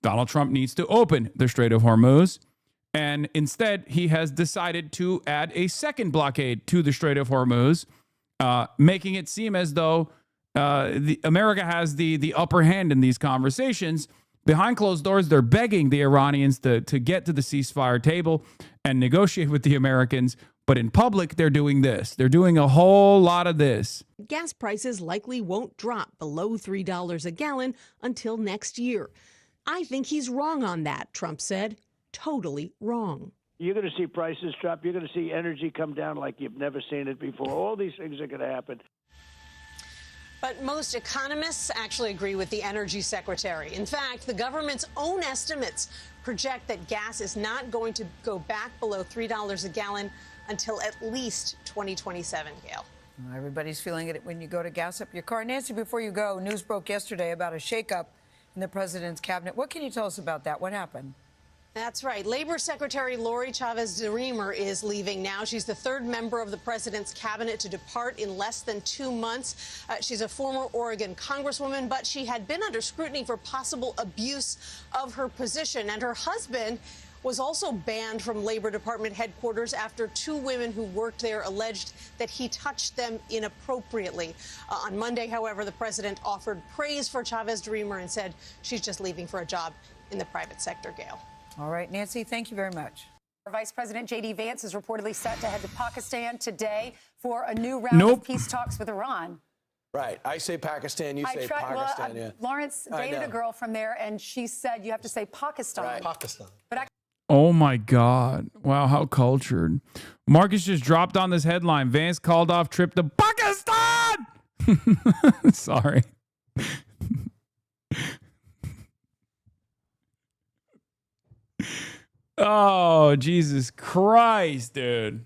Donald Trump needs to open the Strait of Hormuz. And instead, he has decided to add a second blockade to the Strait of Hormuz, making it seem as though America has the upper hand in these conversations. Behind closed doors, they're begging the Iranians to get to the ceasefire table and negotiate with the Americans. But in public, they're doing this. They're doing a whole lot of this. Gas prices likely won't drop below $3 a gallon until next year. I think he's wrong on that, Trump said. Totally wrong. You're going to see prices drop. You're going to see energy come down like you've never seen it before. All these things are going to happen. But most economists actually agree with the energy secretary. In fact, the government's own estimates project that gas is not going to go back below $3 a gallon until at least 2027, Gail. Everybody's feeling it when you go to gas up your car. Nancy, before you go, news broke yesterday about a shakeup in the president's cabinet. What can you tell us about that? What happened? That's right. Labor Secretary Lori Chavez-DeRemer is leaving now. She's the third member of the president's cabinet to depart in less than 2 months. She's a former Oregon congresswoman, but she had been under scrutiny for possible abuse of her position. And her husband was also banned from Labor Department headquarters after 2 women who worked there alleged that he touched them inappropriately. On Monday, however, the president offered praise for Chavez-DeRemer and said she's just leaving for a job in the private sector, Gail. All right, Nancy, thank you very much. Vice President J.D. Vance is reportedly set to head to Pakistan today for a new round of peace talks with Iran. Right. I say Pakistan, you say Pakistan. Well, Lawrence dated a girl from there, and she said you have to say Pakistan. Right. Pakistan. But Oh, my God. Wow, how cultured. Marcus just dropped on this headline. Vance called off trip to Pakistan! Sorry. Oh, Jesus Christ, dude.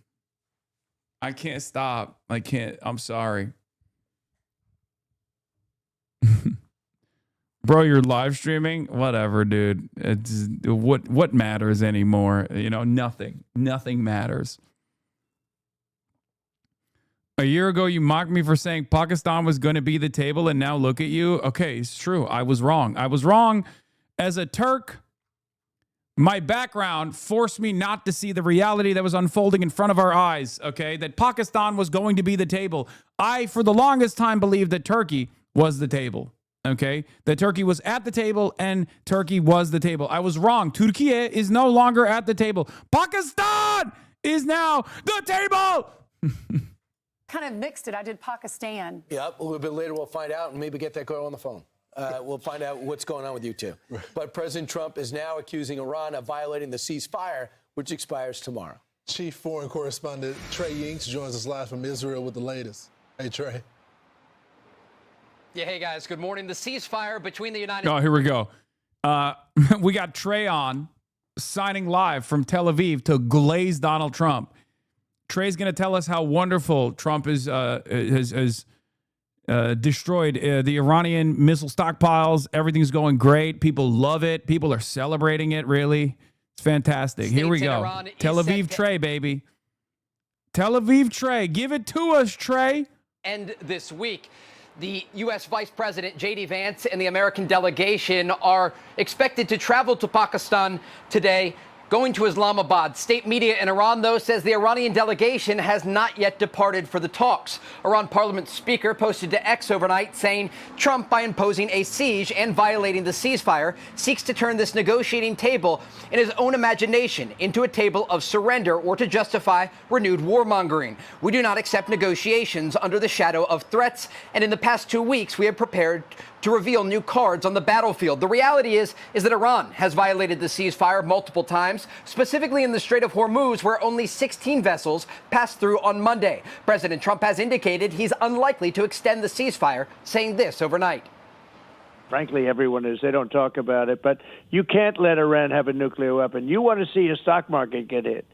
I can't stop. I can't. I'm sorry. Bro, you're live streaming? Whatever, dude. It's what matters anymore? You know, nothing. Nothing matters. A year ago, you mocked me for saying Pakistan was going to be the table, and now look at you. Okay, it's true. I was wrong. I was wrong. As a Turk, my background forced me not to see the reality that was unfolding in front of our eyes, okay? That Pakistan was going to be the table. I, for the longest time, believed that Turkey was the table, okay? That Turkey was at the table and Turkey was the table. I was wrong. Turkey is no longer at the table. Pakistan is now the table! kind of mixed it. I did Pakistan. Yep, a little bit later we'll find out and maybe get that girl on the phone. We'll find out what's going on with you two. But President Trump is now accusing Iran of violating the ceasefire, which expires tomorrow. Chief Foreign Correspondent Trey Yinks joins us live from Israel with the latest. Hey, Trey. Yeah, hey, guys. Good morning. The ceasefire between the United... Oh, here we go. We got Trey on, signing live from Tel Aviv to glaze Donald Trump. Trey's going to tell us how wonderful Trump has destroyed the Iranian missile stockpiles. Everything's going great. People love it. People are celebrating it, really. It's fantastic. States here we go. Tel Aviv Trey, baby. Tel Aviv Trey. Give it to us, Trey. And this week, the U.S. Vice President J.D. Vance and the American delegation are expected to travel to Pakistan today, going to Islamabad. State media in Iran, though, says the Iranian delegation has not yet departed for the talks. Iran parliament speaker posted to X overnight saying Trump, by imposing a siege and violating the ceasefire, seeks to turn this negotiating table in his own imagination into a table of surrender or to justify renewed warmongering. We do not accept negotiations under the shadow of threats, and in the past 2 weeks we have prepared to reveal new cards on the battlefield. The reality is that Iran has violated the ceasefire multiple times, specifically in the Strait of Hormuz, where only 16 vessels passed through on Monday. President Trump has indicated he's unlikely to extend the ceasefire, saying this overnight. Frankly, everyone is. They don't talk about it. But you can't let Iran have a nuclear weapon. You want to see a stock market get hit.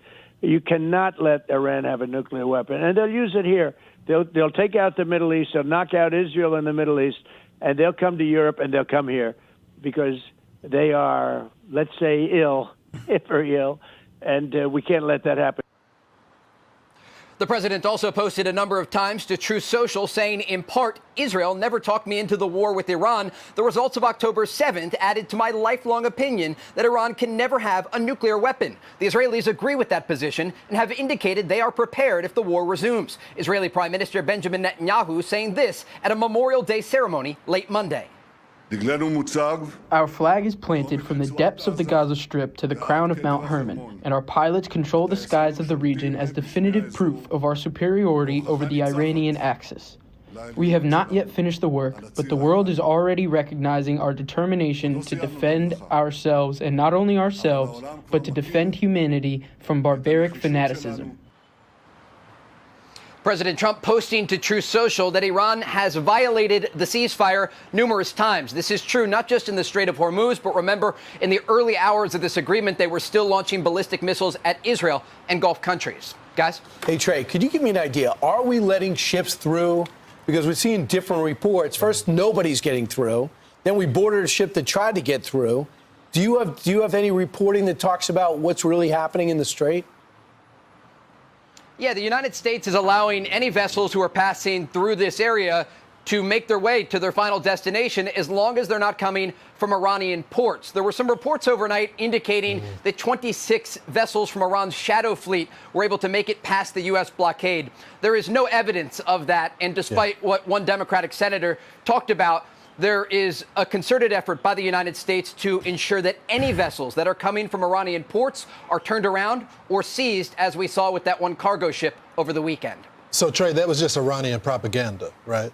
You cannot let Iran have a nuclear weapon. And they'll use it here. They'll take out the Middle East. They'll knock out Israel in the Middle East. And they'll come to Europe and they'll come here because they are, let's say, ill, if very ill, and we can't let that happen. The president also posted a number of times to Truth Social saying, in part, Israel never talked me into the war with Iran. The results of October 7th added to my lifelong opinion that Iran can never have a nuclear weapon. The Israelis agree with that position and have indicated they are prepared if the war resumes. Israeli Prime Minister Benjamin Netanyahu saying this at a Memorial Day ceremony late Monday. Our flag is planted from the depths of the Gaza Strip to the crown of Mount Hermon, and our pilots control the skies of the region as definitive proof of our superiority over the Iranian Axis. We have not yet finished the work, but the world is already recognizing our determination to defend ourselves, and not only ourselves, but to defend humanity from barbaric fanaticism. President Trump posting to Truth Social that Iran has violated the ceasefire numerous times. This is true not just in the Strait of Hormuz, but remember, in the early hours of this agreement, they were still launching ballistic missiles at Israel and Gulf countries. Guys? Hey, Trey, could you give me an idea? Are we letting ships through? Because we're seeing different reports. First, nobody's getting through. Then we boarded a ship that tried to get through. Do you have any reporting that talks about what's really happening in the Strait? Yeah, the United States is allowing any vessels who are passing through this area to make their way to their final destination as long as they're not coming from Iranian ports. There were some reports overnight indicating that 26 vessels from Iran's shadow fleet were able to make it past the U.S. blockade. There is no evidence of that, and despite what one Democratic senator talked about, there is a concerted effort by the United States to ensure that any vessels that are coming from Iranian ports are turned around or seized, as we saw with that one cargo ship over the weekend. So, Trey, that was just Iranian propaganda, right?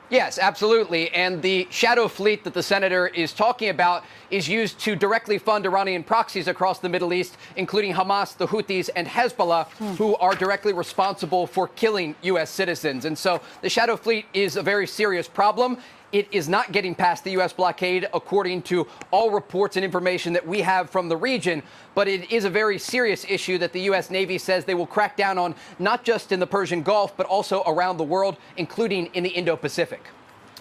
Yes, absolutely. And the shadow fleet that the senator is talking about is used to directly fund Iranian proxies across the Middle East, including Hamas, the Houthis, and Hezbollah, who are directly responsible for killing U.S. citizens. And so the shadow fleet is a very serious problem. It is not getting past the U.S. blockade, according to all reports and information that we have from the region. But it is a very serious issue that the U.S. Navy says they will crack down on, not just in the Persian Gulf, but also around the world, including in the Indo-Pacific.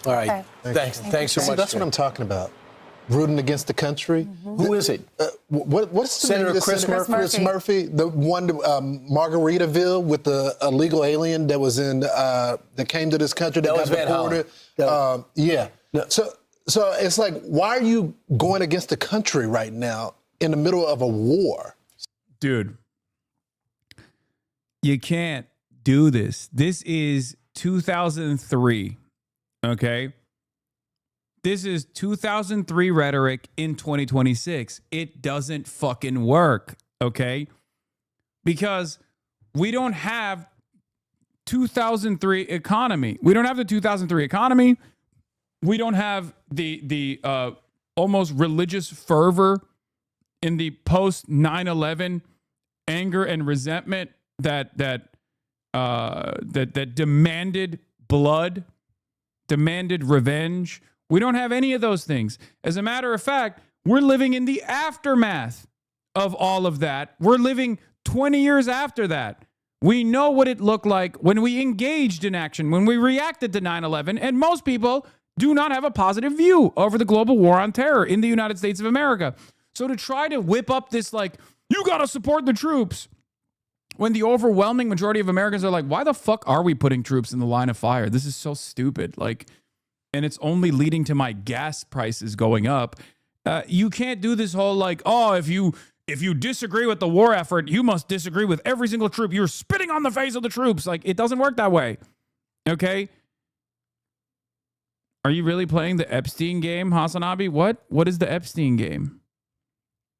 All right. Okay. Thanks so See, much. that's what I'm talking about. Rooting against the country. Who is it? What's the Senator name of Chris Murphy? Chris Murphy, the one Margaritaville with the illegal alien that was in that came to this country that got deported. Yeah. No. So it's like, why are you going against the country right now in the middle of a war? Dude, you can't do this. This is 2003. Okay. This is 2003 rhetoric in 2026. It doesn't fucking work, okay? Because we don't have 2003 economy. We don't have the 2003 economy. We don't have the almost religious fervor in the post 9/11 anger and resentment that demanded blood, demanded revenge. We don't have any of those things. As a matter of fact, we're living in the aftermath of all of that. We're living 20 years after that. We know what it looked like when we engaged in action, when we reacted to 9/11, and most people do not have a positive view over the global war on terror in the United States of America. So to try to whip up this, like, you got to support the troops, when the overwhelming majority of Americans are like, why the fuck are we putting troops in the line of fire? This is so stupid. Like, and it's only leading to my gas prices going up. You can't do this whole like, oh, if you disagree with the war effort, you must disagree with every single troop. You're spitting on the face of the troops. Like, it doesn't work that way. Okay? Are you really playing the Epstein game, Hasanabi? What is the Epstein game?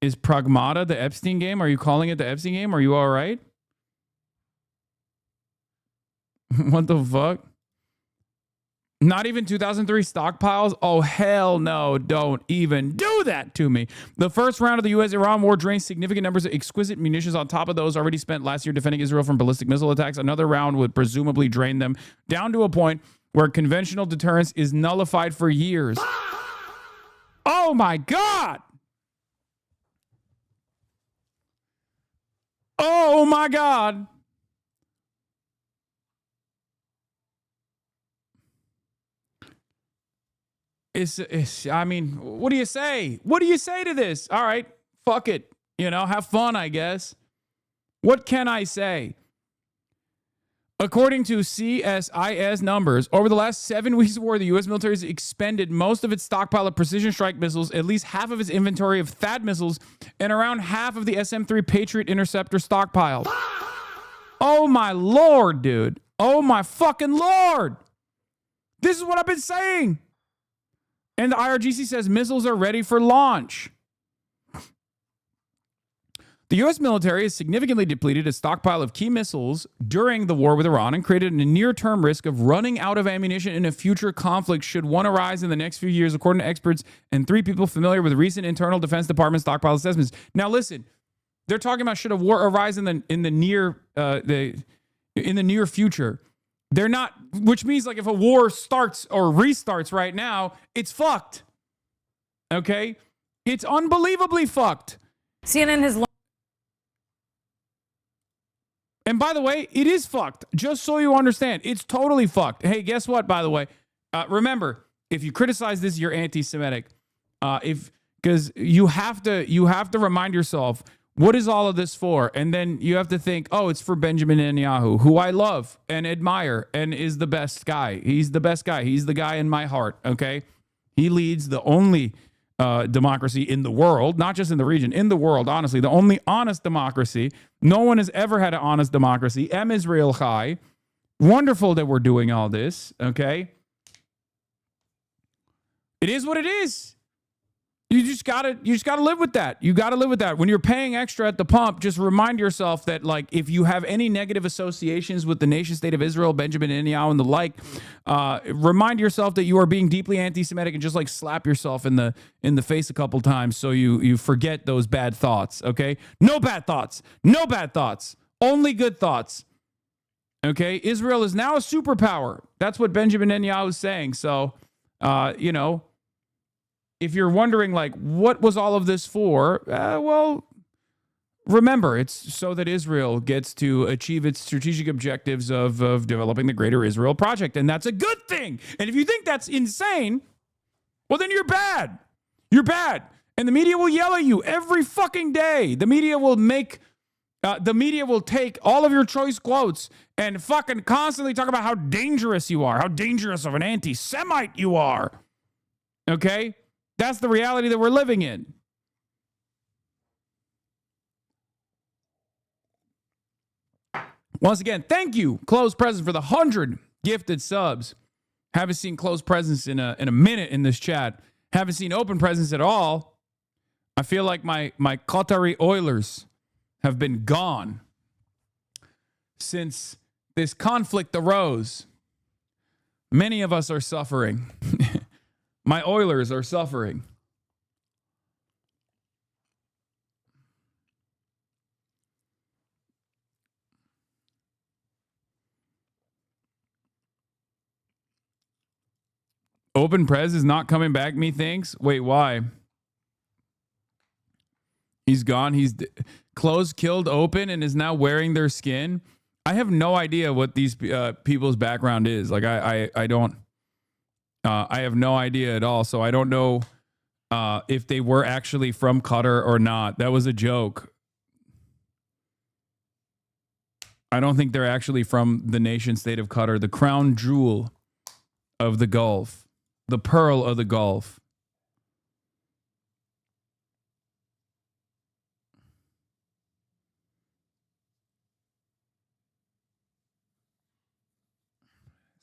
Is Pragmata the Epstein game? Are you calling it the Epstein game? Are you all right? What the fuck? Not even 2003 stockpiles? Oh, hell no. Don't even do that to me. The first round of the U.S.-Iran war drained significant numbers of exquisite munitions on top of those already spent last year defending Israel from ballistic missile attacks. Another round would presumably drain them down to a point where conventional deterrence is nullified for years. Oh, my God. Oh, my God. I mean, what do you say? What do you say to this? All right, fuck it. You know, have fun, I guess. What can I say? According to CSIS numbers, over the last 7 weeks of war, the U.S. military has expended most of its stockpile of precision strike missiles, at least half of its inventory of THAAD missiles, and around half of the SM-3 Patriot interceptor stockpile. Oh my Lord, dude. Oh my fucking Lord. This is what I've been saying. And the IRGC says missiles are ready for launch. The U.S. military has significantly depleted its stockpile of key missiles during the war with Iran and created a near-term risk of running out of ammunition in a future conflict should one arise in the next few years, according to experts and 3 people familiar with recent internal Defense Department stockpile assessments. Now, listen, they're talking about should a war arise in the near future. They're not, which means like if a war starts or restarts right now, it's fucked. Okay, it's unbelievably fucked. CNN has. And by the way, it is fucked. Just so you understand, it's totally fucked. Hey, guess what? By the way, remember, if you criticize this, you're anti-Semitic. Because you have to remind yourself, what is all of this for? And then you have to think, oh, it's for Benjamin Netanyahu, who I love and admire and is the best guy. He's the best guy. He's the guy in my heart. Okay, he leads the only democracy in the world, not just in the region, in the world, honestly, the only honest democracy. No one has ever had an honest democracy. Em Israel Chai. Wonderful that we're doing all this, okay? It is what it is. You just gotta live with that. You gotta live with that. When you're paying extra at the pump, just remind yourself that, like, if you have any negative associations with the nation state of Israel, Benjamin Netanyahu, and the like, remind yourself that you are being deeply anti-Semitic and just like slap yourself in the face a couple times so you forget those bad thoughts. Okay, no bad thoughts, no bad thoughts, only good thoughts. Okay, Israel is now a superpower. That's what Benjamin Netanyahu is saying. So, you know. If you're wondering, like, what was all of this for? Well, remember, it's so that Israel gets to achieve its strategic objectives of developing the Greater Israel Project. And that's a good thing. And if you think that's insane, well, then you're bad. You're bad. And the media will yell at you every fucking day. The media will take all of your choice quotes and fucking constantly talk about how dangerous you are, how dangerous of an anti-Semite you are. Okay? That's the reality that we're living in. Once again, thank you, Closed Presence, for the 100 gifted subs. Haven't seen Closed Presence in a minute in this chat. Haven't seen Open Presence at all. I feel like my Qatari Oilers have been gone since this conflict arose. Many of us are suffering. My Oilers are suffering. Open Prez is not coming back, methinks. Wait, why? He's gone. He's closed, killed Open, and is now wearing their skin. I have no idea what these people's background is. Like, I don't. I have no idea at all, so I don't know if they were actually from Qatar or not. That was a joke. I don't think they're actually from the nation state of Qatar, the crown jewel of the Gulf, the pearl of the Gulf.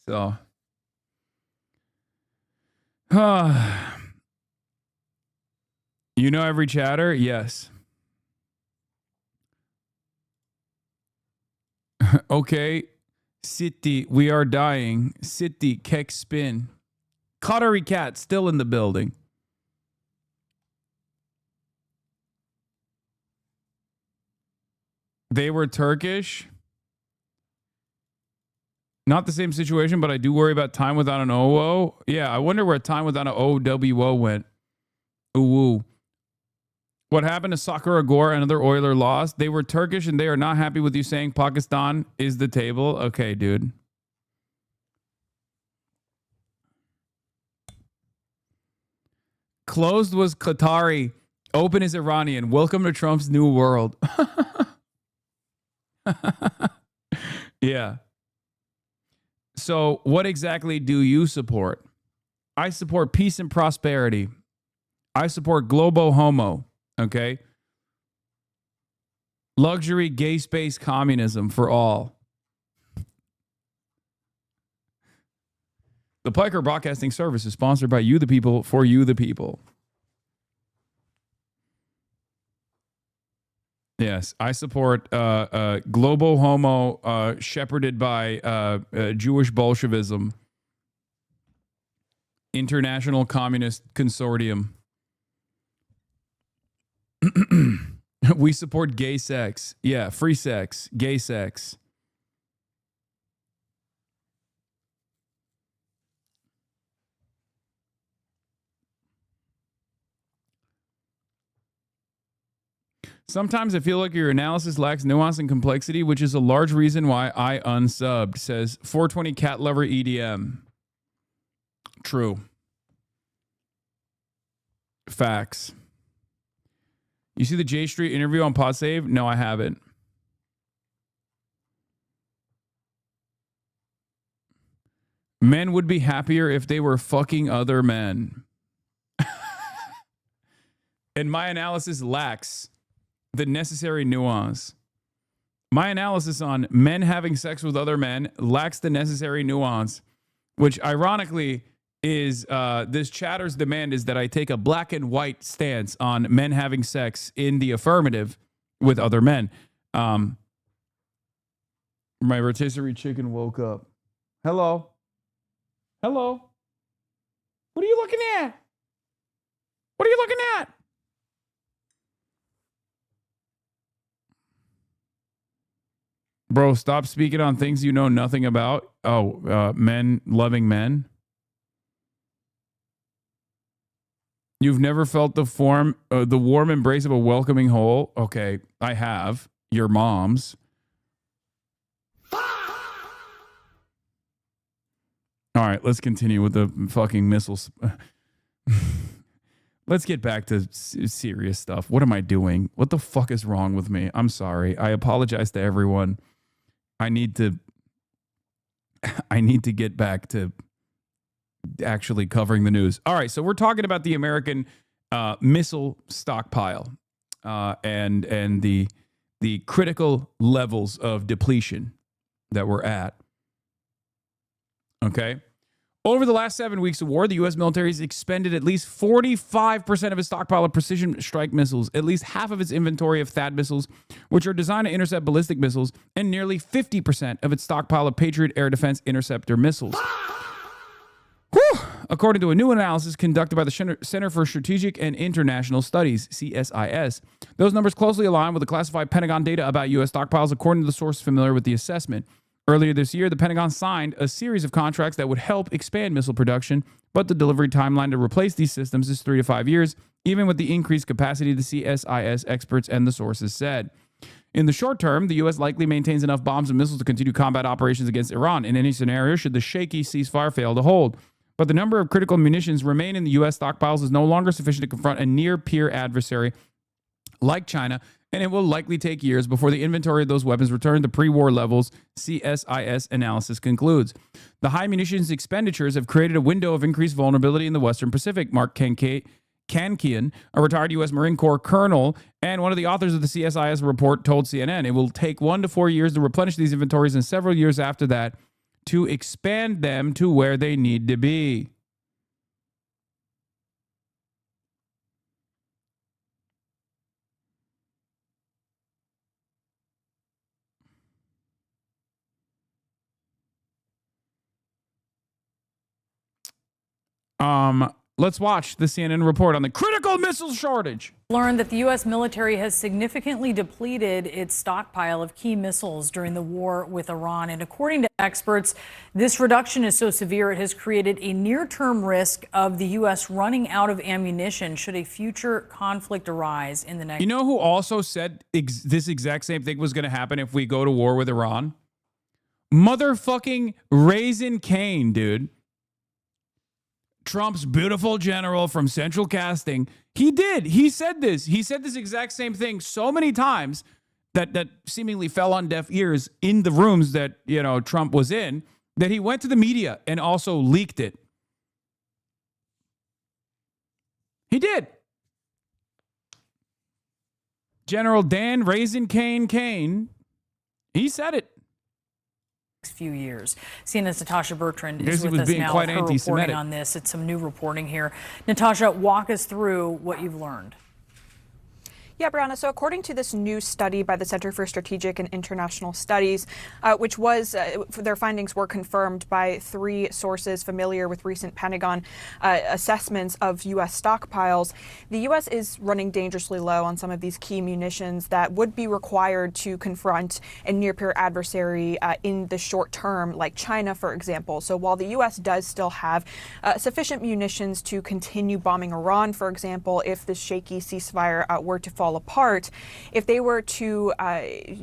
So... You know every chatter? Yes. Okay. City, we are dying. City, kek spin. Qatari cat still in the building. They were Turkish. Not the same situation, but I do worry about Time Without an OO. Yeah, I wonder where Time Without an OWO went. Ooh. What happened to Sakura Gore, another Oiler lost? They were Turkish and they are not happy with you saying Pakistan is the table. Okay, dude. Closed was Qatari. Open is Iranian. Welcome to Trump's new world. Yeah. So what exactly do you support? I support peace and prosperity. I support globo homo. Okay. Luxury gay space communism for all. The Piker Broadcasting Service is sponsored by you, the people, for you, the people. Yes, I support globo homo shepherded by Jewish Bolshevism, International Communist Consortium. We support gay sex. Yeah, free sex, gay sex. Sometimes I feel like your analysis lacks nuance and complexity, which is a large reason why I unsubbed, says 420 Cat Lover EDM. True. Facts. You see the J Street interview on PodSave? No, I haven't. Men would be happier if they were fucking other men. And my analysis lacks the necessary nuance. My analysis on men having sex with other men lacks the necessary nuance, which ironically is this chatter's demand is that I take a black and white stance on men having sex in the affirmative with other men. My rotisserie chicken woke up. Hello. Hello. What are you looking at? What are you looking at? Bro, stop speaking on things you know nothing about. Oh, men loving men. You've never felt the warm embrace of a welcoming hole? Okay, I have. Your mom's. All right, let's continue with the fucking missiles. Let's get back to serious stuff. What am I doing? What the fuck is wrong with me? I'm sorry. I apologize to everyone. I need to get back to actually covering the news. All right, so we're talking about the American missile stockpile and the critical levels of depletion that we're at. Okay. Over the last 7 weeks of war, the U.S. military has expended at least 45% of its stockpile of precision strike missiles, at least half of its inventory of THAAD missiles, which are designed to intercept ballistic missiles, and nearly 50% of its stockpile of Patriot air defense interceptor missiles. Whew. According to a new analysis conducted by the Center for Strategic and International Studies, CSIS, those numbers closely align with the classified Pentagon data about U.S. stockpiles, according to the source familiar with the assessment. Earlier this year, the Pentagon signed a series of contracts that would help expand missile production, but the delivery timeline to replace these systems is 3 to 5 years, even with the increased capacity, the CSIS experts and the sources said. In the short term, the U.S. likely maintains enough bombs and missiles to continue combat operations against Iran in any scenario should the shaky ceasefire fail to hold. But the number of critical munitions remain in the U.S. stockpiles is no longer sufficient to confront a near-peer adversary like China, and it will likely take years before the inventory of those weapons return to pre-war levels, CSIS analysis concludes. The high munitions expenditures have created a window of increased vulnerability in the Western Pacific. Mark Kankian, a retired U.S. Marine Corps colonel and one of the authors of the CSIS report, told CNN it will take 1 to 4 years to replenish these inventories and several years after that to expand them to where they need to be. Let's watch the CNN report on the critical missile shortage. Learned that the U.S. military has significantly depleted its stockpile of key missiles during the war with Iran. And according to experts, this reduction is so severe it has created a near-term risk of the U.S. running out of ammunition should a future conflict arise in the next. You know who also said this exact same thing was going to happen if we go to war with Iran? Motherfucking Raisin Cane, dude. Trump's beautiful general from Central Casting. He did. He said this. He said this exact same thing so many times that seemingly fell on deaf ears in the rooms that, Trump was in, that he went to the media and also leaked it. He did. General Dan Raisin Kane, he said it. Few years. CNN's Natasha Bertrand is He with was us being now quite with her reporting anti-Semitic. on this. It's some new reporting here. Natasha, walk us through what you've learned. Yeah, Brianna. So according to this new study by the Center for Strategic and International Studies, which was their findings were confirmed by 3 sources familiar with recent Pentagon assessments of U.S. stockpiles, the U.S. is running dangerously low on some of these key munitions that would be required to confront a near-peer adversary in the short term, like China, for example. So while the U.S. does still have sufficient munitions to continue bombing Iran, for example, if the shaky ceasefire were to fall apart, if they were to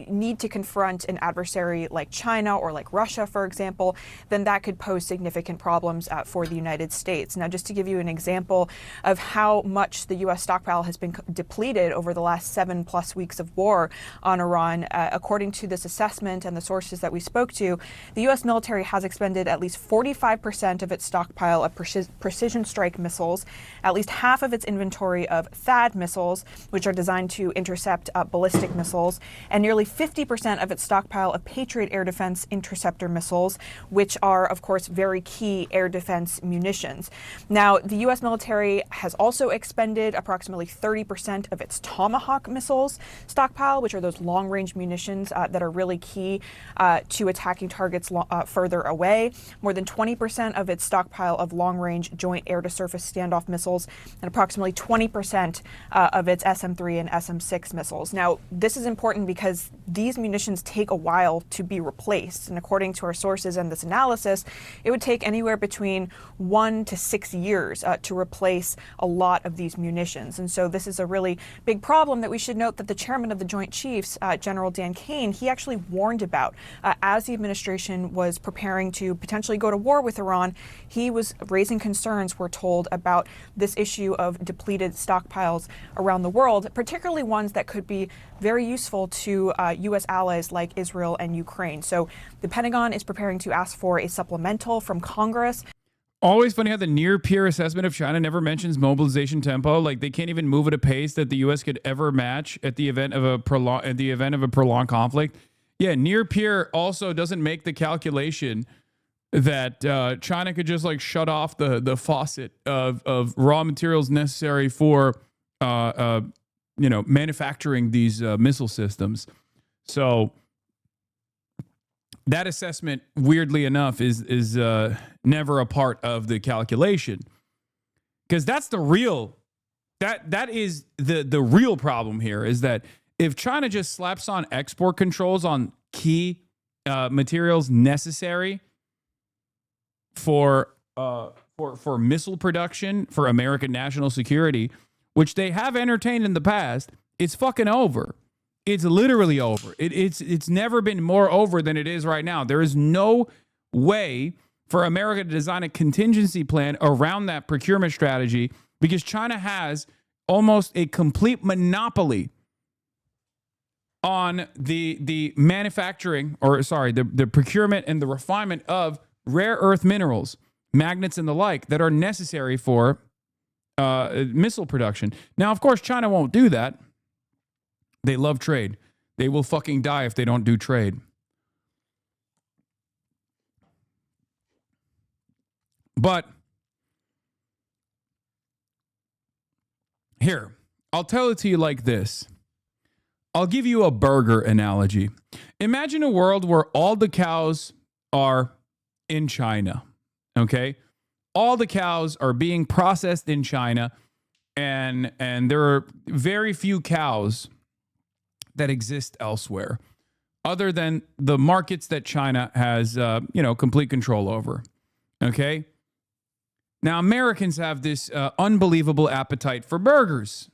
need to confront an adversary like China or like Russia, for example, then that could pose significant problems for the United States. Now, just to give you an example of how much the U.S. stockpile has been depleted over the last 7+ weeks of war on Iran, according to this assessment and the sources that we spoke to, the U.S. military has expended at least 45% of its stockpile of precision strike missiles, at least half of its inventory of THAAD missiles, which are designed to intercept ballistic missiles, and nearly 50% of its stockpile of Patriot air defense interceptor missiles, which are, of course, very key air defense munitions. Now, the U.S. military has also expended approximately 30% of its Tomahawk missiles stockpile, which are those long-range munitions that are really key to attacking targets further away. More than 20% of its stockpile of long-range joint air-to-surface standoff missiles, and approximately 20% of its SM-3 and SM-6 missiles. Now, this is important because these munitions take a while to be replaced. And according to our sources and this analysis, it would take anywhere between 1 to 6 years to replace a lot of these munitions. And so this is a really big problem that we should note that the chairman of the Joint Chiefs, General Dan Kane, he actually warned about as the administration was preparing to potentially go to war with Iran. He was raising concerns, we're told, about this issue of depleted stockpiles around the world, particularly ones that could be very useful to U.S. allies like Israel and Ukraine. So the Pentagon is preparing to ask for a supplemental from Congress. Always funny how the near-peer assessment of China never mentions mobilization tempo. Like, they can't even move at a pace that the U.S. could ever match at the event of a prolonged conflict. Yeah, near-peer also doesn't make the calculation that China could just like shut off the faucet of raw materials necessary for manufacturing these missile systems. So that assessment, weirdly enough, is never a part of the calculation, because that's the real that is the real problem here, is that if China just slaps on export controls on key materials necessary for missile production for American national security, which they have entertained in the past, it's fucking over. It's literally over. It's never been more over than it is right now. There is no way for America to design a contingency plan around that procurement strategy, because China has almost a complete monopoly on the manufacturing, the procurement and the refinement of rare earth minerals, magnets and the like, that are necessary for missile production. Now, of course, China won't do that. They love trade. They will fucking die if they don't do trade. But here, I'll tell it to you like this. I'll give you a burger analogy. Imagine a world where all the cows are in China, okay? All the cows are being processed in China, and there are very few cows that exist elsewhere other than the markets that China has, complete control over, okay? Now, Americans have this unbelievable appetite for burgers,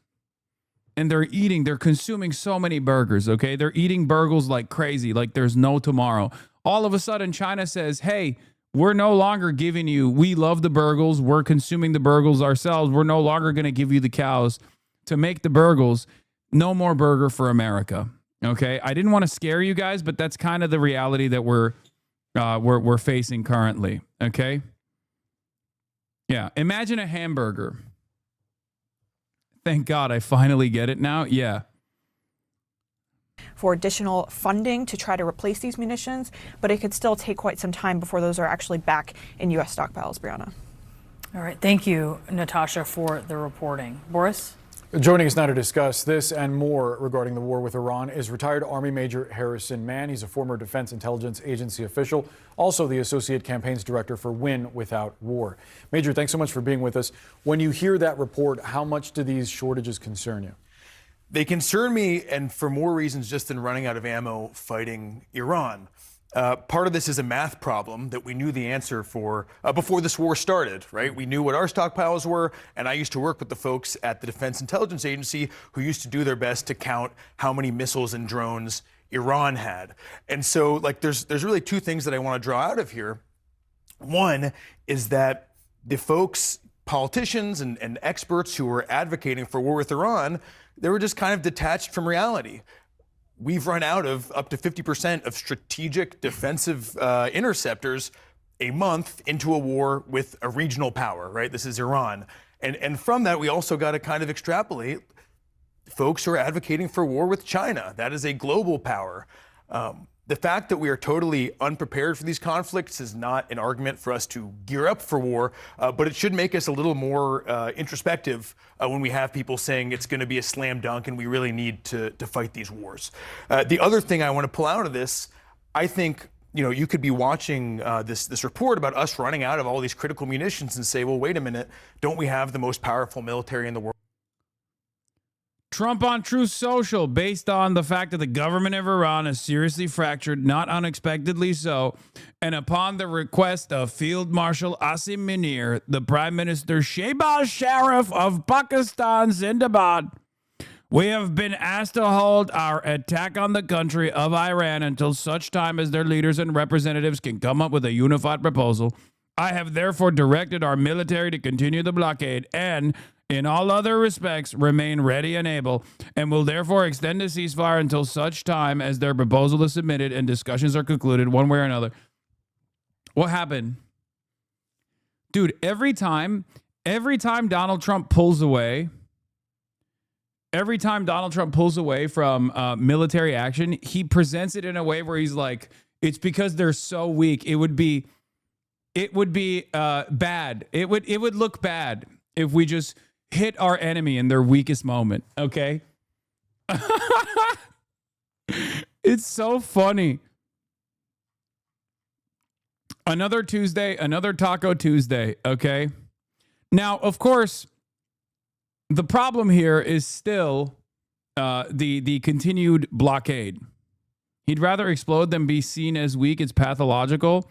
and they're consuming so many burgers, okay? They're eating burgers like crazy, like there's no tomorrow. All of a sudden, China says, hey, we're no longer giving you, we love the burgers, we're consuming the burgers ourselves, we're no longer going to give you the cows to make the burgers. No more burger for America. Okay, I didn't want to scare you guys, but that's kind of the reality that we're facing currently. Okay. Yeah. Imagine a hamburger. Thank God I finally get it now. Yeah. For additional funding to try to replace these munitions, but it could still take quite some time before those are actually back in U.S. stockpiles, Brianna. All right. Thank you, Natasha, for the reporting. Boris? Joining us now to discuss this and more regarding the war with Iran is retired Army Major Harrison Mann. He's a former Defense Intelligence Agency official, also the Associate Campaigns Director for Win Without War. Major, thanks so much for being with us. When you hear that report, how much do these shortages concern you? They concern me, and for more reasons just than running out of ammo fighting Iran. Part of this is a math problem that we knew the answer for before this war started, right? We knew what our stockpiles were, and I used to work with the folks at the Defense Intelligence Agency who used to do their best to count how many missiles and drones Iran had. And so, like, there's really two things that I want to draw out of here. One is that the folks, politicians and experts who were advocating for war with Iran, they were just kind of detached from reality. We've run out of up to 50% of strategic defensive interceptors a month into a war with a regional power, right? This is Iran. And from that, we also got to kind of extrapolate folks who are advocating for war with China. That is a global power. The fact that we are totally unprepared for these conflicts is not an argument for us to gear up for war, but it should make us a little more introspective when we have people saying it's going to be a slam dunk and we really need to fight these wars. The other thing I want to pull out of this, I think, you could be watching this report about us running out of all these critical munitions and say, well, wait a minute, don't we have the most powerful military in the world? Trump on Truth Social, based on the fact that the government of Iran is seriously fractured, not unexpectedly so, and upon the request of Field Marshal Asim Munir, the Prime Minister Shehbaz Sharif of Pakistan, Zindabad, we have been asked to hold our attack on the country of Iran until such time as their leaders and representatives can come up with a unified proposal. I have therefore directed our military to continue the blockade and, in all other respects, remain ready and able, and will therefore extend the ceasefire until such time as their proposal is submitted and discussions are concluded one way or another. What happened? Dude, every time Donald Trump pulls away, from military action, he presents it in a way where he's like, it's because they're so weak. It would be bad. It would look bad if we just hit our enemy in their weakest moment. Okay. It's so funny. Another Tuesday, another Taco Tuesday. Okay. Now, of course, the problem here is still the continued blockade. He'd rather explode than be seen as weak. It's pathological.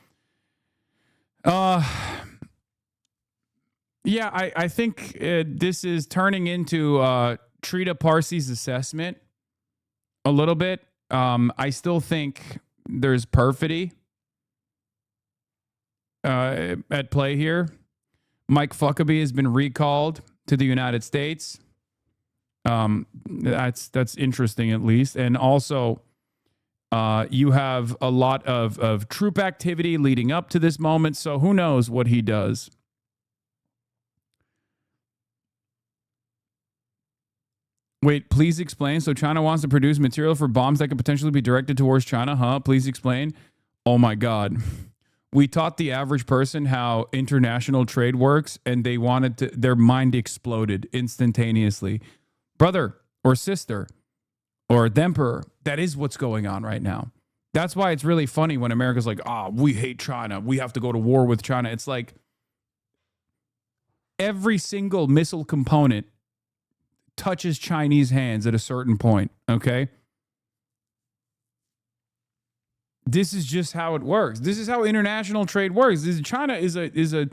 Yeah, I think this is turning into Trita Parsi's assessment a little bit. I still think there's perfidy at play here. Mike Huckabee has been recalled to the United States. That's interesting, at least. And also, you have a lot of troop activity leading up to this moment, so who knows what he does. Wait, please explain. So China wants to produce material for bombs that could potentially be directed towards China, huh? Please explain. Oh my God. We taught the average person how international trade works, and they wanted to, their mind exploded instantaneously. Brother or sister or the emperor, that is what's going on right now. That's why it's really funny when America's like, we hate China. We have to go to war with China. It's like every single missile component touches Chinese hands at a certain point, okay? This is just how it works. This is how international trade works. China is a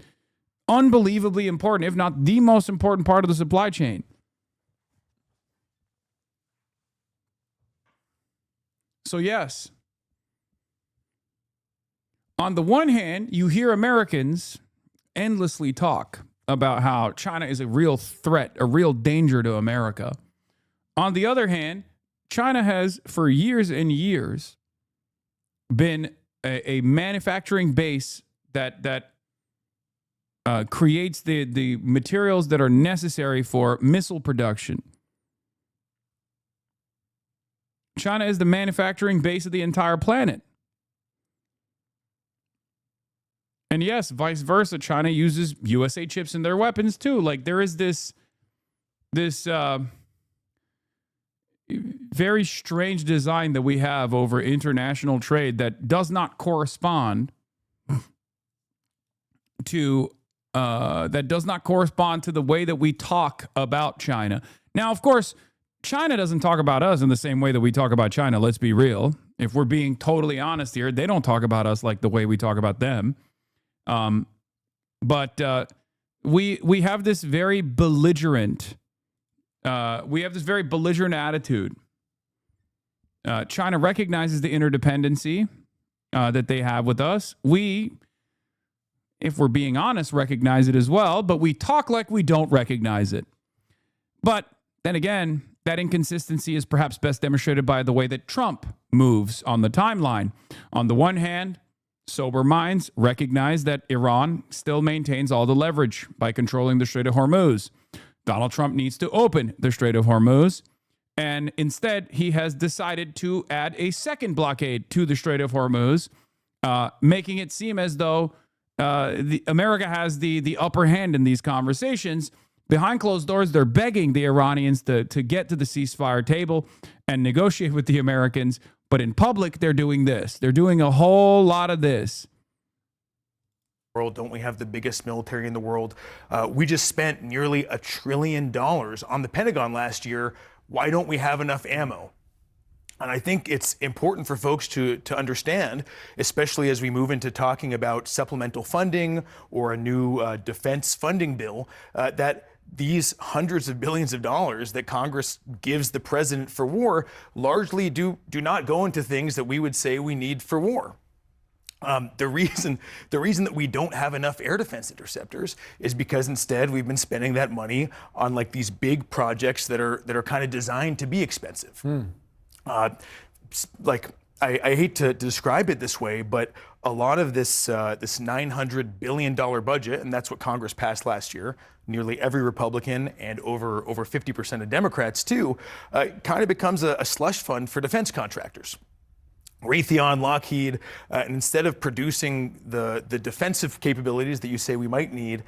unbelievably important, if not the most important part of the supply chain. So yes, on the one hand, you hear Americans endlessly talk about how China is a real threat, a real danger to America. On the other hand, China has for years and years been a manufacturing base that creates the materials that are necessary for missile production. China is the manufacturing base of the entire planet. And yes, vice versa, China uses USA chips in their weapons too. Like there is this very strange design that we have over international trade that does not correspond to the way that we talk about China. Now, of course, China doesn't talk about us in the same way that we talk about China. Let's be real. If we're being totally honest here, they don't talk about us like the way we talk about them. But we have this very belligerent attitude. China recognizes the interdependency that they have with us. We, if we're being honest, recognize it as well, but we talk like we don't recognize it. But then again, that inconsistency is perhaps best demonstrated by the way that Trump moves on the timeline. On the one hand, sober minds recognize that Iran still maintains all the leverage by controlling the Strait of Hormuz. Donald Trump needs to open the Strait of Hormuz, and instead he has decided to add a second blockade to the Strait of Hormuz, making it seem as though America has the upper hand in these conversations. Behind closed doors, they're begging the Iranians to get to the ceasefire table and negotiate with the Americans. But in public, they're doing this. They're doing a whole lot of this. World, don't we have the biggest military in the world? We just spent nearly $1 trillion on the Pentagon last year. Why don't we have enough ammo? And I think it's important for folks to understand, especially as we move into talking about supplemental funding or a new defense funding bill, that these hundreds of billions of dollars that Congress gives the president for war largely do not go into things that we would say we need for war. The reason that we don't have enough air defense interceptors is because instead we've been spending that money on like these big projects that are kind of designed to be expensive. I hate to describe it this way, but a lot of this $900 billion budget, and that's what Congress passed last year, nearly every Republican and over 50% of Democrats too, kind of becomes a slush fund for defense contractors. Raytheon, Lockheed, and instead of producing the defensive capabilities that you say we might need,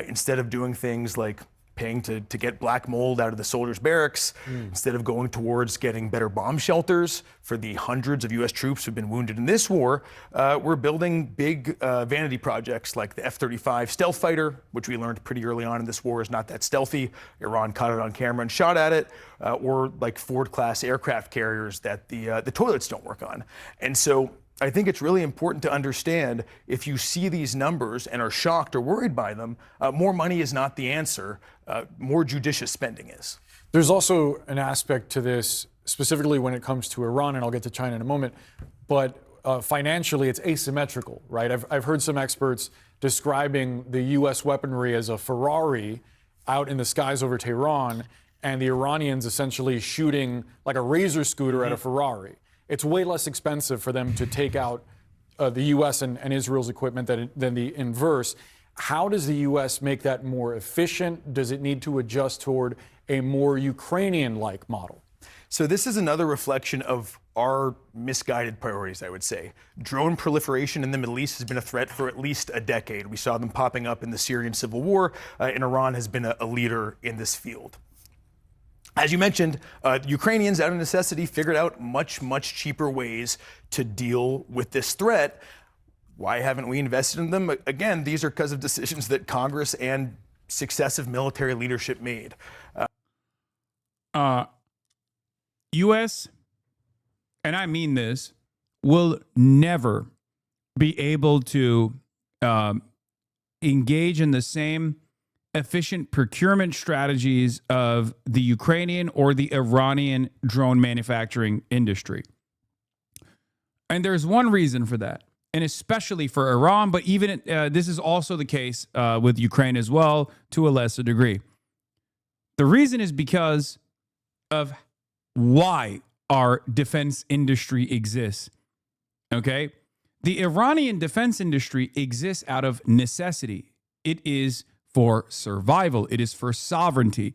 instead of doing things like paying to get black mold out of the soldiers' barracks, instead of going towards getting better bomb shelters for the hundreds of U.S. troops who've been wounded in this war, we're building big vanity projects like the F-35 stealth fighter, which we learned pretty early on in this war is not that stealthy. Iran caught it on camera and shot at it, or like Ford-class aircraft carriers that the toilets don't work on. And so I think it's really important to understand if you see these numbers and are shocked or worried by them, more money is not the answer. More judicious spending is. There's also an aspect to this, specifically when it comes to Iran, and I'll get to China in a moment, but financially it's asymmetrical, right? I've heard some experts describing the U.S. weaponry as a Ferrari out in the skies over Tehran, and the Iranians essentially shooting like a razor scooter at a Ferrari. It's way less expensive for them to take out the U.S. and Israel's equipment than the inverse. How does the U.S. make that more efficient? Does it need to adjust toward a more Ukrainian-like model? So this is another reflection of our misguided priorities, I would say. Drone proliferation in the Middle East has been a threat for at least a decade. We saw them popping up in the Syrian civil war, and Iran has been a leader in this field. As you mentioned, Ukrainians, out of necessity, figured out much, much cheaper ways to deal with this threat. Why haven't we invested in them? Again, these are because of decisions that Congress and successive military leadership made. U.S., and I mean this, will never be able to engage in the same efficient procurement strategies of the Ukrainian or the Iranian drone manufacturing industry. And there's one reason for that, and especially for Iran, but even this is also the case with Ukraine as well, to a lesser degree. The reason is because of why our defense industry exists. Okay? The Iranian defense industry exists out of necessity. It is for survival. It is for sovereignty.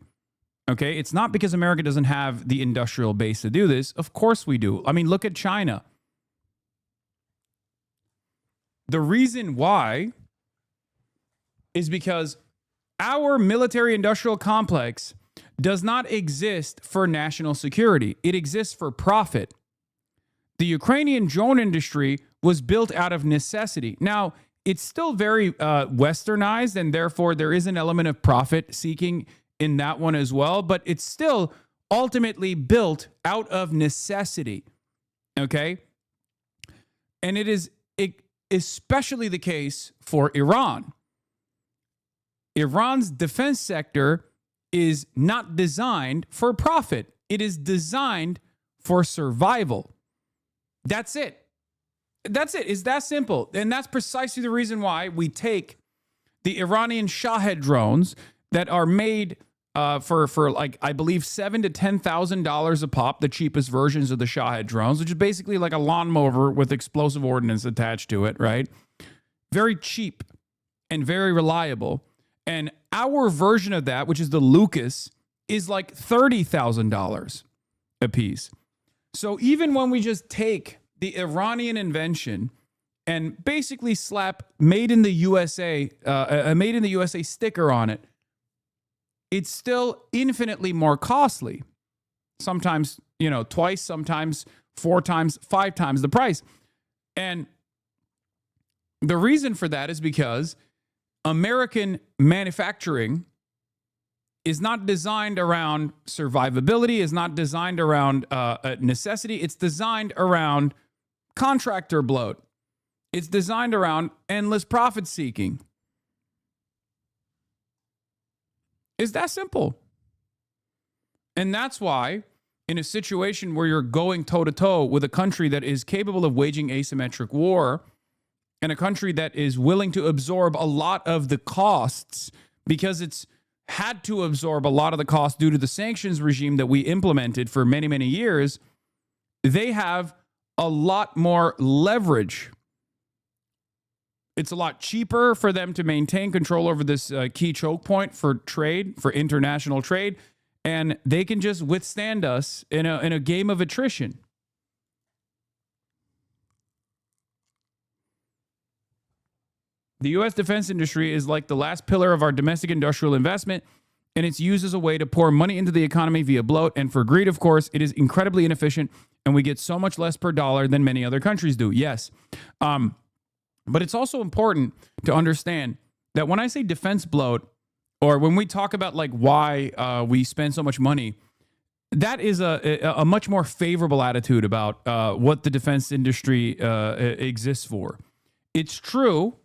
Okay? It's not because America doesn't have the industrial base to do this. Of course we do. I mean, look at China. The reason why is because our military industrial complex does not exist for national security. It exists for profit. The Ukrainian drone industry was built out of necessity. Now, it's still very westernized, and therefore there is an element of profit seeking in that one as well, but it's still ultimately built out of necessity. Okay? And it is especially the case for Iran. Iran's defense sector is not designed for profit. It is designed for survival. That's it. That's it. It's that simple. And that's precisely the reason why we take the Iranian Shahed drones that are made for like, I believe, $7,000 to $10,000 a pop, the cheapest versions of the Shahed drones, which is basically like a lawnmower with explosive ordnance attached to it, right? Very cheap and very reliable. And our version of that, which is the Lucas, is like $30,000 a piece. So even when we just take the Iranian invention and basically slap "Made in the USA," a "Made in the USA" sticker on it, it's still infinitely more costly. Sometimes, twice, sometimes 4 times, 5 times the price. And the reason for that is because American manufacturing is not designed around survivability, is not designed around necessity. It's designed around contractor bloat. It's designed around endless profit seeking. It's that simple. And that's why, in a situation where you're going toe-to-toe with a country that is capable of waging asymmetric war, and a country that is willing to absorb a lot of the costs because it's had to absorb a lot of the costs due to the sanctions regime that we implemented for many, many years, they have a lot more leverage. It's a lot cheaper for them to maintain control over this key choke point for trade, for international trade, and they can just withstand us in a game of attrition. The U.S. defense industry is like the last pillar of our domestic industrial investment, and it's used as a way to pour money into the economy via bloat. And for greed, of course, it is incredibly inefficient, and we get so much less per dollar than many other countries do. Yes. But it's also important to understand that when I say defense bloat, or when we talk about like why we spend so much money, that is a much more favorable attitude about what the defense industry exists for. It's true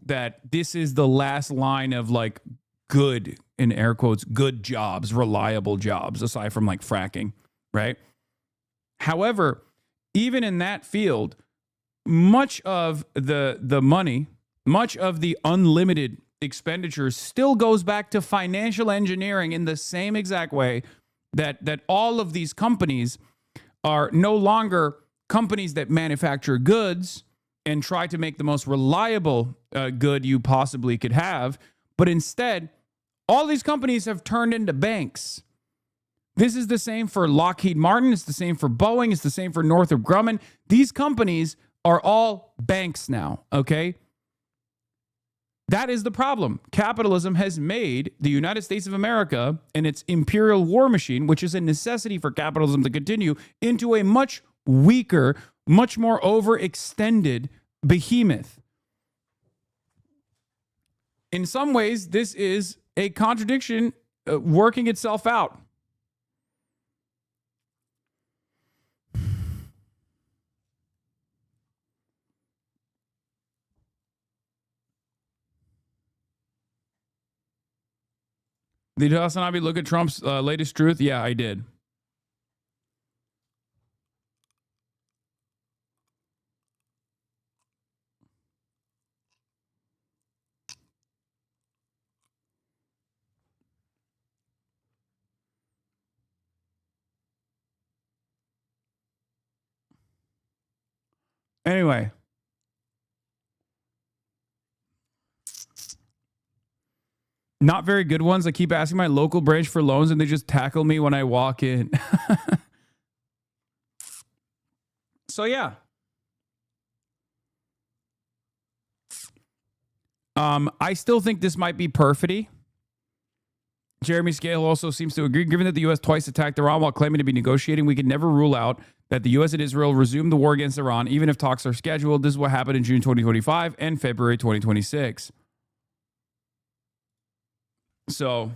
that this is the last line of like good, in air quotes, good jobs, reliable jobs, aside from like fracking, right? However, even in that field, much of the money, much of the unlimited expenditures still goes back to financial engineering in the same exact way that all of these companies are no longer companies that manufacture goods and try to make the most reliable good you possibly could have. But instead, all these companies have turned into banks. This is the same for Lockheed Martin. It's the same for Boeing. It's the same for Northrop Grumman. These companies are all banks now, okay? That is the problem. Capitalism has made the United States of America and its imperial war machine, which is a necessity for capitalism to continue, into a much weaker, much more overextended behemoth. In some ways, this is a contradiction working itself out. Did Hasanabi look at Trump's latest truth? Yeah, I did. Anyway. Not very good ones. I keep asking my local branch for loans and they just tackle me when I walk in. So yeah. I still think this might be perfidy. Jeremy Scale also seems to agree. Given that the U.S. twice attacked Iran while claiming to be negotiating, we can never rule out that the U.S. and Israel resume the war against Iran, even if talks are scheduled. This is what happened in June 2025 and February 2026. So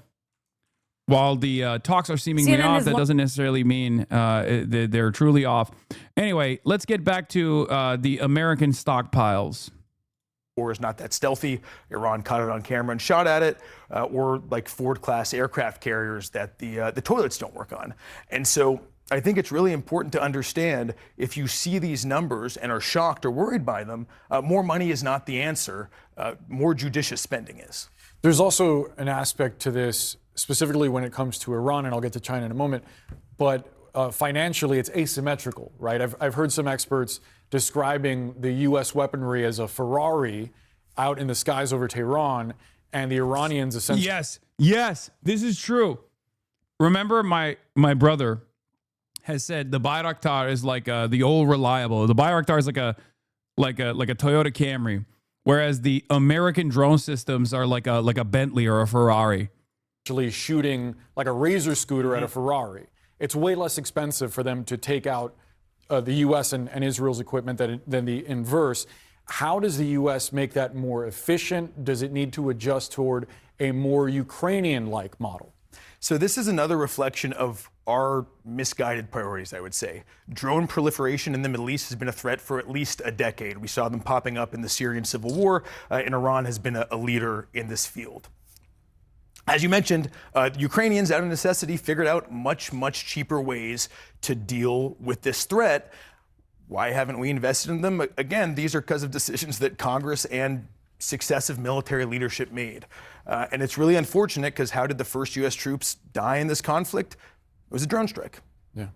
while the talks are seemingly CNN off, that doesn't necessarily mean they're truly off. Anyway, let's get back to the American stockpiles. War is not that stealthy. Iran caught it on camera and shot at it, or like Ford-class aircraft carriers that the toilets don't work on. And so I think it's really important to understand, if you see these numbers and are shocked or worried by them, more money is not the answer. More judicious spending is. There's also an aspect to this, specifically when it comes to Iran, and I'll get to China in a moment, but financially it's asymmetrical, right? I've heard some experts describing the U.S. weaponry as a Ferrari out in the skies over Tehran, and the Iranians essentially... Yes, this is true. Remember, my brother has said the Bayraktar is like the old reliable. The Bayraktar is like a Toyota Camry, whereas the American drone systems are like a Bentley or a Ferrari. Actually shooting like a Razor scooter at a Ferrari. It's way less expensive for them to take out the U.S. and Israel's equipment than the inverse. How does the U.S. make that more efficient? Does it need to adjust toward a more Ukrainian-like model? So this is another reflection of our misguided priorities, I would say. Drone proliferation in the Middle East has been a threat for at least a decade. We saw them popping up in the Syrian civil war, and Iran has been a leader in this field. As you mentioned, Ukrainians, out of necessity, figured out much, much cheaper ways to deal with this threat. Why haven't we invested in them? Again, these are because of decisions that Congress and successive military leadership made. And it's really unfortunate, because how did the first U.S. troops die in this conflict? It was a drone strike. Yeah.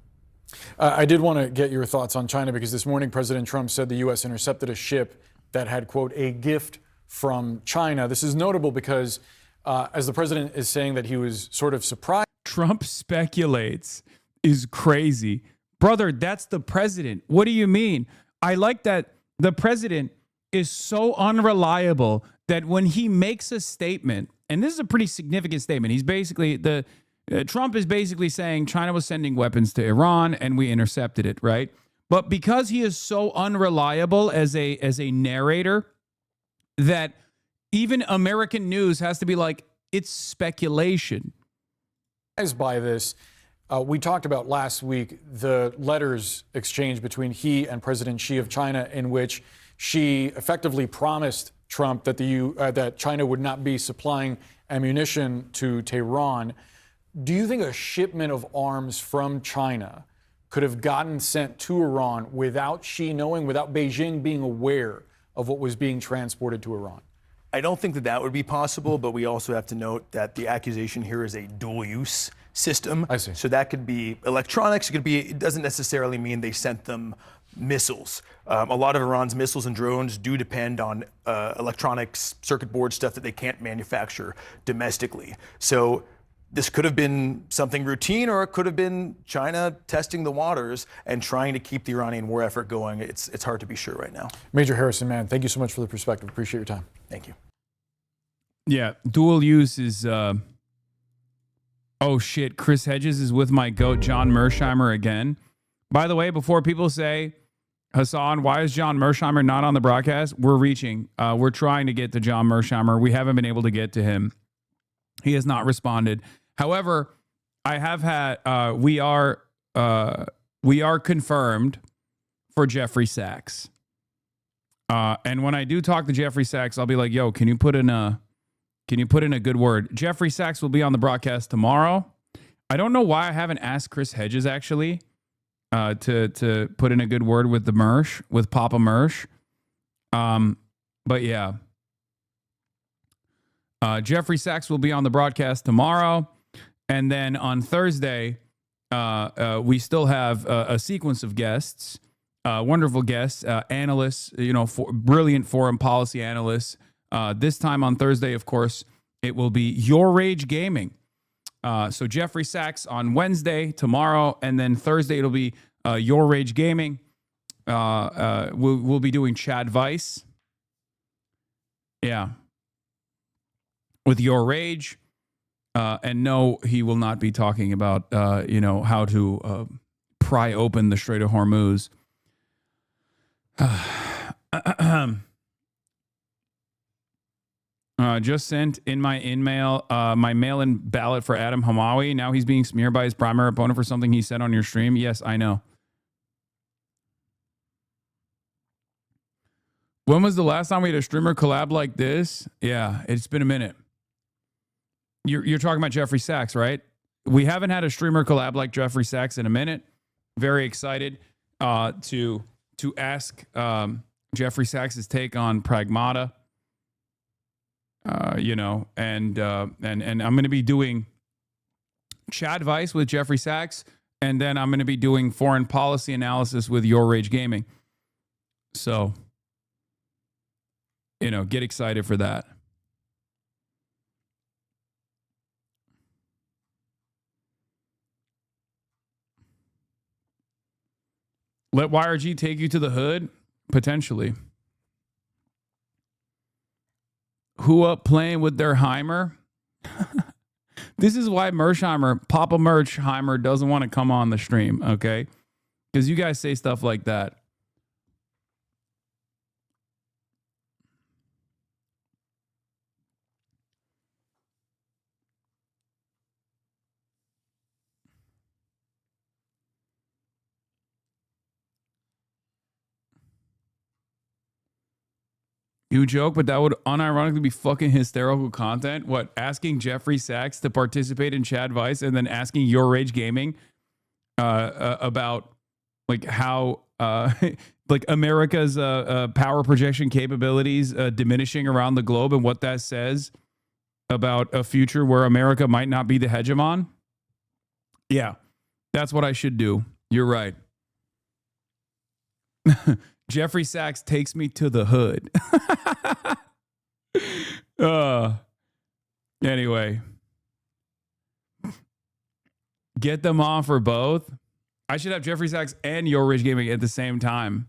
I did want to get your thoughts on China, because this morning President Trump said the U.S. intercepted a ship that had, quote, a gift from China. This is notable because as the president is saying that he was sort of surprised. Trump speculates is crazy. Brother, that's the president. What do you mean? I like that the president is so unreliable that when he makes a statement, and this is a pretty significant statement, he's basically, Trump is basically saying China was sending weapons to Iran and we intercepted it, right? But because he is so unreliable as a narrator, that even American news has to be like, it's speculation. As by this, we talked about last week the letters exchanged between he and President Xi of China, in which Xi effectively promised Trump that that China would not be supplying ammunition to Tehran. Do you think a shipment of arms from China could have gotten sent to Iran without Xi knowing, without Beijing being aware of what was being transported to Iran? I don't think that would be possible, but we also have to note that the accusation here is a dual-use system. I see. So that could be electronics. It doesn't necessarily mean they sent them missiles. A lot of Iran's missiles and drones do depend on electronics, circuit board stuff that they can't manufacture domestically. So this could have been something routine, or it could have been China testing the waters and trying to keep the Iranian war effort going. It's hard to be sure right now. Major Harrison, man, thank you so much for the perspective. Appreciate your time. Thank you. Yeah, dual use is, oh shit, Chris Hedges is with my goat, John Mersheimer, again. By the way, before people say, Hassan, why is John Mersheimer not on the broadcast? We're reaching. We're trying to get to John Mersheimer. We haven't been able to get to him. He has not responded. However, I have had, we are confirmed for Jeffrey Sachs. And when I do talk to Jeffrey Sachs, I'll be like, yo, can you put in a good word? Jeffrey Sachs will be on the broadcast tomorrow. I don't know why I haven't asked Chris Hedges actually to put in a good word with with Papa Mersh. But yeah. Jeffrey Sachs will be on the broadcast tomorrow. And then on Thursday, we still have a sequence of guests. wonderful guests, analysts, brilliant foreign policy analysts. This time on Thursday, of course, it will be Your Rage Gaming. So Jeffrey Sachs on Wednesday, tomorrow, and then Thursday it'll be Your Rage Gaming. We'll be doing Chad Weiss. Yeah. With Your Rage. And no, he will not be talking about, how to pry open the Strait of Hormuz. Just sent in my my mail-in ballot for Adam Hamawi. Now he's being smeared by his primary opponent for something he said on your stream. Yes, I know. When was the last time we had a streamer collab like this? Yeah, it's been a minute. You're talking about Jeffrey Sachs, right? We haven't had a streamer collab like Jeffrey Sachs in a minute. Very excited to ask Jeffrey Sachs's take on Pragmata. And I'm going to be doing Chad Weiss with Jeffrey Sachs, and then I'm going to be doing foreign policy analysis with Your Rage Gaming. So, get excited for that. Let YRG take you to the hood? Potentially. Who up playing with their Heimer? This is why Mersheimer, Papa Mersheimer, doesn't want to come on the stream, okay? Because you guys say stuff like that. You joke, but that would unironically be fucking hysterical content. What, asking Jeffrey Sachs to participate in Chad Weiss and then asking Your Rage Gaming about like how like America's power projection capabilities diminishing around the globe and what that says about a future where America might not be the hegemon? Yeah, that's what I should do. You're right. Jeffrey Sachs takes me to the hood. Anyway. Get them on for both. I should have Jeffrey Sachs and Your Rage Gaming at the same time.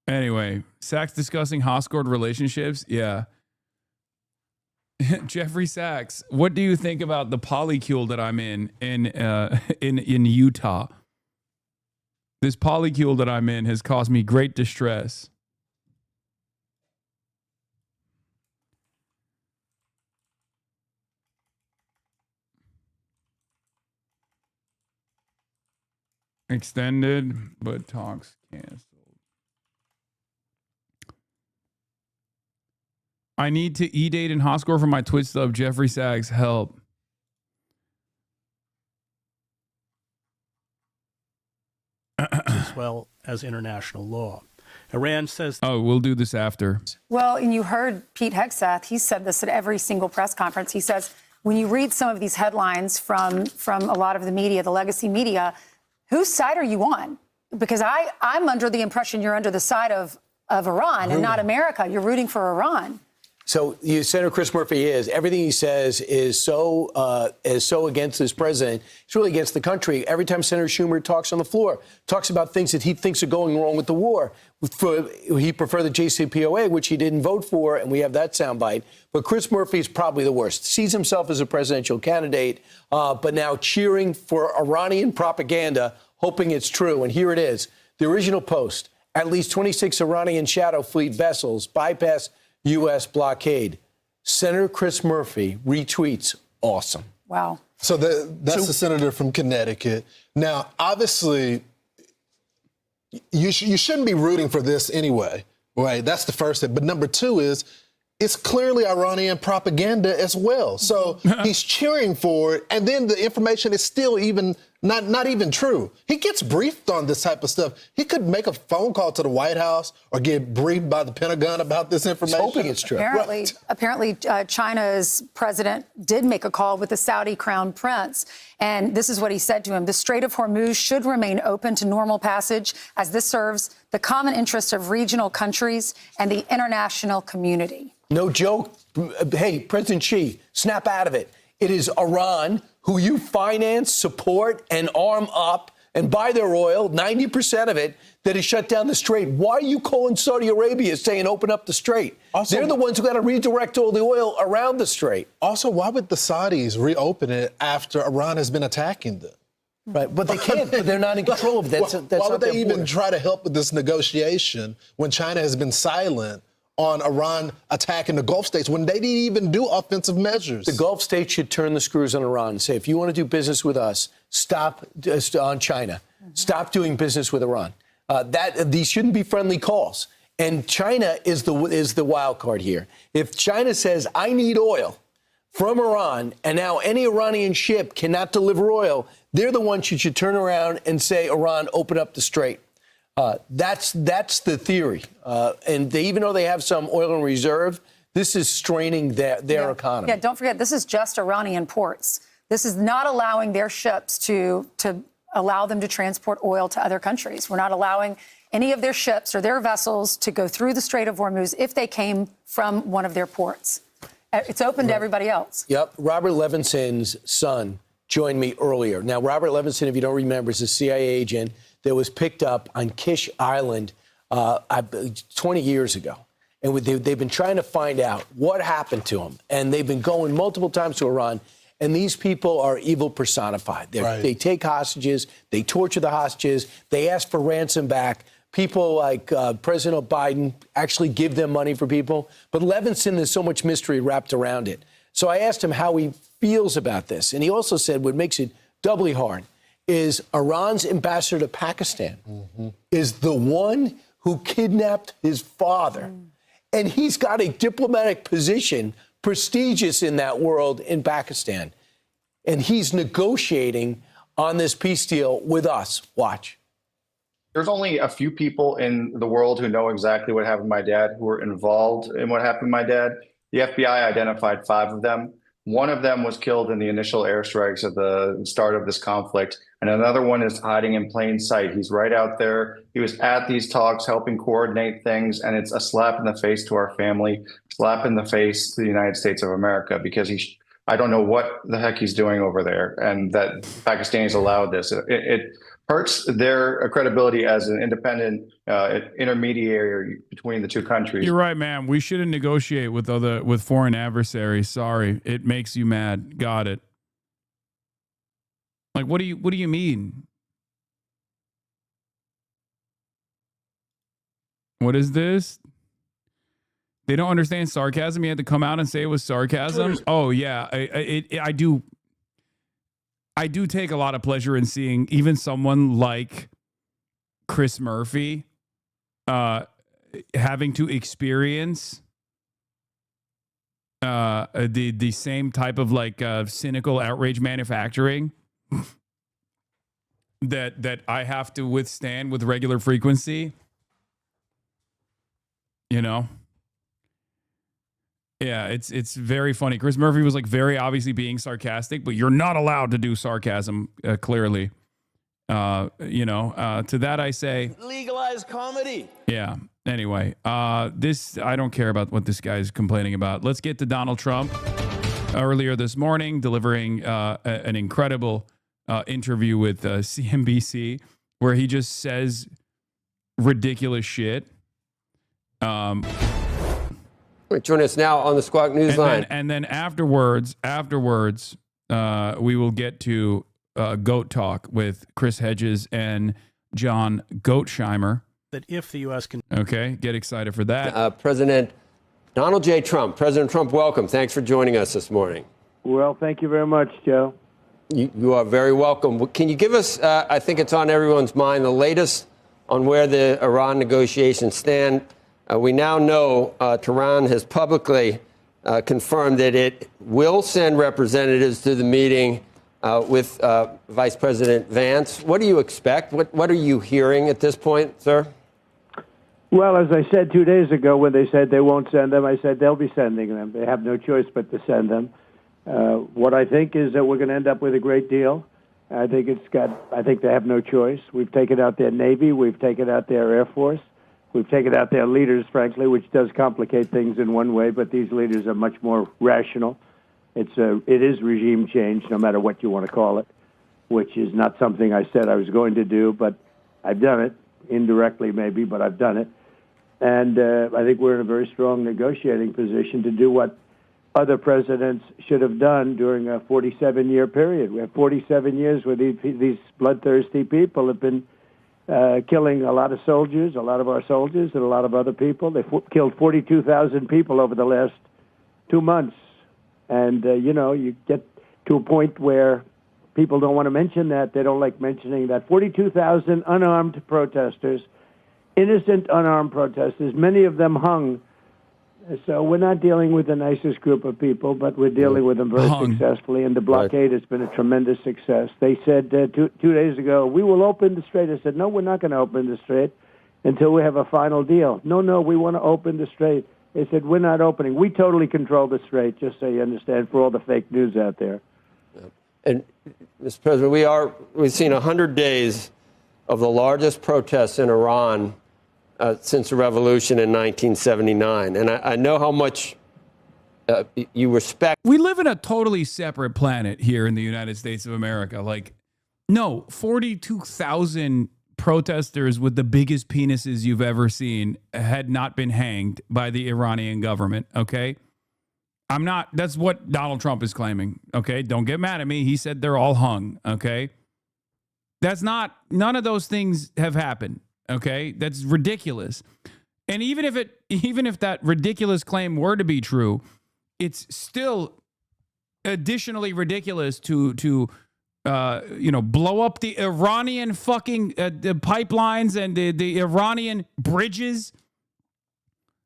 Anyway, Sachs discussing Hoscord relationships. Yeah. Jeffrey Sachs, what do you think about the polycule that I'm in Utah? This polycule that I'm in has caused me great distress. Extended, but talks canceled. I need to E-date and Hoscore for my Twitch sub. Jeffrey Sachs, help. As well as international law. Iran says... Oh, we'll do this after. Well, and you heard Pete Hegseth. He said this at every single press conference. He says, when you read some of these headlines from a lot of the media, the legacy media, whose side are you on? Because I'm under the impression you're under the side of Iran and not America. You're rooting for Iran. So Senator Chris Murphy everything he says is so against this president. It's really against the country. Every time Senator Schumer talks on the floor, talks about things that he thinks are going wrong with the war. He preferred the JCPOA, which he didn't vote for, and we have that soundbite. But Chris Murphy is probably the worst. Sees himself as a presidential candidate, but now cheering for Iranian propaganda, hoping it's true. And here it is. The original post. At least 26 Iranian shadow fleet vessels bypass U.S. blockade. Senator Chris Murphy retweets. Awesome. Wow. So that's the senator from Connecticut. Now, obviously, you shouldn't be rooting for this anyway, right? That's the first thing. But number two is it's clearly Iranian propaganda as well. So he's cheering for it, and then the information is still even not even true. He gets briefed on this type of stuff. He could make a phone call to the White House or get briefed by the Pentagon about this information. He's hoping it's true. Apparently, China's president did make a call with the Saudi crown prince. And this is what he said to him. The Strait of Hormuz should remain open to normal passage, as this serves the common interests of regional countries and the international community. No joke. Hey, President Xi, snap out of it. It is Iran who you finance, support, and arm up and buy their oil, 90% of it, that has shut down the strait. Why are you calling Saudi Arabia saying open up the strait? Also, they're the ones who got to redirect all the oil around the strait. Also, why would the Saudis reopen it after Iran has been attacking them? Right, but they can't. But they're not in control of that. Why would they even try to help with this negotiation when China has been silent on Iran attacking the Gulf states when they didn't even do offensive measures? The Gulf states should turn the screws on Iran and say, if you want to do business with us, stop on China. Stop doing business with Iran. These shouldn't be friendly calls. And China is the wild card here. If China says, I need oil from Iran, and now any Iranian ship cannot deliver oil, they're the ones who should turn around and say, Iran, open up the strait. That's the theory. And even though they have some oil in reserve, this is straining their economy. Yeah, don't forget, this is just Iranian ports. This is not allowing their ships to allow them to transport oil to other countries. We're not allowing any of their ships or their vessels to go through the Strait of Hormuz if they came from one of their ports. It's open to everybody else. Yep. Robert Levinson's son joined me earlier. Now, Robert Levinson, if you don't remember, is a CIA agent that was picked up on Kish Island 20 years ago. And they've been trying to find out what happened to him. And they've been going multiple times to Iran. And these people are evil personified. They take hostages. They torture the hostages. They ask for ransom back. People like President Biden actually give them money for people. But Levinson, there's so much mystery wrapped around it. So I asked him how he feels about this. And he also said what makes it doubly hard is Iran's ambassador to Pakistan is the one who kidnapped his father. And he's got a diplomatic position, prestigious in that world in Pakistan. And he's negotiating on this peace deal with us. Watch. There's only a few people in the world who know exactly what happened to my dad, who were involved in what happened to my dad. The FBI identified 5 of them. One of them was killed in the initial airstrikes at the start of this conflict. And another one is hiding in plain sight. He's right out there. He was at these talks, helping coordinate things. And it's a slap in the face to our family, slap in the face to the United States of America, because I don't know what the heck he's doing over there. And that Pakistanis allowed this. It hurts their credibility as an independent intermediary between the two countries. You're right, man. We shouldn't negotiate with foreign adversaries. Sorry, it makes you mad. Got it. Like, what do you mean? What is this? They don't understand sarcasm. You had to come out and say it was sarcasm. Oh yeah, I do take a lot of pleasure in seeing even someone like Chris Murphy having to experience the same type of cynical outrage manufacturing that I have to withstand with regular frequency. You know? Yeah, it's very funny. Chris Murphy was very obviously being sarcastic, but you're not allowed to do sarcasm, clearly. To that I say, legalize comedy. Yeah. Anyway, I don't care about what this guy's complaining about. Let's get to Donald Trump. Earlier this morning, delivering an incredible interview with CNBC, where he just says ridiculous shit. Join us now on the Squawk Newsline. And then afterwards, we will get to Goat Talk with Chris Hedges and John Goatsheimer. That if the U.S. can... Okay, get excited for that. President Donald J. Trump. President Trump, welcome. Thanks for joining us this morning. Well, thank you very much, Joe. You are very welcome. Can you give us, I think it's on everyone's mind, the latest on where the Iran negotiations stand? We now know Tehran has publicly confirmed that it will send representatives to the meeting with Vice President Vance. What do you expect? What are you hearing at this point, sir? Well, as I said 2 days ago when they said they won't send them, I said they'll be sending them. They have no choice but to send them. What I think is that we're going to end up with a great deal. I think they have no choice. We've taken out their Navy. We've taken out their Air Force. We've taken out their leaders, frankly, which does complicate things in one way, but these leaders are much more rational. It is regime change, no matter what you want to call it, which is not something I said I was going to do, but I've done it, indirectly maybe, but I've done it. And I think we're in a very strong negotiating position to do what other presidents should have done during a 47-year period. We have 47 years where these bloodthirsty people have been killing a lot of soldiers, a lot of our soldiers, and a lot of other people. They've killed 42,000 people over the last 2 months. And, you get to a point where people don't want to mention that. They don't like mentioning that. 42,000 unarmed protesters, innocent unarmed protesters, many of them hung. So we're not dealing with the nicest group of people, but we're dealing with them very successfully, and the blockade has been a tremendous success. They said 2 days ago, we will open the strait. I said, no, we're not going to open the strait until we have a final deal. No, we want to open the strait. They said, we're not opening. We totally control the strait, just so you understand, for all the fake news out there. And, Mr. President, we've seen 100 days of the largest protests in Iran since the revolution in 1979. And I know how much you respect. We live in a totally separate planet here in the United States of America. Like, no, 42,000 protesters with the biggest penises you've ever seen had not been hanged by the Iranian government, okay? That's what Donald Trump is claiming, okay? Don't get mad at me. He said they're all hung, okay? None of those things have happened. Okay, that's ridiculous. And even if that ridiculous claim were to be true, it's still additionally ridiculous to blow up the Iranian fucking the pipelines and the Iranian bridges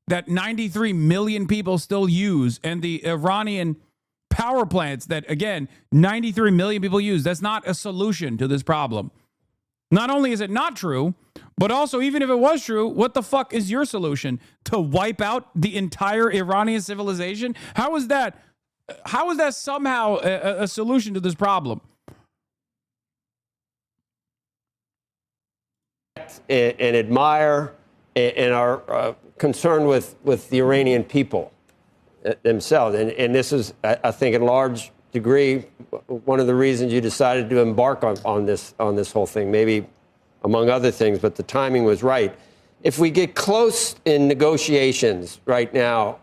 that 93 million people still use, and the Iranian power plants that, again, 93 million people use. That's not a solution to this problem. Not only is it not true, but also, even if it was true, what the fuck is your solution? To wipe out the entire Iranian civilization? How is that somehow a solution to this problem? And admire and are concerned with the Iranian people themselves. And this is, I think, in large degree, one of the reasons you decided to embark on this whole thing, maybe among other things, but the timing was right. If we get close in negotiations right now,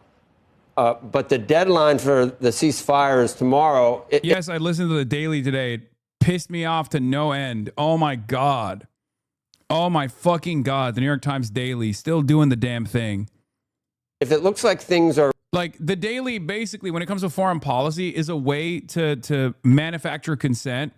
but the deadline for the ceasefire is tomorrow. Yes, I listened to the Daily today. It pissed me off to no end. Oh, my God. Oh, my fucking God. The New York Times Daily still doing the damn thing. If it looks like things are... Like, the Daily, basically, when it comes to foreign policy, is a way to manufacture consent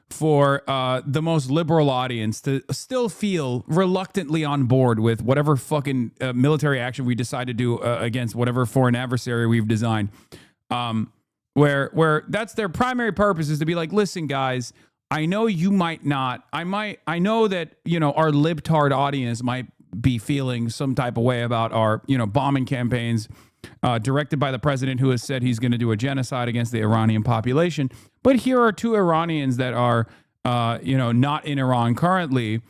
for the most liberal audience to still feel reluctantly on board with whatever fucking military action we decide to do against whatever foreign adversary we've designed. Where that's their primary purpose, is to be like, listen, guys, I know you might not. I know that, our libtard audience might be feeling some type of way about our, bombing campaigns directed by the president, who has said he's going to do a genocide against the Iranian population. But here are two Iranians that are, not in Iran currently,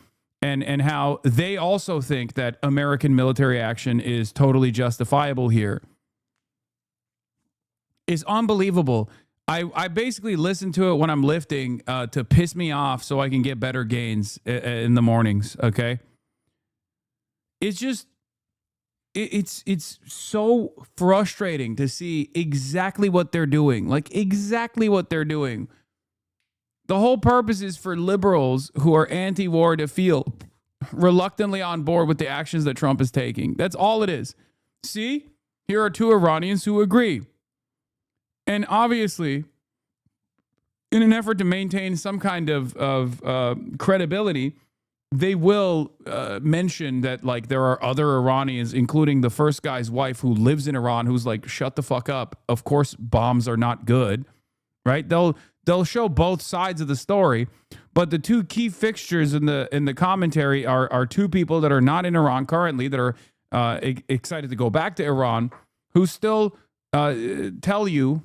and how they also think that American military action is totally justifiable here. It's unbelievable. I basically listen to it when I'm lifting to piss me off so I can get better gains in the mornings, okay? It's just... It's so frustrating to see exactly what they're doing. Like, exactly what they're doing. The whole purpose is for liberals who are anti-war to feel reluctantly on board with the actions that Trump is taking. That's all it is. See, here are two Iranians who agree. And obviously, in an effort to maintain some kind of credibility, they will mention that, like, there are other Iranians, including the first guy's wife who lives in Iran, who's like, shut the fuck up. Of course, bombs are not good, right? They'll they'll show both sides of the story. But the two key fixtures in the commentary are two people that are not in Iran currently, that are excited to go back to Iran, who still tell you,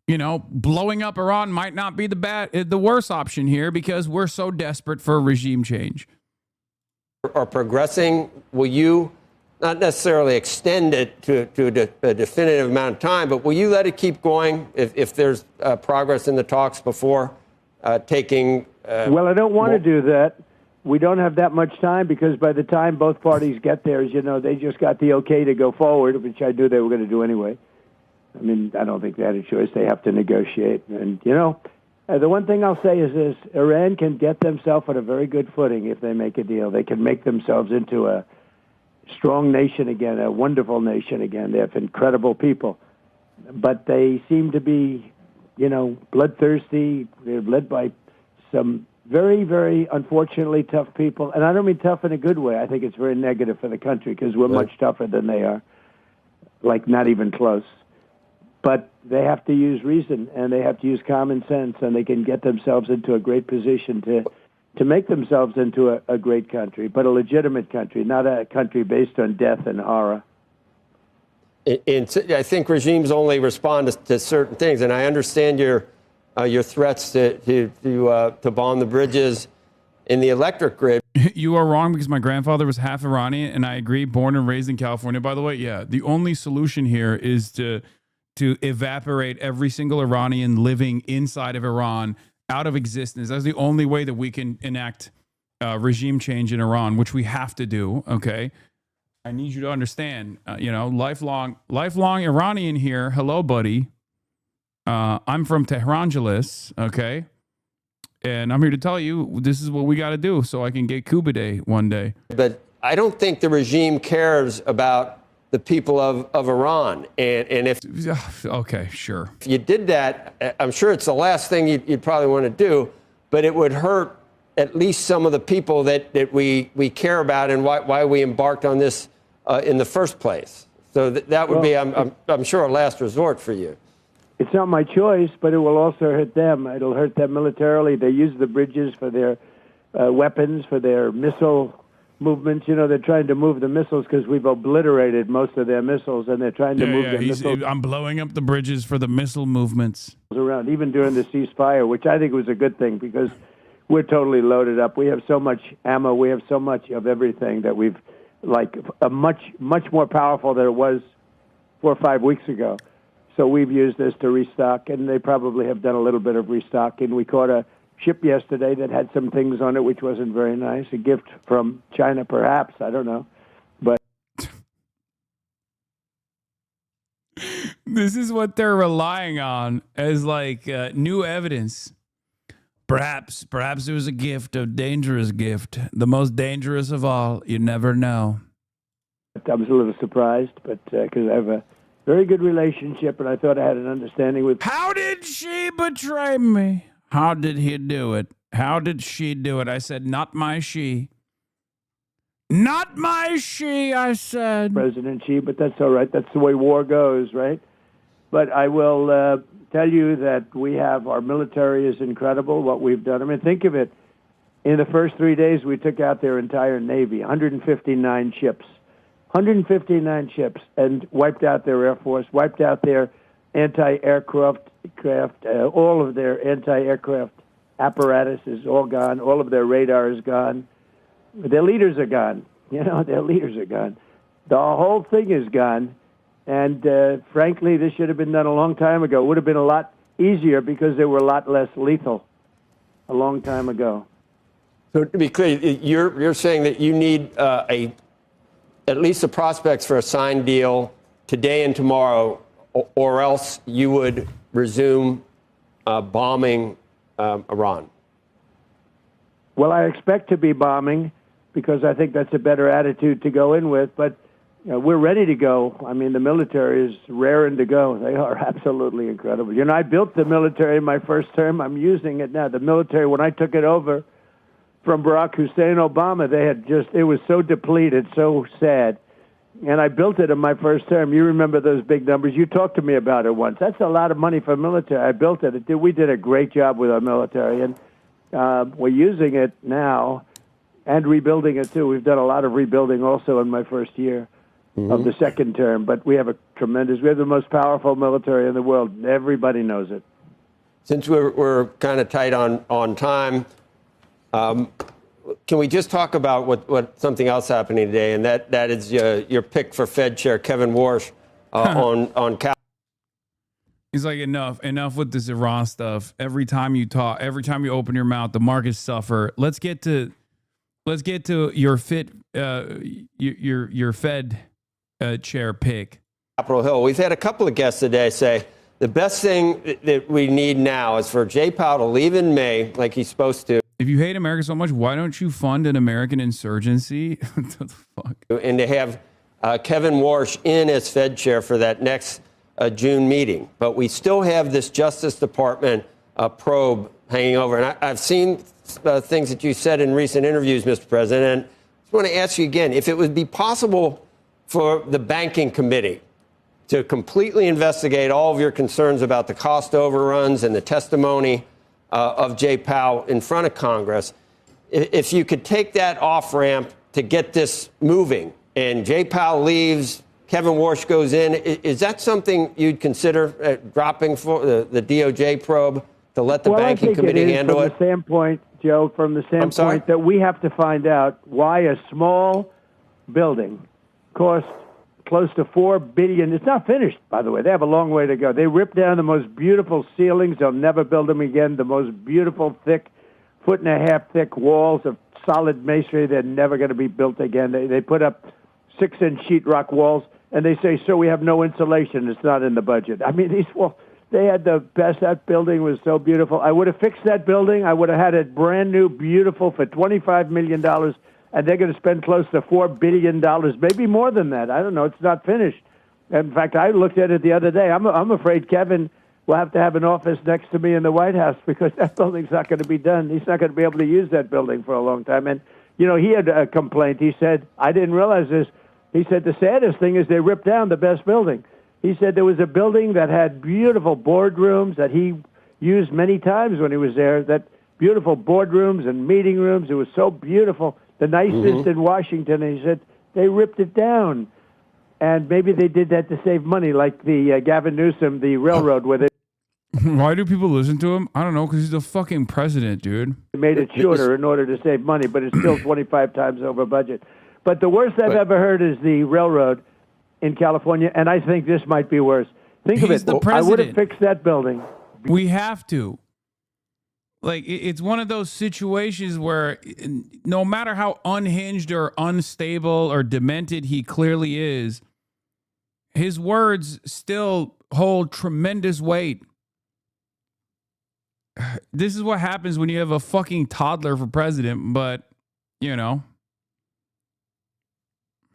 blowing up Iran might not be the worst option here because we're so desperate for a regime change. Are progressing, will you not necessarily extend it to a definitive amount of time, but will you let it keep going if there's progress in the talks before taking? Well, I don't want to do that. We don't have that much time because by the time both parties get there, as you know, they just got the okay to go forward, which I knew they were going to do anyway. I mean, I don't think they had a choice. They have to negotiate. And, the one thing I'll say is this: Iran can get themselves on a very good footing if they make a deal. They can make themselves into a strong nation again, a wonderful nation again. They have incredible people. But they seem to be, bloodthirsty. They're led by some very, very unfortunately tough people. And I don't mean tough in a good way. I think it's very negative for the country because we're much tougher than they are, like not even close. But they have to use reason and they have to use common sense, and they can get themselves into a great position to make themselves into a great country, but a legitimate country, not a country based on death and horror. I think regimes only respond to certain things, and I understand your threats to bomb the bridges in the electric grid. You are wrong because my grandfather was half Iranian, and I agree, born and raised in California. By the way, yeah, the only solution here is to evaporate every single Iranian living inside of Iran out of existence. That's the only way that we can enact regime change in Iran, which we have to do. Okay, I need you to understand. Lifelong Iranian here. Hello, buddy. I'm from Tehrangeles. Okay, and I'm here to tell you this is what we got to do so I can get Cuba Day one day. But I don't think the regime cares about the people of Iran. And if okay, sure, if you did that, I'm sure it's the last thing you'd probably want to do, but it would hurt at least some of the people that we care about and why we embarked on this in the first place. So that would be, I'm sure, a last resort for you. It's not my choice, but it will also hurt them. It'll hurt them militarily. They use the bridges for their weapons, for their missile movements. They're trying to move the missiles because we've obliterated most of their missiles, and they're trying to move the missiles. I'm blowing up the bridges for the missile movements around, even during the ceasefire, which I think was a good thing because we're totally loaded up. We have so much ammo. We have so much of everything that we've, much more powerful than it was 4 or 5 weeks ago. So we've used this to restock, and they probably have done a little bit of restocking. We caught a ship yesterday that had some things on it which wasn't very nice. A gift from China, perhaps. I don't know. But this is what they're relying on as new evidence. Perhaps it was a gift, a dangerous gift, the most dangerous of all. You never know. I was a little surprised, but because I have a very good relationship, and I thought I had an understanding with. How did she betray me? How did he do it? How did she do it? I said, not my she. Not my she, I said. President Xi, but that's all right. That's the way war goes, right? But I will tell you that we have, our military is incredible, what we've done. I mean, think of it. In the first 3 days, we took out their entire Navy, 159 ships. 159 ships, and wiped out their Air Force, wiped out their anti-aircraft, all of their anti-aircraft apparatus is all gone. All of their radar is gone. Their leaders are gone. Their leaders are gone. The whole thing is gone. And frankly, this should have been done a long time ago. It would have been a lot easier because they were a lot less lethal a long time ago. So to be clear, you're saying that you need at least the prospects for a signed deal today and tomorrow, or else you would resume bombing Iran. Well, I expect to be bombing because I think that's a better attitude to go in with. But we're ready to go. I mean, the military is raring to go. They are absolutely incredible. I built the military in my first term. I'm using it now. The military, when I took it over from Barack Hussein Obama, it was so depleted, so sad. and I built it in my first term. You remember those big numbers? You talked to me about it once. That's a lot of money for military. I built it. We did a great job with our military, and we're using it now and rebuilding it too. We've done a lot of rebuilding also in my first year of the second term. But we have we have the most powerful military in the world. And everybody knows it. Since we're kind of tight on time, can we just talk about what something else happening today, and that is your pick for Fed Chair Kevin Warsh on Cal. He's like, enough with this Iran stuff. Every time you talk, every time you open your mouth, the markets suffer. Let's get to your your Fed chair pick. Capitol Hill. We've had a couple of guests today say the best thing that we need now is for Jay Powell to leave in May like he's supposed to. If you hate America so much, why don't you fund an American insurgency? What the fuck? And to have Kevin Warsh in as Fed chair for that next June meeting. But we still have this Justice Department probe hanging over. And I've seen things that you said in recent interviews, Mr. President. And I just want to ask you again, if it would be possible for the Banking Committee to completely investigate all of your concerns about the cost overruns and the testimony of Jay Powell in front of Congress, if you could take that off-ramp to get this moving, and Jay Powell leaves, Kevin Warsh goes in, is that something you'd consider dropping for the DOJ probe to let the Banking Committee handle it? From the standpoint, Joe, from the standpoint that we have to find out why a small building costs close to $4 billion. It's not finished, by the way. They have a long way to go. They ripped down the most beautiful ceilings. They'll never build them again. The most beautiful, thick, 1.5 thick walls of solid masonry. They're never going to be built again. They put up 6-inch sheetrock walls, and they say, "Sir, we have no insulation. It's not in the budget." I mean, these walls, they had the best. That building was so beautiful. I would have fixed that building. I would have had it brand new, beautiful for $25 million. And they're going to spend close to $4 billion, maybe more than that. I don't know. It's not finished. In fact, I looked at it the other day. I'm afraid Kevin will have to have an office next to me in the White House because that building's not going to be done. He's not going to be able to use that building for a long time. And, you know, he had a complaint. He said, I didn't realize this. He said the saddest thing is they ripped down the best building. He said there was a building that had beautiful boardrooms that he used many times when he was there, that beautiful boardrooms and meeting rooms. It was so beautiful. The nicest in Washington, and he said they ripped it down, and maybe they did that to save money, like the Gavin Newsom, the railroad with it. Why do people listen to him? I don't know, because he's the fucking president, dude. They made it shorter in order to save money, but it's still 25 times over budget. But the worst I've ever heard is the railroad in California, and I think this might be worse. Think of it. I would have fixed that building. We have to. Like, it's one of those situations where no matter how unhinged or unstable or demented he clearly is, his words still hold tremendous weight. This is what happens when you have a fucking toddler for president, but, you know,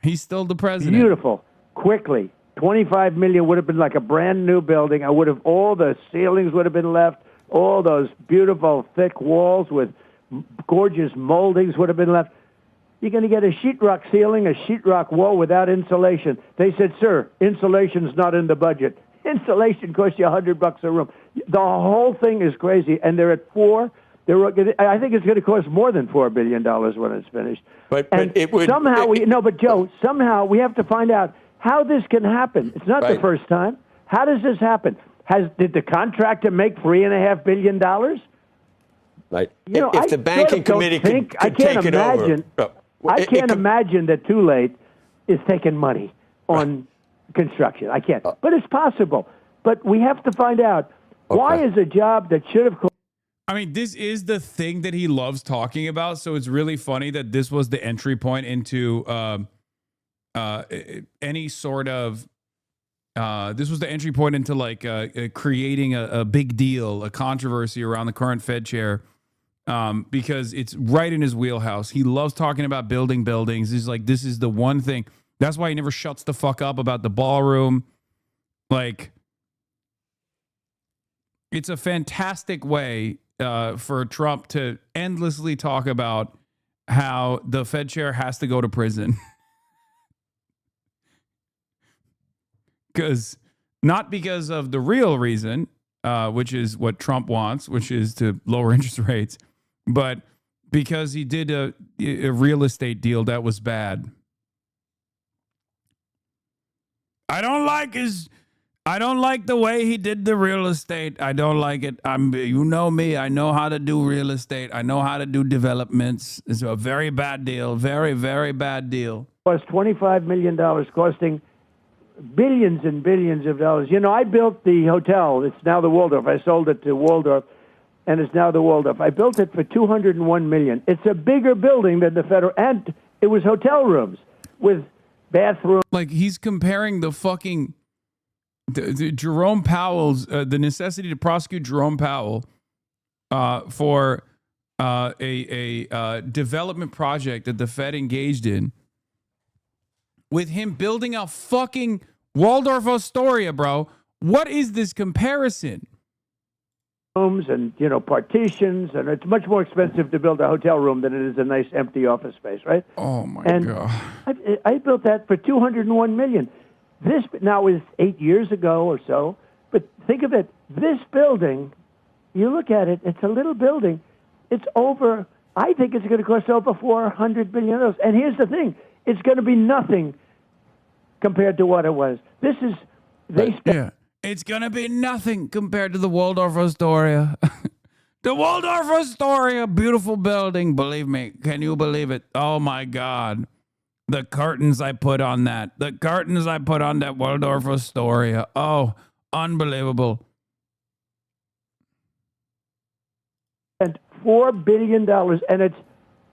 he's still the president. Beautiful. Quickly. 25 million would have been like a brand new building. All the ceilings would have been left. All those beautiful, thick walls with gorgeous moldings would have been left. You're going to get a sheetrock ceiling, a sheetrock wall without insulation. They said, "Sir, insulation's not in the budget." Insulation costs you $100 a room. The whole thing is crazy, and they're at $4. I think it's going to cost more than $4 billion when it's finished. But it would somehow somehow we have to find out how this can happen. It's not the first time. How does this happen? Did the contractor make $3.5 billion? Right. You know, if the Banking Committee could take it over. I can't imagine that Too Late is taking money on construction. I can't. But it's possible. But we have to find out why is a job that should have. I mean, this is the thing that he loves talking about. So it's really funny that this was the entry point into any sort of. This was the entry point into like creating a big deal, a controversy around the current Fed chair, because it's right in his wheelhouse. He loves talking about building buildings. He's like, this is the one thing. That's why he never shuts the fuck up about the ballroom. Like, it's a fantastic way for Trump to endlessly talk about how the Fed chair has to go to prison. not because of the real reason, which is what Trump wants, which is to lower interest rates, but because he did a real estate deal that was bad. I don't like the way he did the real estate. I don't like it. You know me. I know how to do real estate. I know how to do developments. It's a very bad deal. Very, very bad deal. Was $25 million, costing billions and billions of dollars. You know, I built the hotel. It's now the Waldorf. I sold it to Waldorf, and it's now the Waldorf. I built it for $201 million. It's a bigger building than the federal, and it was hotel rooms with bathrooms. Like, he's comparing the fucking the Jerome Powell's the necessity to prosecute Jerome Powell for a development project that the Fed engaged in, with him building a fucking Waldorf Astoria, bro. What is this comparison? Rooms and, you know, partitions, and it's much more expensive to build a hotel room than it is a nice empty office space, right? Oh my God! I built that for $201 million. This now is 8 years ago or so, but think of it. This building, you look at it, it's a little building. It's over. I think it's going to cost over $400 billion. And here's the thing: it's going to be nothing compared to what it was. This is yeah. It's going to be nothing compared to the Waldorf Astoria. The Waldorf Astoria, beautiful building. Believe me. Can you believe it? Oh, my God. The curtains I put on that. The curtains I put on that Waldorf Astoria. Oh, unbelievable. And $4 billion, and it's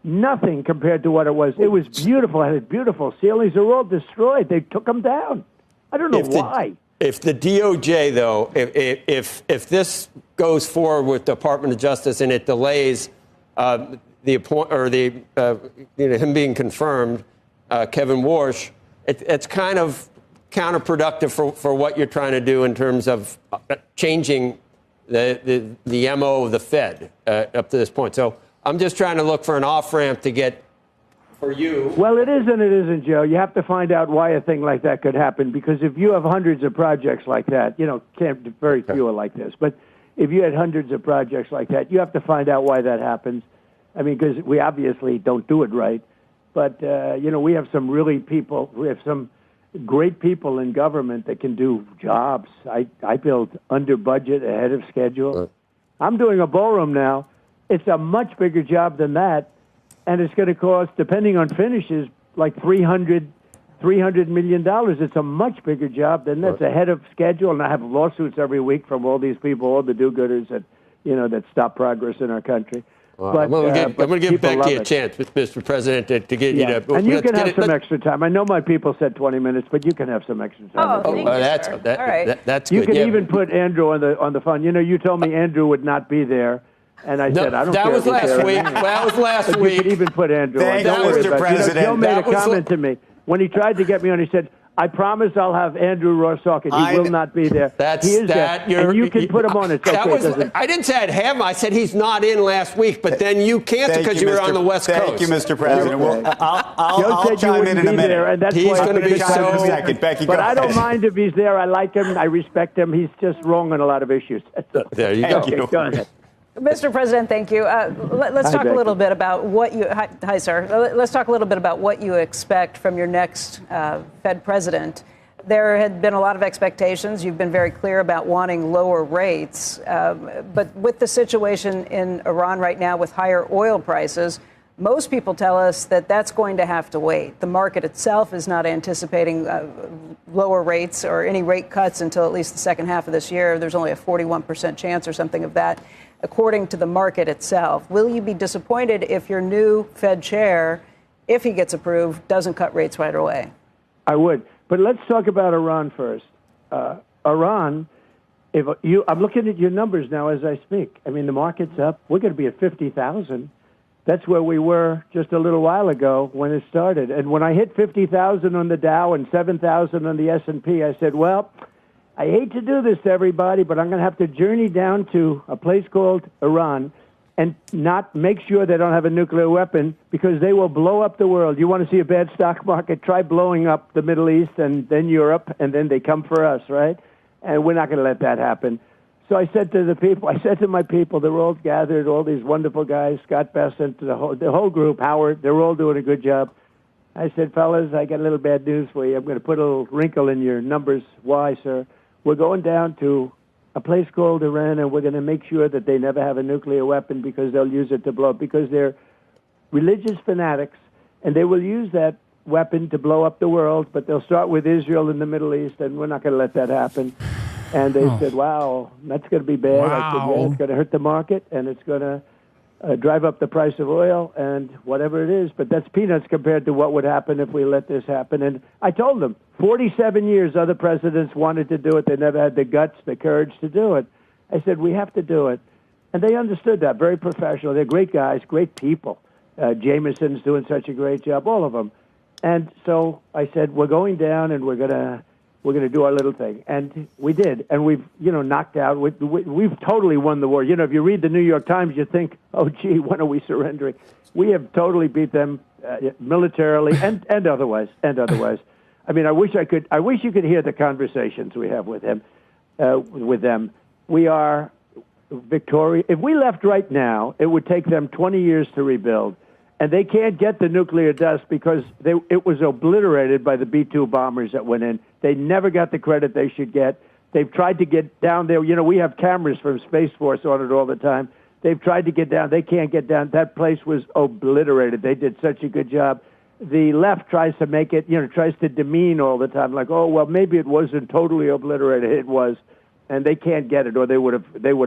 nothing compared to what it was. It was beautiful. It had beautiful ceilings. They were all destroyed. They took them down. I don't know why. If the DOJ, though, if this goes forward with Department of Justice and it delays him being confirmed, Kevin Warsh, it's kind of counterproductive for what you're trying to do in terms of changing the MO of the Fed up to this point. So I'm just trying to look for an off-ramp to get for you. Well, it is and it isn't, Joe. You have to find out why a thing like that could happen, because if you have hundreds of projects like that, you know, very few are like this, but if you had hundreds of projects like that, you have to find out why that happens. I mean, because we obviously don't do it right, but, you know, we have some great people in government that can do jobs. I build under budget, ahead of schedule. I'm doing a ballroom now. It's a much bigger job than that. And it's going to cost, depending on finishes, like $300 million. It's a much bigger job than that's ahead of schedule. And I have lawsuits every week from all these people, all the do-gooders that, you know, that stop progress in our country. But, I'm going to give Becky a chance, Mr. President, to get you to. And you can have some extra time. I know my people said 20 minutes, but you can have some extra time. That's you good. can even put Andrew on the phone. You know, you told me Andrew would not be there. And I said, I don't care. That was last week. That was last week. You could even put Andrew on. Thank you, Mr. President. Joe made a comment to me. When he tried to get me on, he said, I promise I'll have Andrew Ross Hawkins. He will not be there. He is there. And you can put him on. It's okay. I didn't say I'd have him. I said he's not in last week, but then you canceled because you were on the West Coast. Thank you, Mr. President. Well, I'll chime in a minute. There, and that's he's going to be so. Becky, but I don't mind if he's there. I like him. I respect him. He's just wrong on a lot of issues. There you go. Go ahead. Mr. President, thank you. Let's talk a little bit about what you. Hi, sir. Let's talk a little bit about what you expect from your next Fed president. There had been a lot of expectations. You've been very clear about wanting lower rates. But with the situation in Iran right now with higher oil prices, most people tell us that that's going to have to wait. The market itself is not anticipating lower rates or any rate cuts until at least the second half of this year. There's only a 41% chance or something of that, according to the market itself. Will you be disappointed if your new Fed chair, if he gets approved, doesn't cut rates right away? I would. But let's talk about Iran first. Iran, I'm looking at your numbers now as I speak. I mean, the market's up. We're going to be at 50,000. That's where we were just a little while ago when it started. And when I hit 50,000 on the Dow and 7,000 on the S&P, I said, well, I hate to do this to everybody, but I'm going to have to journey down to a place called Iran and not make sure they don't have a nuclear weapon, because they will blow up the world. You want to see a bad stock market? Try blowing up the Middle East and then Europe, and then they come for us, right? And we're not going to let that happen. So I said to my people, they're all gathered, all these wonderful guys, Scott Bessent, the whole group, Howard, they're all doing a good job. I said, fellas, I got a little bad news for you. I'm going to put a little wrinkle in your numbers. Why, sir? We're going down to a place called Iran, and we're going to make sure that they never have a nuclear weapon, because they'll use it to blow up, because they're religious fanatics, and they will use that weapon to blow up the world, but they'll start with Israel in the Middle East, and we're not going to let that happen. And they said, wow, that's going to be bad. I said, yeah, it's going to hurt the market, and it's going to drive up the price of oil and whatever it is. But that's peanuts compared to what would happen if we let this happen. And I told them, 47 years other presidents wanted to do it. They never had the guts, the courage to do it. I said, we have to do it. And they understood that, very professional. They're great guys, great people. Jameson's doing such a great job, all of them. And so I said, we're going down, and we're going to do our little thing. And we did. And we've, knocked out. We've totally won the war. If you read the New York Times, you think, oh, gee, when are we surrendering? We have totally beat them militarily and otherwise. I mean, I wish you could hear the conversations we have with them. We are victorious. If we left right now, it would take them 20 years to rebuild. And they can't get the nuclear dust because it was obliterated by the B-2 bombers that went in. They never got the credit they should get. They've tried to get down there. We have cameras from Space Force on it all the time. They've tried to get down. They can't get down. That place was obliterated. They did such a good job. The left tries to make it, tries to demean all the time, like, oh, well, maybe it wasn't totally obliterated. It was, and they can't get it, or they would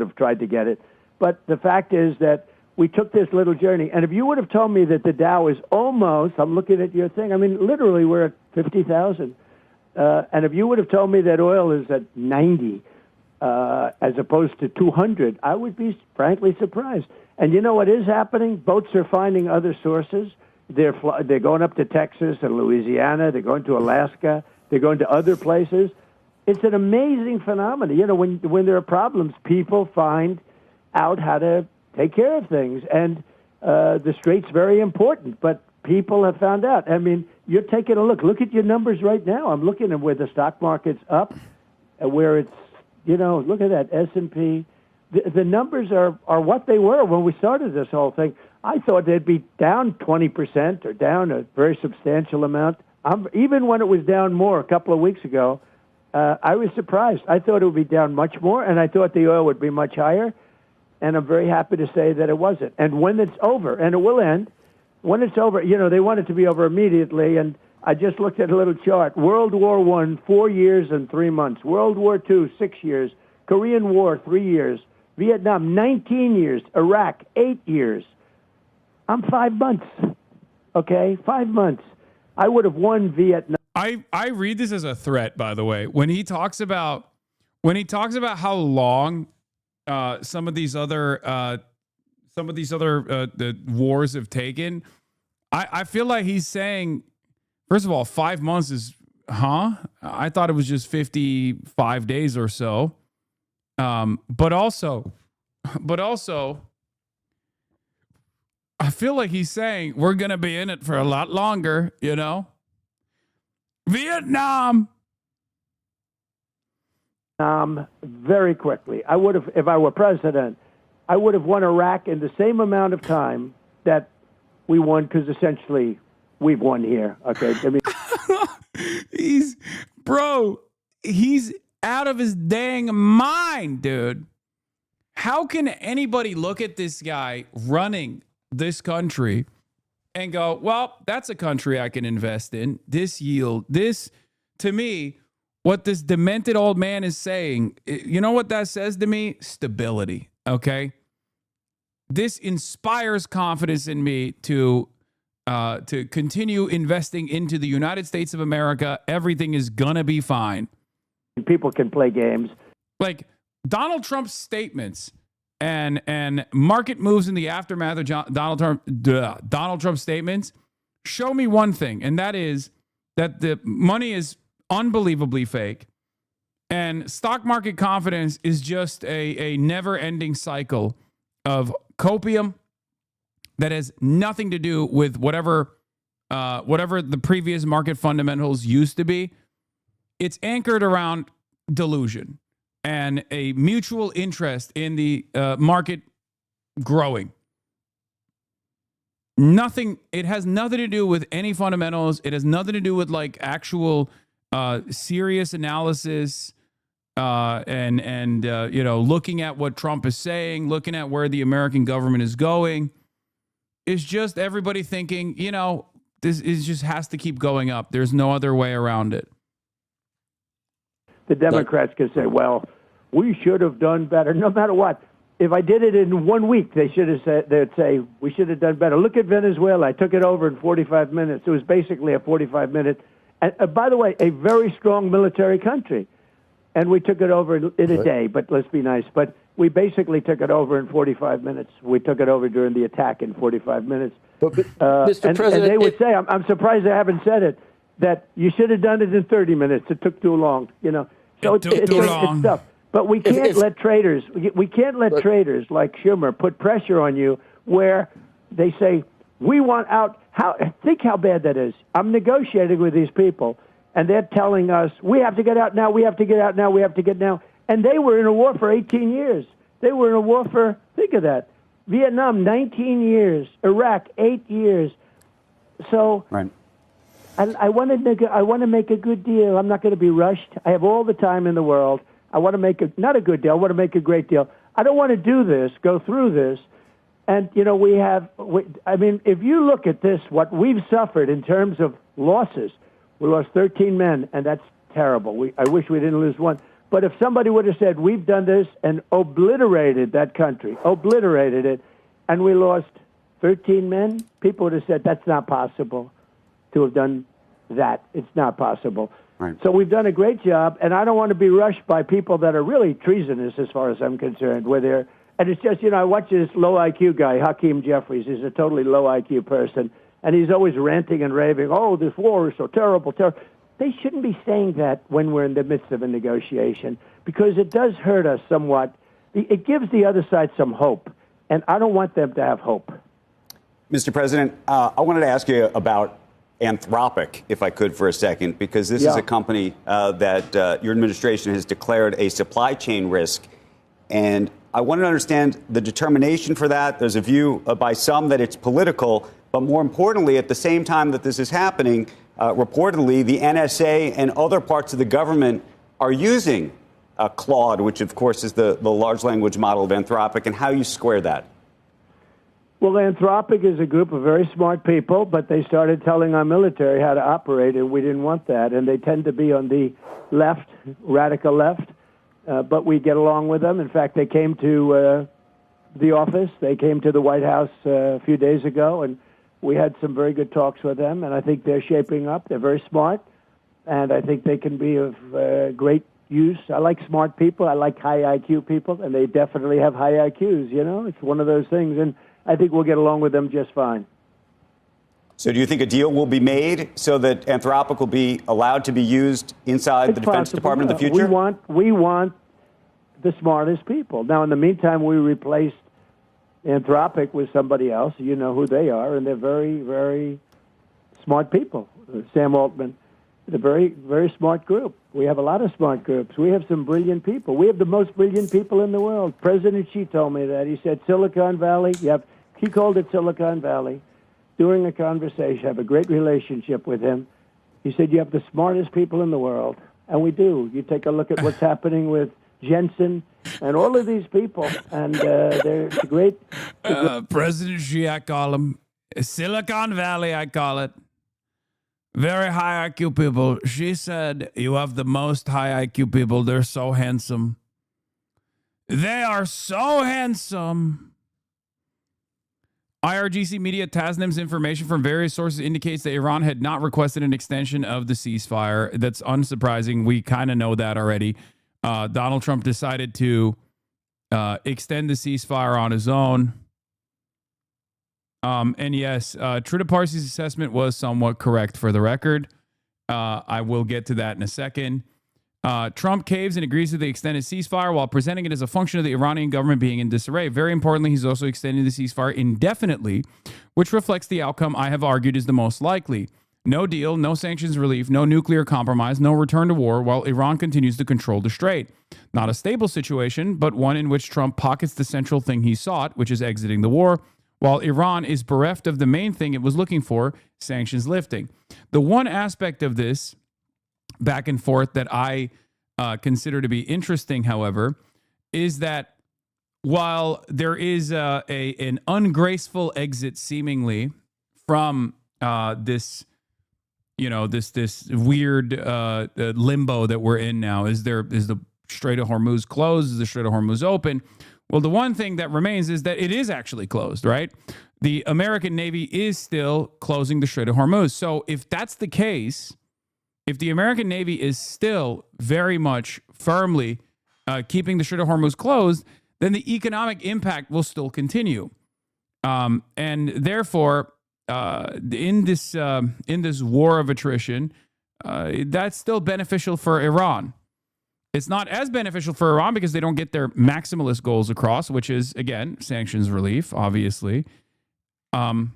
have tried to get it. But the fact is that we took this little journey, and if you would have told me that the Dow is almost, I'm looking at your thing, I mean, literally we're at 50,000. And if you would have told me that oil is at 90 as opposed to 200, I would be frankly surprised. And you know what is happening? Boats are finding other sources. They're going up to Texas and Louisiana. They're going to Alaska. They're going to other places. It's an amazing phenomenon. When there are problems, people find out how to take care of things. And the Strait's very important, but people have found out. I mean, you're taking a look. Look at your numbers right now. I'm looking at where the stock market's up, where it's, look at that, S&P. The numbers are what they were when we started this whole thing. I thought they'd be down 20% or down a very substantial amount. Even when it was down more a couple of weeks ago, I was surprised. I thought it would be down much more, and I thought the oil would be much higher. And I'm very happy to say that it wasn't. And when it's over, and it will end, when it's over, they want it to be over immediately. And I just looked at a little chart. World War I, 4 years and 3 months. World War II, 6 years. Korean War, 3 years. Vietnam, 19 years. Iraq, 8 years. I'm 5 months. Okay, 5 months. I would have won Vietnam. I read this as a threat, by the way. When he talks about how long some of these other the wars have taken, I feel like he's saying, first of all, 5 months is, I thought it was just 55 days or so. But also, I feel like he's saying we're going to be in it for a lot longer, Vietnam. Very quickly. I would have, if I were president, I would have won Iraq in the same amount of time that we won, because essentially we've won here. Okay. I mean, he's out of his dang mind, dude. How can anybody look at this guy running this country and go, well, that's a country I can invest in. This yield, to me, what this demented old man is saying, you know what that says to me? Stability, okay? This inspires confidence in me to continue investing into the United States of America. Everything is gonna be fine. People can play games. Like Donald Trump's statements and market moves in the aftermath of Donald Trump's statements show me one thing, and that is that the money is unbelievably fake, and stock market confidence is just a never-ending cycle of copium that has nothing to do with whatever the previous market fundamentals used to be. It's anchored around delusion and a mutual interest in the market growing. It has nothing to do with any fundamentals. It has nothing to do with like actual serious analysis and looking at what Trump is saying, looking at where the American government is going. It's just everybody thinking, this is just has to keep going up. There's no other way around it. The Democrats can say, well, we should have done better, no matter what. If I did it in 1 week, they'd say, we should have done better. Look at Venezuela. I took it over in 45 minutes. It was basically a 45-minute. And by the way, a very strong military country. And we took it over in a day, but let's be nice. But we basically took it over in 45 minutes. We took it over during the attack in 45 minutes. Mr. President, and they would say, I'm surprised they haven't said it, that you should have done it in 30 minutes. It took too long, So it's tough. But we can't let traitors. We can't let traitors like Schumer put pressure on you where they say we want out. Think how bad that is. I'm negotiating with these people, and they're telling us we have to get out now. We have to get out now. We have to get now. And they were in a war for 18 years. They were in a war for, think of that, Vietnam 19 years, Iraq 8 years. So. Right. I want to make a good deal. I'm not going to be rushed. I have all the time in the world. I want to make not a good deal. I want to make a great deal. I don't want to do this, go through this. And, if you look at this, what we've suffered in terms of losses, we lost 13 men, and that's terrible. I wish we didn't lose one. But if somebody would have said, we've done this and obliterated that country, obliterated it, and we lost 13 men, people would have said, that's not possible to have done that. It's not possible. Right. So we've done a great job, and I don't want to be rushed by people that are really treasonous as far as I'm concerned. And it's just, I watch this low IQ guy, Hakeem Jeffries. He's a totally low IQ person, and he's always ranting and raving, oh, this war is so terrible, terrible. They shouldn't be saying that when we're in the midst of a negotiation, because it does hurt us somewhat. It gives the other side some hope, and I don't want them to have hope. Mr. President, I wanted to ask you about Anthropic, if I could, for a second, because this is a company that your administration has declared a supply chain risk. And I want to understand the determination for that. There's a view by some that it's political, but more importantly, at the same time that this is happening, reportedly, the NSA and other parts of the government are using Claude, which, of course, is the large language model of Anthropic, and how you square that. Well, Anthropic is a group of very smart people, but they started telling our military how to operate, and we didn't want that. And they tend to be on the left, radical left, but we get along with them. In fact, they came to the office. They came to the White House a few days ago, and we had some very good talks with them, and I think they're shaping up. They're very smart, and I think they can be of great use. I like smart people. I like high IQ people, and they definitely have high IQs, It's one of those things, and I think we'll get along with them just fine. So do you think a deal will be made so that Anthropic will be allowed to be used inside the Defense Department in the future? We want the smartest people. Now, in the meantime, we replaced Anthropic with somebody else. You know who they are, and they're very, very smart people. Sam Altman, a very, very smart group. We have a lot of smart groups. We have some brilliant people. We have the most brilliant people in the world. President Xi told me that. He said Silicon Valley, he called it Silicon Valley. During a conversation, I have a great relationship with him. He said, you have the smartest people in the world. And we do. You take a look at what's happening with Jensen and all of these people, and they're great. President Xi, I call him. Silicon Valley, I call it. Very high IQ people. She said, you have the most high IQ people. They're so handsome. They are so handsome. IRGC Media Tasnim's information from various sources indicates that Iran had not requested an extension of the ceasefire. That's unsurprising. We kind of know that already. Donald Trump decided to extend the ceasefire on his own. And yes, Trita Parsi's assessment was somewhat correct for the record. I will get to that in a second. Trump caves and agrees to the extended ceasefire while presenting it as a function of the Iranian government being in disarray. Very importantly, he's also extending the ceasefire indefinitely, which reflects the outcome I have argued is the most likely. No deal, no sanctions relief, no nuclear compromise, no return to war while Iran continues to control the strait. Not a stable situation, but one in which Trump pockets the central thing he sought, which is exiting the war, while Iran is bereft of the main thing it was looking for, sanctions lifting. The one aspect of this back and forth that I consider to be interesting, however, is that while there is an ungraceful exit seemingly from this weird limbo that we're in now, is the Strait of Hormuz closed? Is the Strait of Hormuz open? Well, the one thing that remains is that it is actually closed, right? The American Navy is still closing the Strait of Hormuz. So if that's the case, if the American Navy is still very much firmly keeping the Strait of Hormuz closed, then the economic impact will still continue. And therefore, in this war of attrition, that's still beneficial for Iran. It's not as beneficial for Iran because they don't get their maximalist goals across, which is, again, sanctions relief, obviously. But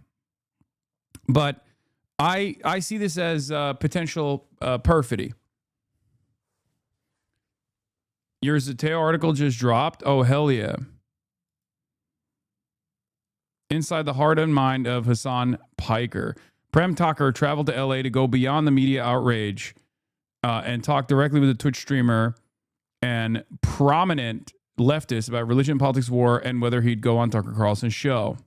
I see this as potential perfidy. Your Zateo article just dropped. Oh, hell yeah. Inside the heart and mind of Hassan Piker. Prem Tucker traveled to LA to go beyond the media outrage and talk directly with a Twitch streamer and prominent leftist about religion, politics, war, and whether he'd go on Tucker Carlson's show.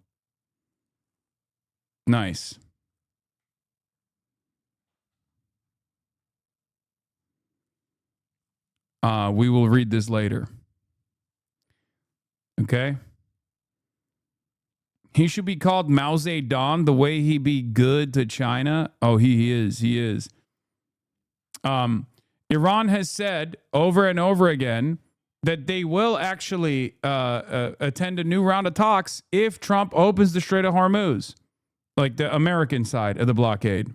Nice. We will read this later. Okay? He should be called Mao Zedong the way he be good to China. Oh, he is. He is. Iran has said over and over again that they will actually attend a new round of talks if Trump opens the Strait of Hormuz, like the American side of the blockade.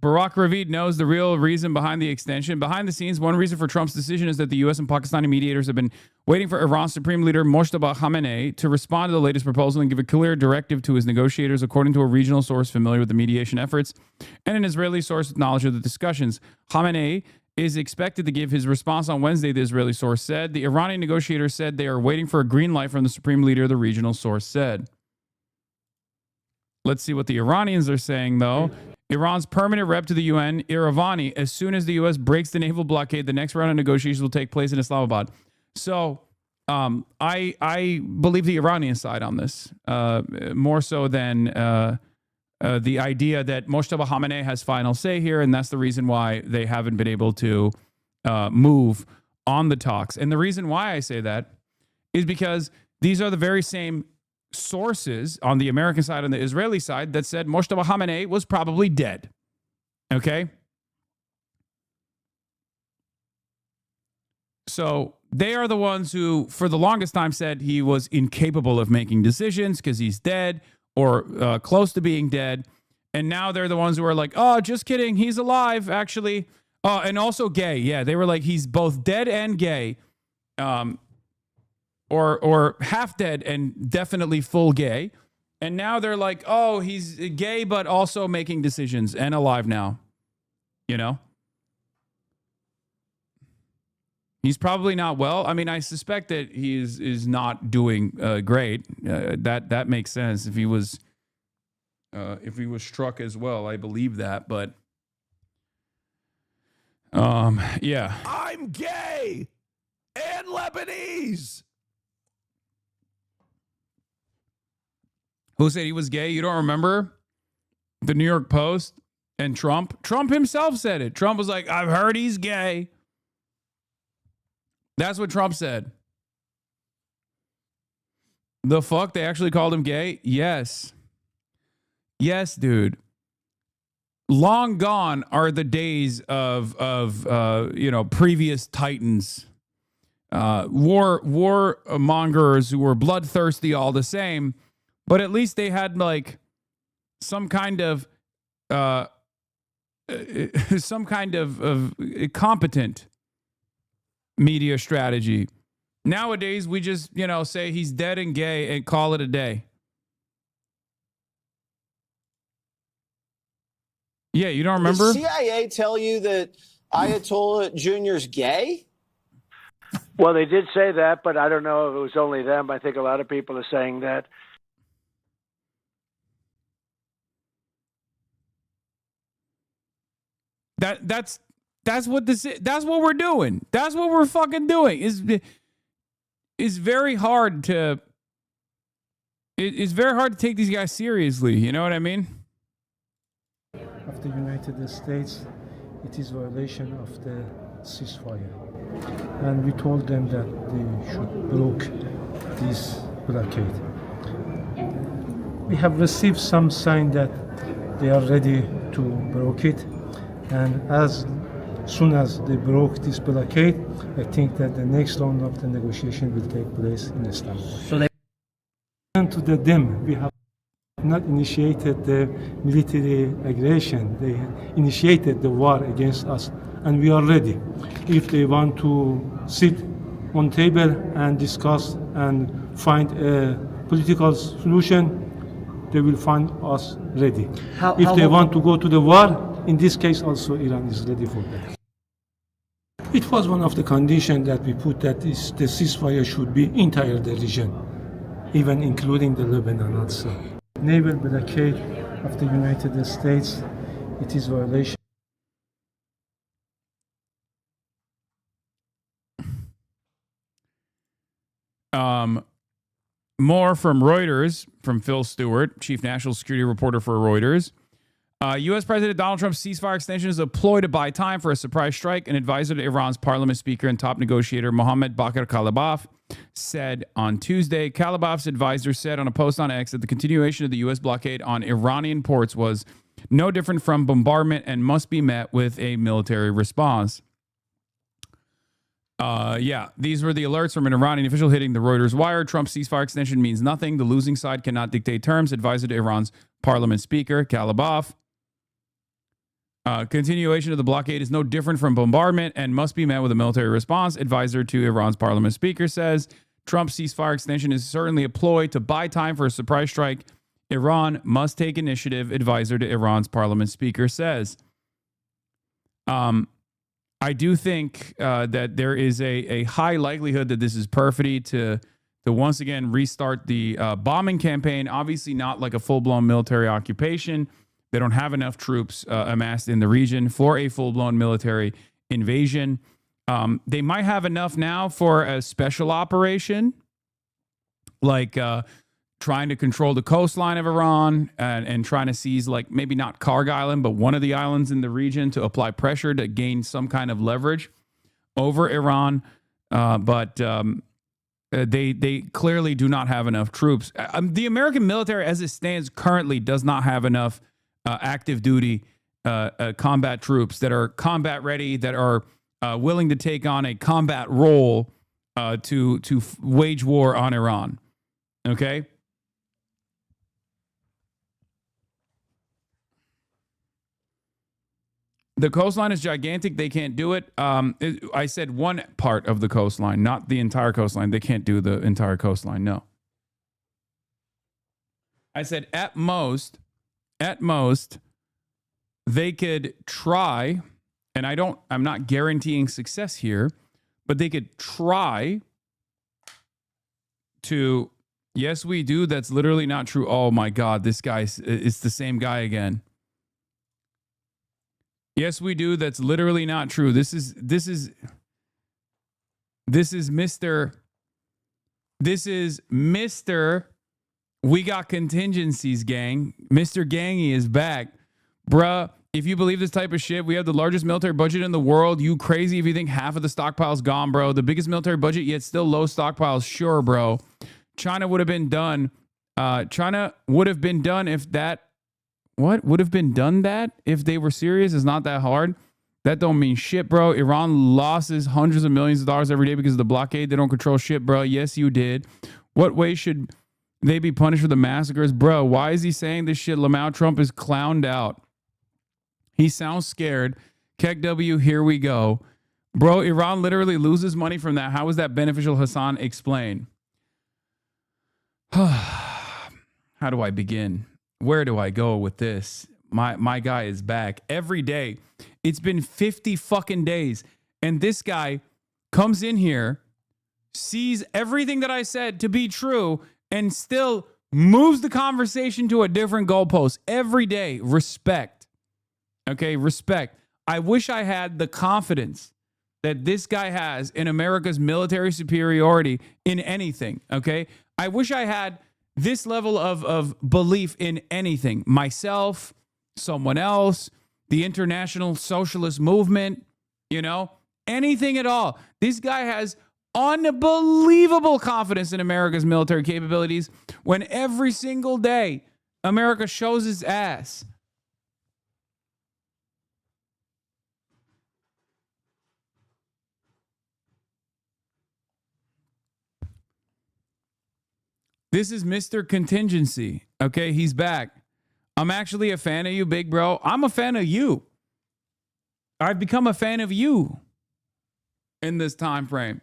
Barack Ravid knows the real reason behind the extension. Behind the scenes, one reason for Trump's decision is that the U.S. and Pakistani mediators have been waiting for Iran's Supreme Leader Moshtaba Khamenei to respond to the latest proposal and give a clear directive to his negotiators, according to a regional source familiar with the mediation efforts and an Israeli source with knowledge of the discussions. Khamenei is expected to give his response on Wednesday, the Israeli source said. The Iranian negotiators said they are waiting for a green light from the Supreme Leader, the regional source said. Let's see what the Iranians are saying, though. Iran's permanent rep to the UN, Iravani, as soon as the U.S. breaks the naval blockade, the next round of negotiations will take place in Islamabad. So I believe the Iranian side on this, more so than the idea that Moshtaba Khamenei has final say here, and that's the reason why they haven't been able to move on the talks. And the reason why I say that is because these are the very same sources on the American side and the Israeli side that said Moshtaba Khamenei was probably dead. Okay? So they are the ones who, for the longest time, said he was incapable of making decisions because he's dead or close to being dead. And now they're the ones who are like, oh, just kidding. He's alive, actually. And also gay. Yeah, they were like, he's both dead and gay. Or half dead and definitely full gay. And now they're like, oh, he's gay, but also making decisions and alive now. You know? He's probably not well. I mean, I suspect that he is not doing great. That makes sense. If he was struck as well, I believe that. But yeah. I'm gay and Lebanese. Who said he was gay? You don't remember? The New York Post and Trump? Trump himself said it. Trump was like, I've heard he's gay. That's what Trump said. The fuck? They actually called him gay? Yes. Yes, dude. Long gone are the days of previous titans warmongers who were bloodthirsty all the same, but at least they had like some kind of competent media strategy. Nowadays, we just, say he's dead and gay and call it a day. Yeah, you don't remember? Did the CIA tell you that Ayatollah Jr.'s gay? Well, they did say that, but I don't know if it was only them. I think a lot of people are saying that. That's what this is. That's what we're doing. That's what we're fucking doing. It's very hard to take these guys seriously. You know what I mean? Of the United States, it is violation of the ceasefire, and we told them that they should block this blockade. We have received some sign that they are ready to block it, and as soon as they broke this blockade, I think that the next round of the negotiation will take place in Istanbul. So they to them, we have not initiated the military aggression. They initiated the war against us, and we are ready. If they want to sit on table and discuss and find a political solution, they will find us ready. If they want to go to the war, in this case also Iran is ready for that. It was one of the conditions that we put that the ceasefire should be entire the region, even including the Lebanon also. Naval blockade of the United States, it is violation. More from Reuters, from Phil Stewart, chief national security reporter for Reuters. U.S. President Donald Trump's ceasefire extension is a ploy to buy time for a surprise strike. An advisor to Iran's parliament speaker and top negotiator Mohammad Bakr Kalibaf said on Tuesday. Kalibaf's advisor said on a post on X that the continuation of the U.S. blockade on Iranian ports was no different from bombardment and must be met with a military response. These were the alerts from an Iranian official hitting the Reuters wire. Trump's ceasefire extension means nothing. The losing side cannot dictate terms. Advisor to Iran's parliament speaker, Kalibaf. Continuation of the blockade is no different from bombardment and must be met with a military response. Advisor to Iran's parliament speaker says Trump's ceasefire extension is certainly a ploy to buy time for a surprise strike. Iran must take initiative, advisor to Iran's parliament speaker says. I do think that there is a high likelihood that this is perfidy to once again restart the bombing campaign. Obviously not like a full-blown military occupation. They don't have enough troops amassed in the region for a full-blown military invasion. They might have enough now for a special operation, like trying to control the coastline of Iran and trying to seize, like, maybe not Karg Island, but one of the islands in the region to apply pressure to gain some kind of leverage over Iran. But they clearly do not have enough troops. The American military, as it stands currently, does not have enough active duty combat troops that are combat ready, that are willing to take on a combat role to wage war on Iran. Okay. The coastline is gigantic. They can't do it. I said one part of the coastline, not the entire coastline. They can't do the entire coastline. No. I said at most, they could try, and I'm not guaranteeing success here, but they could try to, yes, we do. That's literally not true. Oh my God, this guy is the same guy again. Yes, we do. That's literally not true. This is Mr. We got contingencies, gang. Mr. Gangy is back. Bruh, if you believe this type of shit, we have the largest military budget in the world. You crazy if you think half of the stockpile's gone, bro. The biggest military budget, yet still low stockpiles. Sure, bro. China would have been done. China would have been done if that... What? Would have been done that if they were serious? It's not that hard. That don't mean shit, bro. Iran losses hundreds of millions of dollars every day because of the blockade. They don't control shit, bro. Yes, you did. What way should they be punished for the massacres? Bro, why is he saying this shit? Lamau Trump is clowned out. He sounds scared. Keck W, here we go. Bro, Iran literally loses money from that. How is that beneficial? Hassan, explain. How do I begin? Where do I go with this? My guy is back every day. It's been 50 fucking days. And this guy comes in here, sees everything that I said to be true, and still moves the conversation to a different goalpost every day. Respect. Okay, respect. I wish I had the confidence that this guy has in America's military superiority in anything. Okay, I wish I had this level of belief in anything. Myself, someone else, the international socialist movement, you know, anything at all. This guy has unbelievable confidence in America's military capabilities when every single day America shows its ass. This is Mr. Contingency. Okay, he's back. I'm actually a fan of you, big bro. I'm a fan of you. I've become a fan of you in this time frame.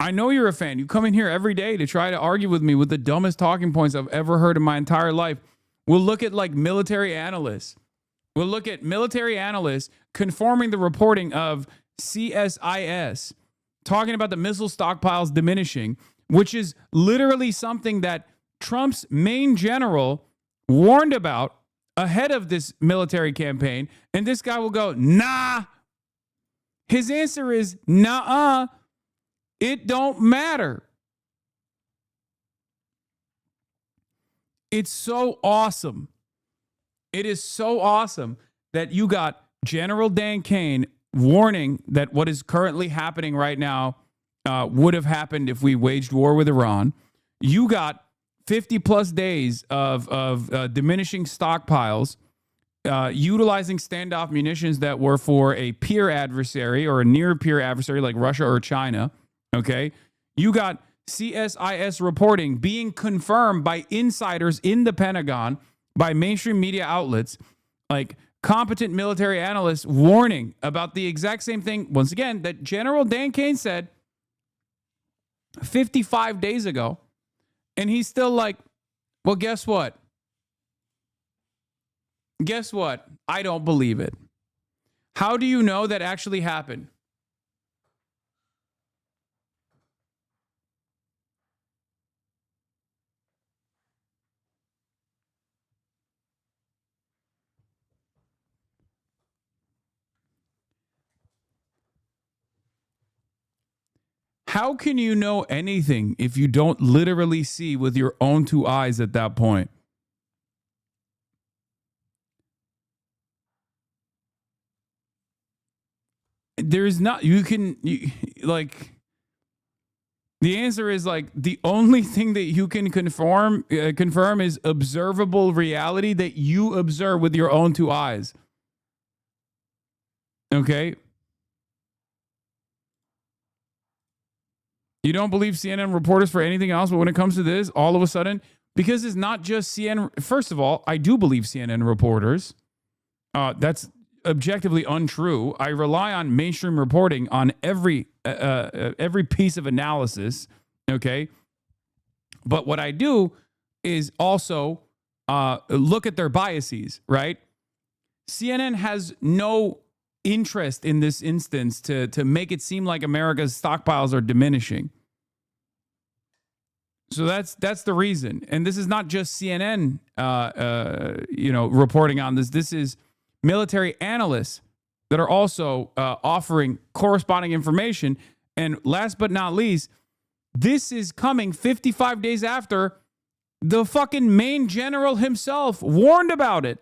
I know you're a fan. You come in here every day to try to argue with me with the dumbest talking points I've ever heard in my entire life. We'll look at like military analysts. We'll look at military analysts conforming the reporting of CSIS, talking about the missile stockpiles diminishing, which is literally something that Trump's main general warned about ahead of this military campaign. And this guy will go, nah. His answer is, nah, it don't matter. It's so awesome. It is so awesome that you got General Dan Kane warning that what is currently happening right now would have happened if we waged war with Iran. You got 50 plus days of diminishing stockpiles, utilizing standoff munitions that were for a peer adversary or a near peer adversary like Russia or China. Okay. You got CSIS reporting being confirmed by insiders in the Pentagon, by mainstream media outlets, like competent military analysts warning about the exact same thing, once again, that General Dan Kane said 55 days ago. And he's still like, well, guess what? Guess what? I don't believe it. How do you know that actually happened? How can you know anything if you don't literally see with your own two eyes at that point? There's not, like, the answer is like the only thing that you can confirm is observable reality that you observe with your own two eyes. Okay? You don't believe CNN reporters for anything else, but when it comes to this, all of a sudden, because it's not just CNN. First of all, I do believe CNN reporters. That's objectively untrue. I rely on mainstream reporting on every piece of analysis. Okay, but what I do is also look at their biases. Right? CNN has no interest in this instance to make it seem like America's stockpiles are diminishing. So that's the reason. And this is not just CNN reporting on this. This is military analysts that are also offering corresponding information. And last but not least, this is coming 55 days after the fucking main general himself warned about it.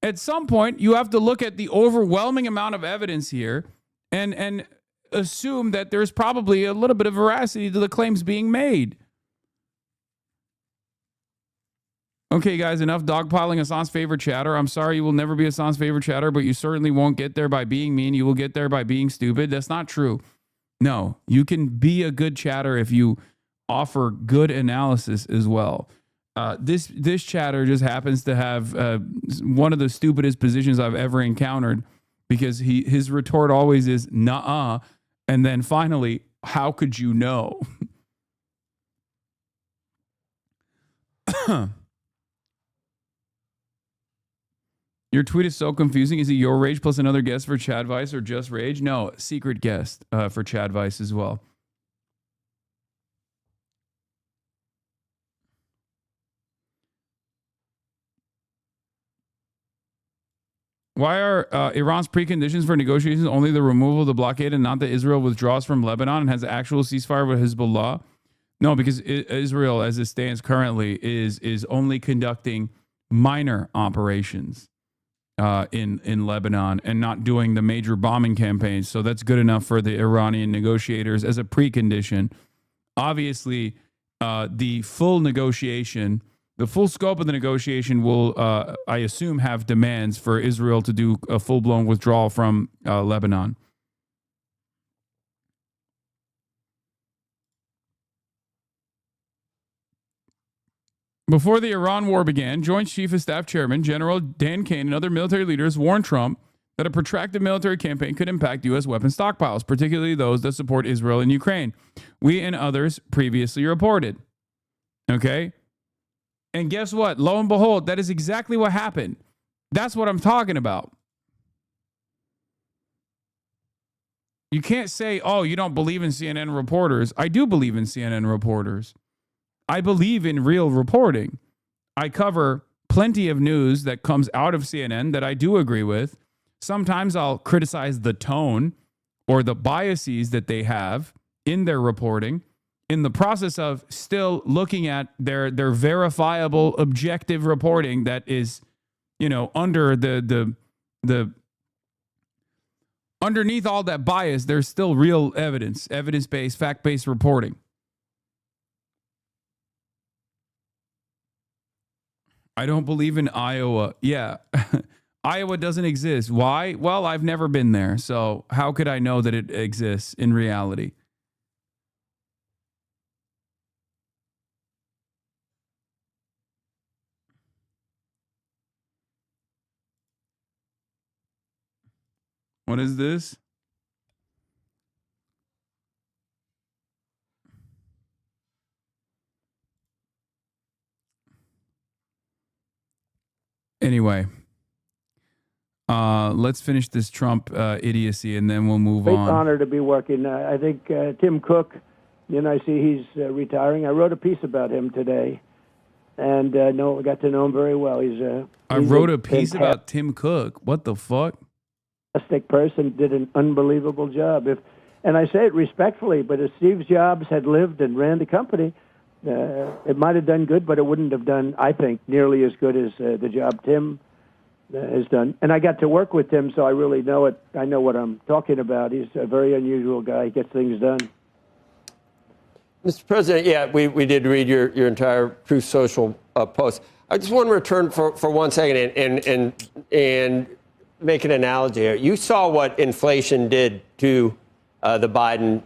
At some point, you have to look at the overwhelming amount of evidence here and assume that there's probably a little bit of veracity to the claims being made. Okay, guys, enough dogpiling Hassan's favorite chatter. I'm sorry you will never be Hassan's favorite chatter, but you certainly won't get there by being mean. You will get there by being stupid. That's not true. No, you can be a good chatter if you offer good analysis as well. This chatter just happens to have one of the stupidest positions I've ever encountered, because his retort always is "nuh-uh," and then finally, "How could you know?" Your tweet is so confusing. Is it your rage plus another guest for Chad Weiss, or just rage? No, secret guest for Chad Weiss as well. Why are Iran's preconditions for negotiations only the removal of the blockade and not that Israel withdraws from Lebanon and has an actual ceasefire with Hezbollah? No, because Israel, as it stands currently, is only conducting minor operations in Lebanon and not doing the major bombing campaigns. So that's good enough for the Iranian negotiators as a precondition. Obviously, the full negotiation, the full scope of the negotiation will, I assume, have demands for Israel to do a full-blown withdrawal from Lebanon. Before the Iran war began, Joint Chief of Staff Chairman General Dan Kane and other military leaders warned Trump that a protracted military campaign could impact U.S. weapons stockpiles, particularly those that support Israel and Ukraine. We and others previously reported. Okay? And guess what? Lo and behold, that is exactly what happened. That's what I'm talking about. You can't say, oh, you don't believe in CNN reporters. I do believe in CNN reporters. I believe in real reporting. I cover plenty of news that comes out of CNN that I do agree with. Sometimes I'll criticize the tone or the biases that they have in their reporting in the process of still looking at their verifiable, objective reporting that is, under the underneath all that bias, there's still real evidence-based, fact-based reporting. I don't believe in Iowa. Yeah. Iowa doesn't exist. Why? Well, I've never been there. So how could I know that it exists in reality? What is this? Anyway, let's finish this Trump idiocy and then we'll move Great on. honor to be working. I think Tim Cook, I see he's retiring. I wrote a piece about him today, and I got to know him very well. I wrote a piece about Tim Cook. What the fuck? Fantastic person, did an unbelievable job. And I say it respectfully, but if Steve Jobs had lived and ran the company, it might have done good, but it wouldn't have done, I think, nearly as good as the job Tim has done. And I got to work with Tim, so I really know it. I know what I'm talking about. He's a very unusual guy. He gets things done. Mr. President, yeah, we did read your entire Truth Social post. I just want to return for 1 second and make an analogy here. You saw what inflation did to the Biden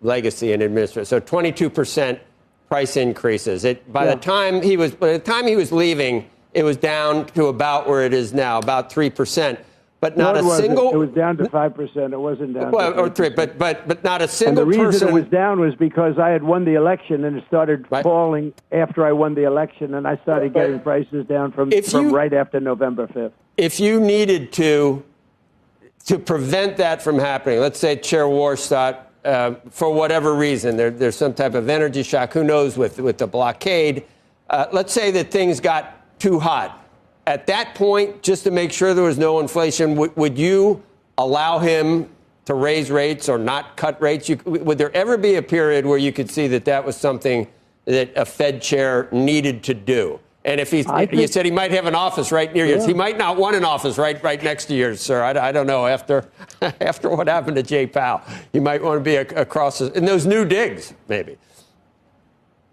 legacy and administration. So 22% price increases. By the time he was leaving, it was down to about where it is now, about 3%. But not a single. It was down to 5%. It wasn't down. Well, to 3%. Or 3, but not a single and the reason person. it was down was because I had won the election, and it started falling after I won the election, and I started getting prices down from right after November 5th. If you needed to prevent that from happening, let's say Chair Warstock, for whatever reason, there's some type of energy shock, who knows, with the blockade. Let's say that things got too hot. At that point, just to make sure there was no inflation, would you allow him to raise rates or not cut rates? Would there ever be a period where you could see that was something that a Fed chair needed to do? And if you said he might have an office right near yours, he might not want an office right next to yours, sir. I don't know. After what happened to Jay Powell, you might want to be across in those new digs, maybe.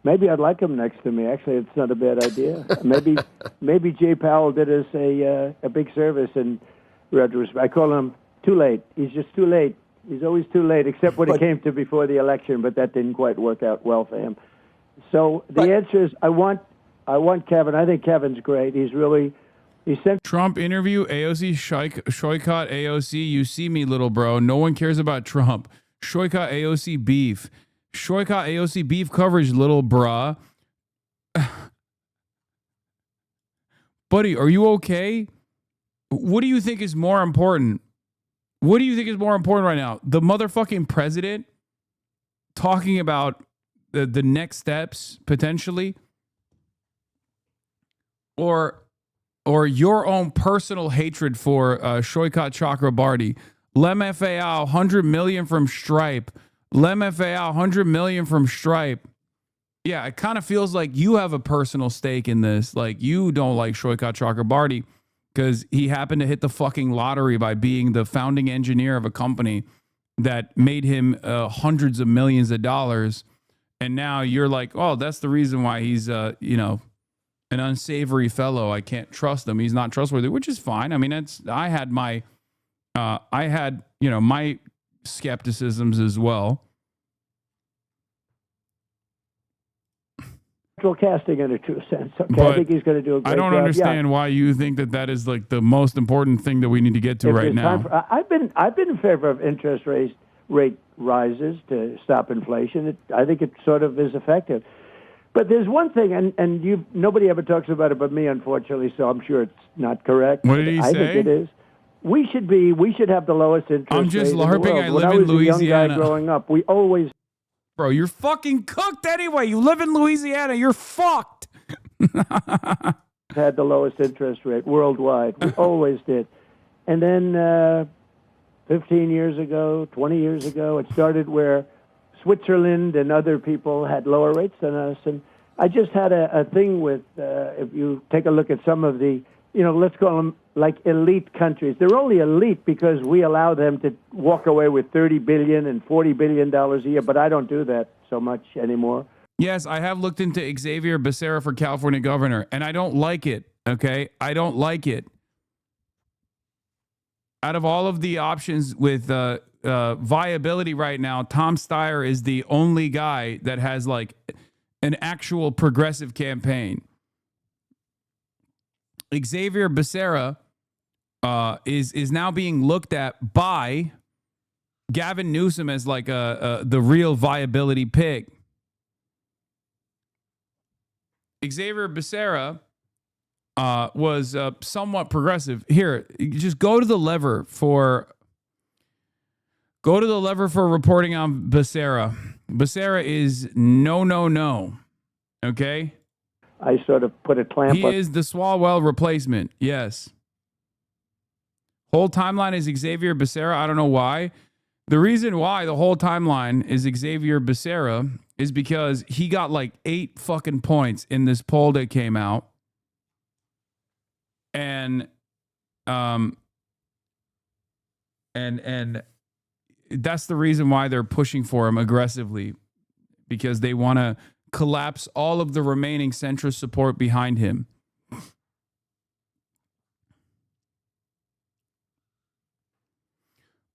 Maybe I'd like him next to me. Actually, it's not a bad idea. Maybe Jay Powell did us a big service in retrospect. I call him too late. He's just too late. He's always too late, except when it came to before the election, but that didn't quite work out well for him. So the answer is I want Kevin. I think Kevin's great. He's sent Trump interview, AOC, Shoycott, AOC. You see me, little bro. No one cares about Trump. Shoycott, AOC beef. Shoycott, AOC beef coverage, little bruh. Buddy, are you okay? What do you think is more important? What do you think is more important right now? The motherfucking president talking about the next steps potentially, or your own personal hatred for Shoycott Chakrabarti. Lem FAO, 100 million from Stripe. Lem FAO, 100 million from Stripe. Yeah, it kind of feels like you have a personal stake in this. Like you don't like Shoycott Chakrabarti because he happened to hit the fucking lottery by being the founding engineer of a company that made him hundreds of millions of dollars. And now you're like, oh, that's the reason why he's, an unsavory fellow. I can't trust him. He's not trustworthy, which is fine. I mean, I had my skepticisms as well. casting in a true sense. Okay, But I think he's going to do a great job. I don't understand why you think that is like the most important thing that we need to get to right now. I've been in favor of interest rate rises to stop inflation. I think it sort of is effective. But there's one thing, and nobody ever talks about it but me, unfortunately. So I'm sure it's not correct. What did he say? I think it is. We should have the lowest interest rate. I'm just in the LARPing. world. I When live I in was a young Louisiana. guy growing up, we always. Bro, you're fucking cooked anyway. You live in Louisiana. You're fucked. Had the lowest interest rate worldwide. We always did. And then 15 years ago, 20 years ago, it started where Switzerland and other people had lower rates than us. And I just had a thing with, if you take a look at some of the, let's call them like elite countries. They're only elite because we allow them to walk away with $30 billion and $40 billion a year, but I don't do that so much anymore. Yes, I have looked into Xavier Becerra for California governor, and I don't like it, okay? I don't like it. Out of all of the options with viability right now, Tom Steyer is the only guy that has like an actual progressive campaign. Xavier Becerra is now being looked at by Gavin Newsom as like the real viability pick. Xavier Becerra was somewhat progressive. Here, just go to the lever for reporting on Becerra. Becerra is no. Okay? I sort of put a clamp He on. is the Swalwell replacement. Yes. Whole timeline is Xavier Becerra. I don't know why. The reason why the whole timeline is Xavier Becerra is because he got like 8 fucking points in this poll that came out. And that's the reason why they're pushing for him aggressively, because they want to collapse all of the remaining centrist support behind him.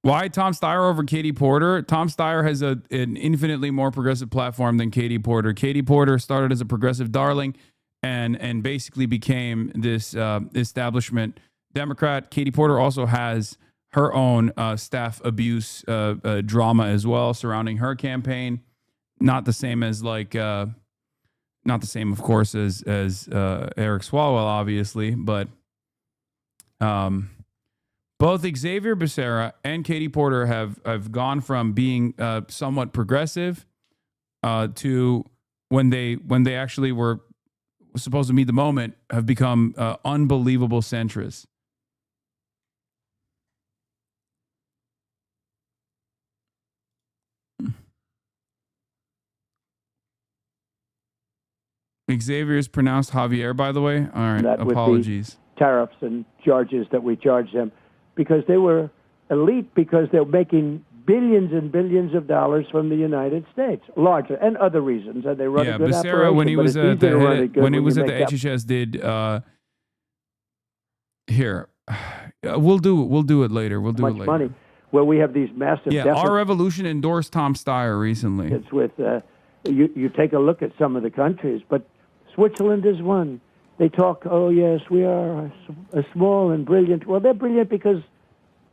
Why Tom Steyer over Katie Porter? Tom Steyer has an infinitely more progressive platform than Katie Porter. Katie Porter started as a progressive darling and basically became this establishment Democrat. Katie Porter also has her own staff abuse drama as well surrounding her campaign. Not the same as like, not the same, of course, as Eric Swalwell, obviously, but both Xavier Becerra and Katie Porter have gone from being somewhat progressive to when they actually were supposed to meet the moment, have become unbelievable centrists. Xavier is pronounced Javier, by the way. All right, that apologies. With the tariffs and charges that we charged them, because they were elite, because they were making billions and billions of dollars from the United States, larger, and other reasons. And they run a good Becerra, operation. when he but was it's at easier to run the it good when he was you at the make that- HHS, did here. We'll do it later. We'll do it much later. money, where we have these massive Yeah, deficits. Our Revolution endorsed Tom Steyer recently. It's with you take a look at some of the countries, but Switzerland is one. They talk, oh yes, we are a small and brilliant. Well, they're brilliant because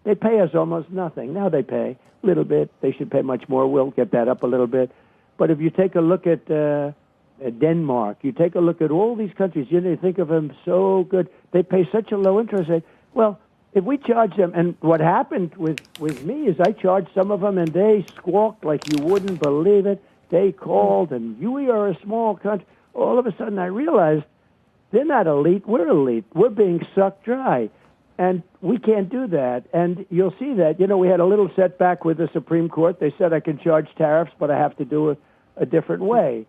they pay us almost nothing. Now they pay a little bit. They should pay much more. We'll get that up a little bit. But if you take a look at Denmark, you take a look at all these countries, you think of them so good. They pay such a low interest rate. Well, if we charge them, and what happened with me is I charged some of them, and they squawked like you wouldn't believe it. They called, and we are a small country. All of a sudden, I realized they're not elite. We're elite. We're being sucked dry, and we can't do that. And you'll see that. We had a little setback with the Supreme Court. They said I can charge tariffs, but I have to do it a different way.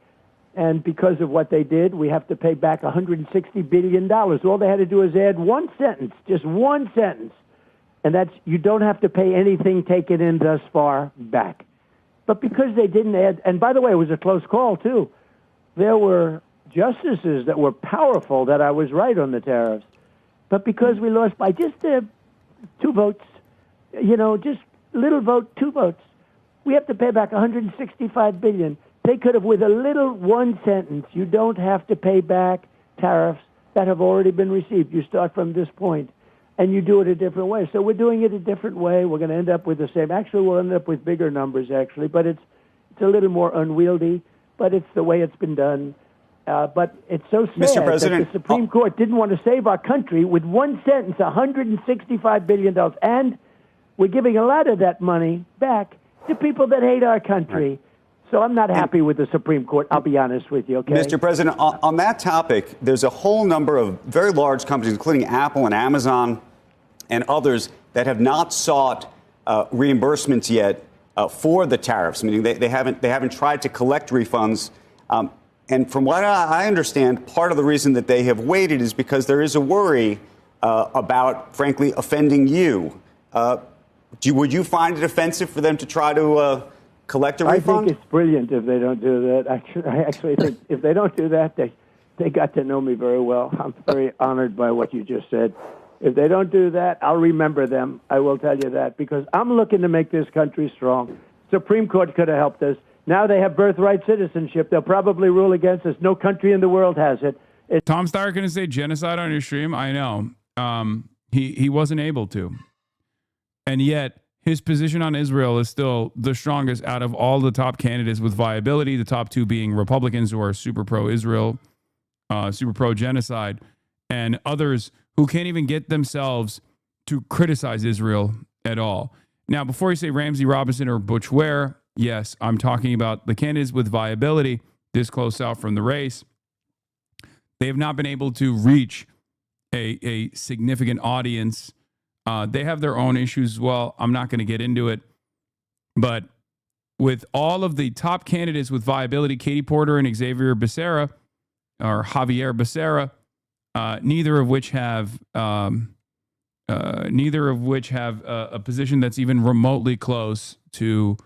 And because of what they did, we have to pay back $160 billion. All they had to do is add one sentence, just one sentence. And that's, you don't have to pay anything taken in thus far back. But because they didn't add, and by the way, it was a close call, too. There were justices that were powerful that I was right on the tariffs. But because we lost by just 2 votes, just little vote, 2 votes, we have to pay back $165 billion. They could have, with a little one sentence, you don't have to pay back tariffs that have already been received. You start from this point, and you do it a different way. So we're doing it a different way. We're going to end up with the same. Actually, we'll end up with bigger numbers, actually, but it's a little more unwieldy, but it's the way it's been done. But it's so sad Mr. President, that the Supreme Court didn't want to save our country with one sentence, $165 billion, and we're giving a lot of that money back to people that hate our country. Right. So I'm not happy with the Supreme Court, I'll be honest with you, okay? Mr. President, on that topic, there's a whole number of very large companies, including Apple and Amazon and others, that have not sought reimbursements yet for the tariffs, meaning they haven't tried to collect refunds. And from what I understand, part of the reason that they have waited is because there is a worry about, frankly, offending you. Would you find it offensive for them to try to collect a refund? I think it's brilliant if they don't do that. I actually think if they don't do that, they got to know me very well. I'm very honored by what you just said. If they don't do that, I'll remember them. I will tell you that, because I'm looking to make this country strong. Supreme Court could have helped us. Now they have birthright citizenship. They'll probably rule against us. No country in the world has it. Tom Steyer going to say genocide on your stream? I know. He wasn't able to. And yet, his position on Israel is still the strongest out of all the top candidates with viability, the top 2 being Republicans who are super pro-Israel, super pro-genocide, and others who can't even get themselves to criticize Israel at all. Now, before you say Ramsey Robinson or Butch Ware, yes, I'm talking about the candidates with viability this close out from the race. They have not been able to reach a significant audience. They have their own issues as well. I'm not going to get into it. But with all of the top candidates with viability, Katie Porter and Javier Becerra, neither of which have a position that's even remotely close to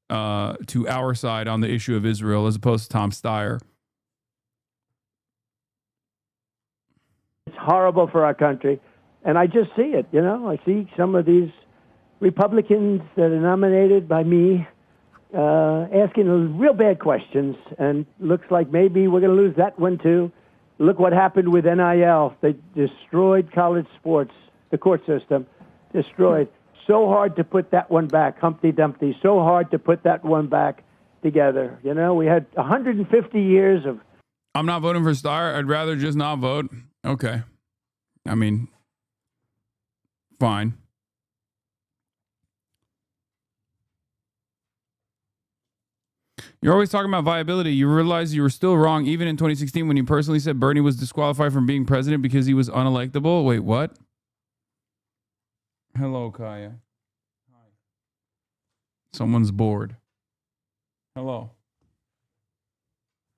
our side on the issue of Israel, as opposed to Tom Steyer. It's horrible for our country. And I just see it, I see some of these Republicans that are nominated by me asking real bad questions, and looks like maybe we're going to lose that one too. Look what happened with NIL. They destroyed college sports, the court system, destroyed. So hard to put that one back, Humpty Dumpty, so hard to put that one back together. We had 150 years of... I'm not voting for Steyer. I'd rather just not vote. Okay. I mean... fine. You're always talking about viability. You realize you were still wrong even in 2016 when you personally said Bernie was disqualified from being president because he was unelectable. Wait, what? Hello, Kaya. Hi. Someone's bored. Hello.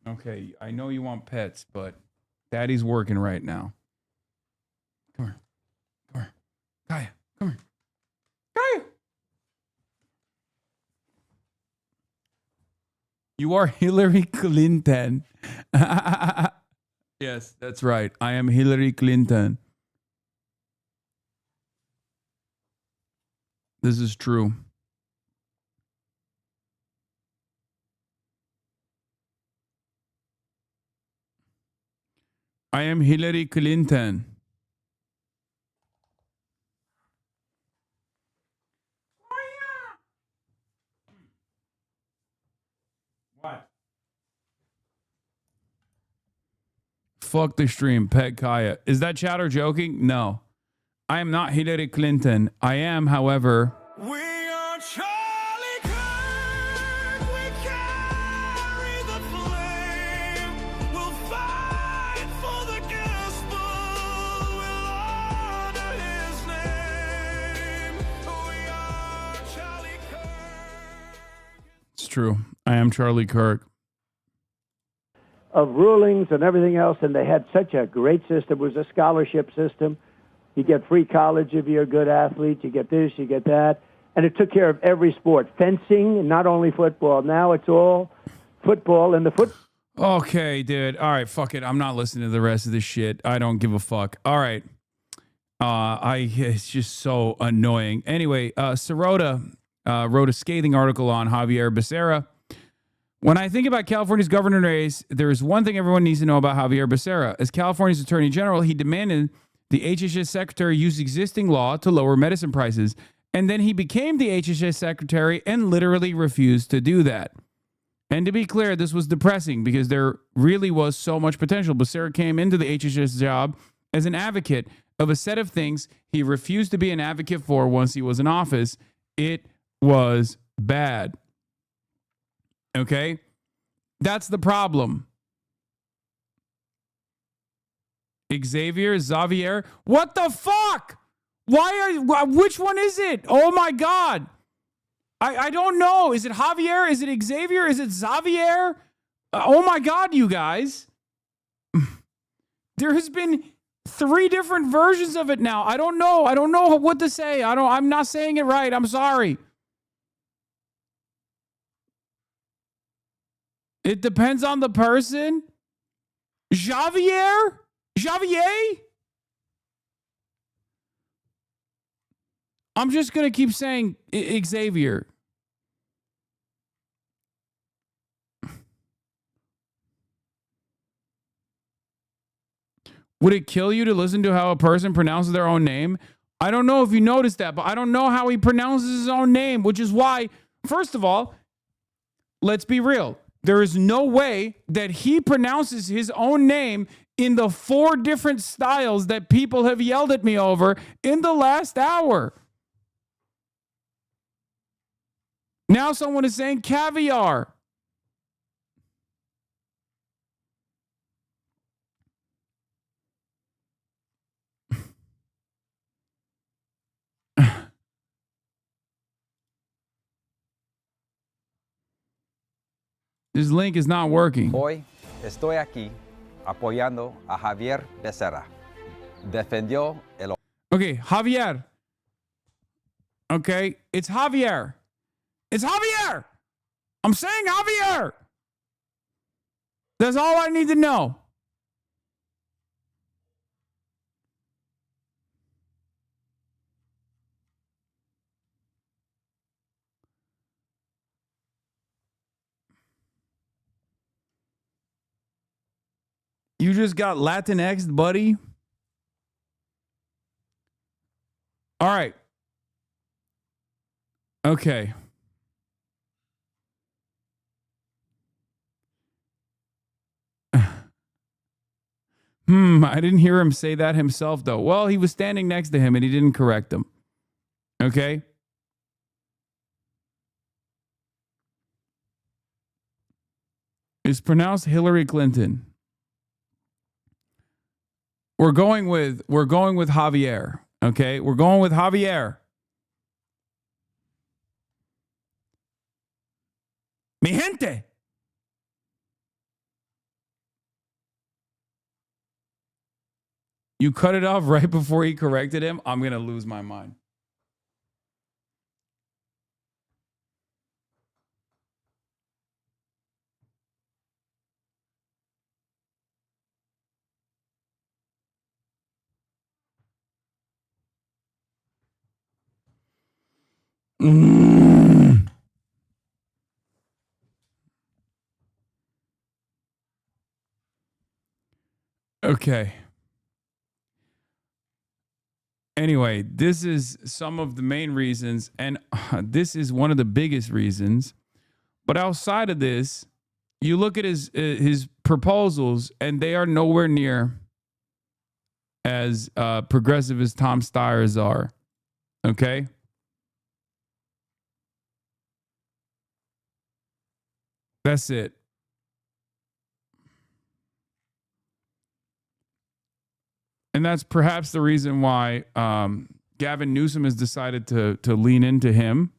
Okay, I know you want pets, but Daddy's working right now. Come here. Come here. Kaya, come here. Kaya! You are Hillary Clinton. Yes, that's right. I am Hillary Clinton. This is true. I am Hillary Clinton. What? Fuck the stream, Pet Kaya. Is that chatter joking? No. I am not Hillary Clinton. I am, however... We are Charlie Kirk. We carry the flame. We'll fight for the gospel. We'll honor his name. We are Charlie Kirk. It's true. I am Charlie Kirk. Of rulings and everything else, and they had such a great system. It was a scholarship system. You get free college if you're a good athlete. You get this, you get that. And it took care of every sport. Fencing, and not only football. Now it's all football and the foot. Okay, dude. All right, fuck it. I'm not listening to the rest of this shit. I don't give a fuck. All right. It's just so annoying. Anyway, Sirota wrote a scathing article on Javier Becerra. When I think about California's governor race, there is one thing everyone needs to know about Javier Becerra. As California's attorney general, he demanded the HHS secretary use existing law to lower medicine prices. And then he became the HHS secretary and literally refused to do that. And to be clear, this was depressing because there really was so much potential. Becerra came into the HHS job as an advocate of a set of things he refused to be an advocate for once he was in office. It was bad. Okay? That's the problem. Xavier? What the fuck? Which one is it? Oh my God. I don't know. Is it Javier? Is it Xavier? Is it Xavier? Oh my God, you guys. There has been 3 different versions of it now. I don't know. I don't know what to say. I'm not saying it right. I'm sorry. It depends on the person. Javier? I'm just going to keep saying Xavier. Would it kill you to listen to how a person pronounces their own name? I don't know if you noticed that, but I don't know how he pronounces his own name, which is why, first of all, let's be real. There is no way that he pronounces his own name in the 4 different styles that people have yelled at me over in the last hour. Now someone is saying caviar. This link is not working. Hoy estoy aquí apoyando a Javier Becerra. Defendió el... Okay, Javier. Okay, it's Javier. It's Javier. I'm saying Javier. That's all I need to know. You just got Latinx, buddy. All right. Okay. I didn't hear him say that himself, though. Well, he was standing next to him and he didn't correct him. Okay? It's pronounced Hillary Clinton. We're going with Javier. Okay? We're going with Javier. Mi gente. You cut it off right before he corrected him. I'm going to lose my mind. Okay. Anyway, this is some of the main reasons, and this is one of the biggest reasons. But outside of this, you look at his proposals, and they are nowhere near as progressive as Tom Steyer's are. Okay? That's it. And that's perhaps the reason why Gavin Newsom has decided to lean into him.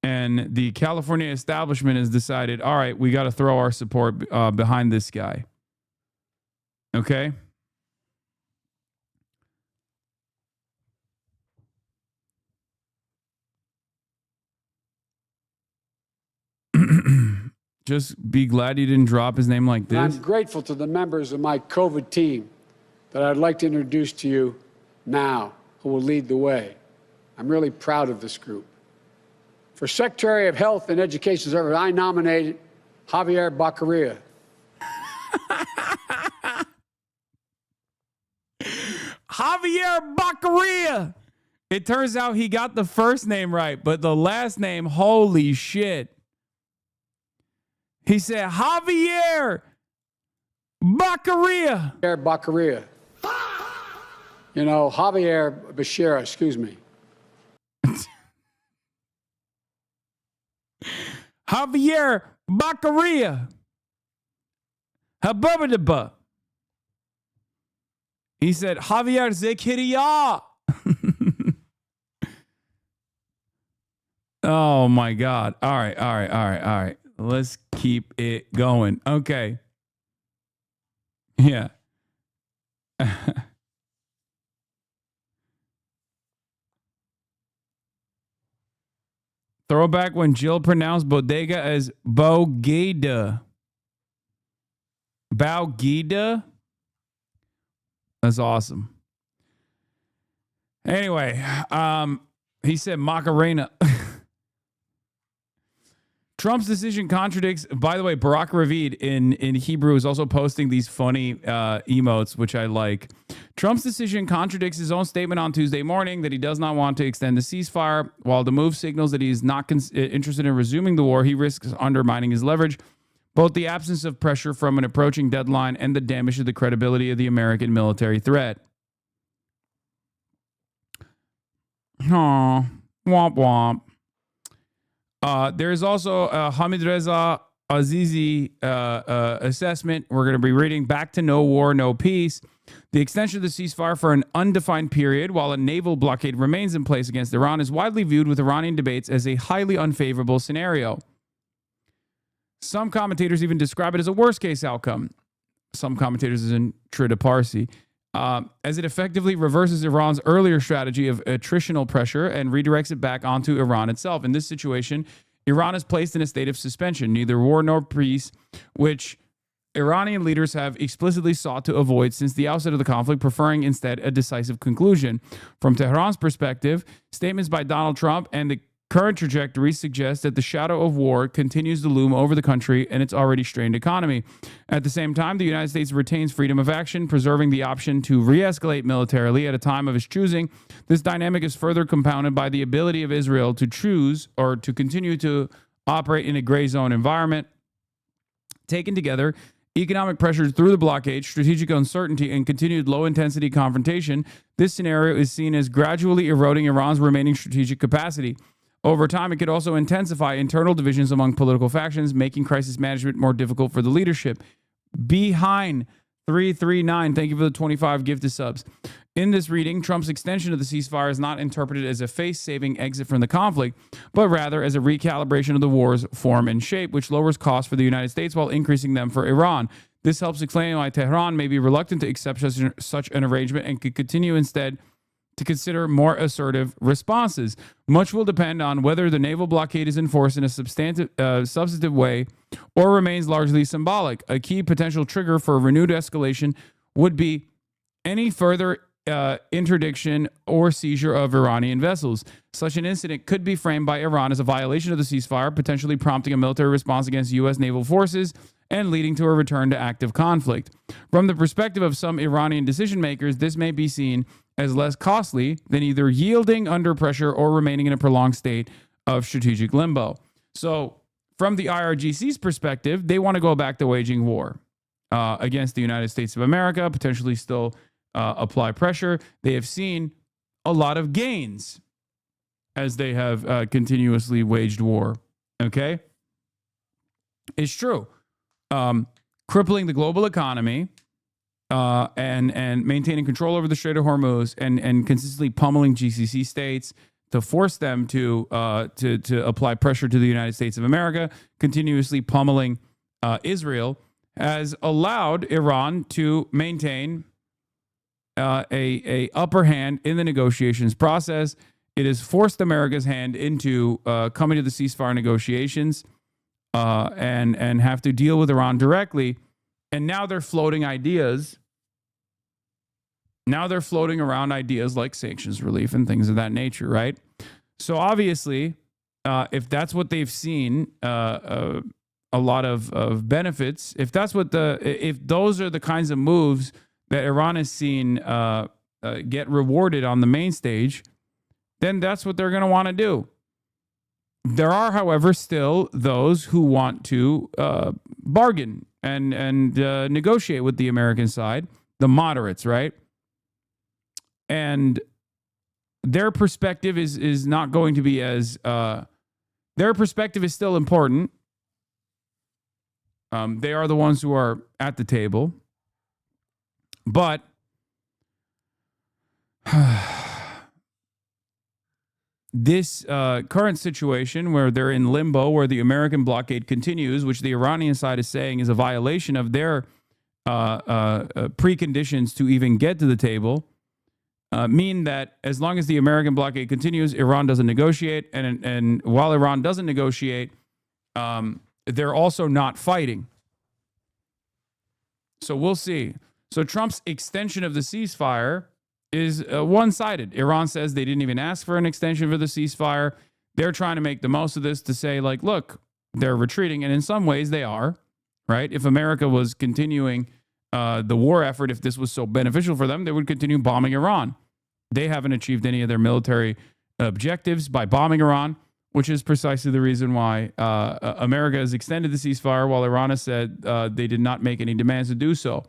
And the California establishment has decided, all right, we got to throw our support behind this guy. Okay? Just be glad you didn't drop his name like this. And I'm grateful to the members of my COVID team that I'd like to introduce to you now, who will lead the way. I'm really proud of this group. For Secretary of Health and Education Service, I nominated Javier Baccaria. Javier Baccaria. It turns out he got the first name right, but the last name, holy shit. He said Javier Baccaria. Baccaria. You know, Javier Bashira, excuse me. Javier Baccaria. Habubadaba. He said Javier Zekiria. Oh my God. All right. Let's keep it going. Okay. Yeah. Throwback when Jill pronounced bodega as Bogeda. Baugida? That's awesome. Anyway, he said Macarena. Trump's decision contradicts, by the way, Barack Ravid in Hebrew is also posting these funny emotes, which I like. Trump's decision contradicts his own statement on Tuesday morning that he does not want to extend the ceasefire. While the move signals that he is not interested in resuming the war, he risks undermining his leverage. Both the absence of pressure from an approaching deadline and the damage to the credibility of the American military threat. Aw, womp womp. There is also a Hamid Reza Azizi assessment. We're going to be reading Back to No War, No Peace. The extension of the ceasefire for an undefined period while a naval blockade remains in place against Iran is widely viewed with Iranian debates as a highly unfavorable scenario. Some commentators even describe it as a worst-case outcome. Some commentators in Trita Parsi. As it effectively reverses Iran's earlier strategy of attritional pressure and redirects it back onto Iran itself. In this situation, Iran is placed in a state of suspension, neither war nor peace, which Iranian leaders have explicitly sought to avoid since the outset of the conflict, preferring instead a decisive conclusion. From Tehran's perspective, statements by Donald Trump and the current trajectory suggest that the shadow of war continues to loom over the country and its already strained economy. At the same time, the United States retains freedom of action, preserving the option to re-escalate militarily at a time of its choosing. This dynamic is further compounded by the ability of Israel to choose or to continue to operate in a gray zone environment. Taken together, economic pressures through the blockade, strategic uncertainty, and continued low-intensity confrontation, this scenario is seen as gradually eroding Iran's remaining strategic capacity. Over time, it could also intensify internal divisions among political factions, making crisis management more difficult for the leadership. Behind 339, thank you for the 25 gifted subs. In this reading, Trump's extension of the ceasefire is not interpreted as a face-saving exit from the conflict, but rather as a recalibration of the war's form and shape, which lowers costs for the United States while increasing them for Iran. This helps explain why Tehran may be reluctant to accept such an arrangement and could continue instead to consider more assertive responses. Much will depend on whether the naval blockade is enforced in a substantive way or remains largely symbolic. A key potential trigger for renewed escalation would be any further interdiction or seizure of Iranian vessels. Such an incident could be framed by Iran as a violation of the ceasefire, potentially prompting a military response against U.S. naval forces and leading to a return to active conflict. From the perspective of some Iranian decision makers, this may be seen as less costly than either yielding under pressure or remaining in a prolonged state of strategic limbo. So, from the IRGC's perspective, they want to go back to waging war against the United States of America, potentially still apply pressure. They have seen a lot of gains as they have continuously waged war. Okay? It's true. Crippling the global economy and maintaining control over the Strait of Hormuz and consistently pummeling GCC states to force them to apply pressure to the United States of America, continuously pummeling Israel, has allowed Iran to maintain a upper hand in the negotiations process. It has forced America's hand into coming to the ceasefire negotiations and have to deal with Iran directly. And now they're floating ideas. Now they're floating around ideas like sanctions relief and things of that nature, right? So obviously, if that's what they've seen, a lot of benefits. If those are the kinds of moves that Iran has seen get rewarded on the main stage, then that's what they're going to want to do. There are, however, still those who want to bargain and negotiate with the American side, the moderates, right? And their perspective is not going to be as their perspective is still important. They are the ones who are at the table, but this current situation where they're in limbo, where the American blockade continues, which the Iranian side is saying is a violation of their preconditions to even get to the table, mean that as long as the American blockade continues, Iran doesn't negotiate. And while Iran doesn't negotiate, they're also not fighting. So we'll see. So Trump's extension of the ceasefire is one-sided. Iran says they didn't even ask for an extension for the ceasefire. They're trying to make the most of this to say, like, look, they're retreating. And in some ways they are, right? If America was continuing the war effort, if this was so beneficial for them, they would continue bombing Iran. They haven't achieved any of their military objectives by bombing Iran, which is precisely the reason why America has extended the ceasefire while Iran has said they did not make any demands to do so.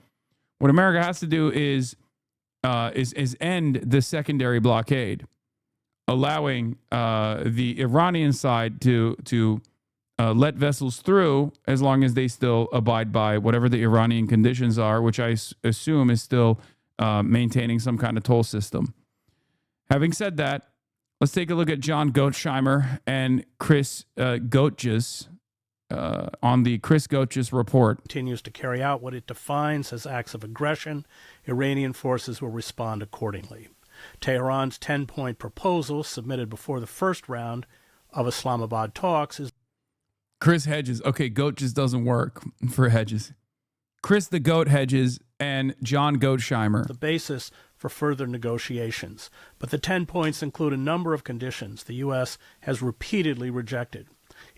What America has to do is end the secondary blockade, allowing the Iranian side to let vessels through as long as they still abide by whatever the Iranian conditions are, which I assume is still maintaining some kind of toll system. Having said that, let's take a look at John Goetsheimer and Chris Goetjes on the Chris Goetjes report. Continues to carry out what it defines as acts of aggression. Iranian forces will respond accordingly. Tehran's 10-point proposal submitted before the first round of Islamabad talks is Chris Hedges. Okay, Goetjes doesn't work for Hedges. Chris the Goat Hedges and John Goetsheimer. The basis for further negotiations. But the 10 points include a number of conditions the U.S. has repeatedly rejected.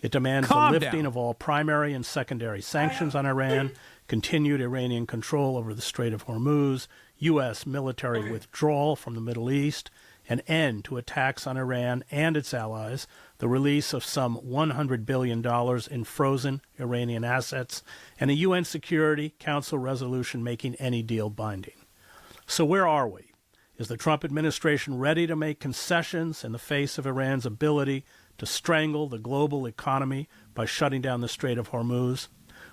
It demands the lifting of all primary and secondary sanctions on Iran, continued Iranian control over the Strait of Hormuz, U.S. military withdrawal from the Middle East, an end to attacks on Iran and its allies, the release of some $100 billion in frozen Iranian assets, and a UN Security Council resolution making any deal binding. So where are we? Is the Trump administration ready to make concessions in the face of Iran's ability to strangle the global economy by shutting down the Strait of Hormuz?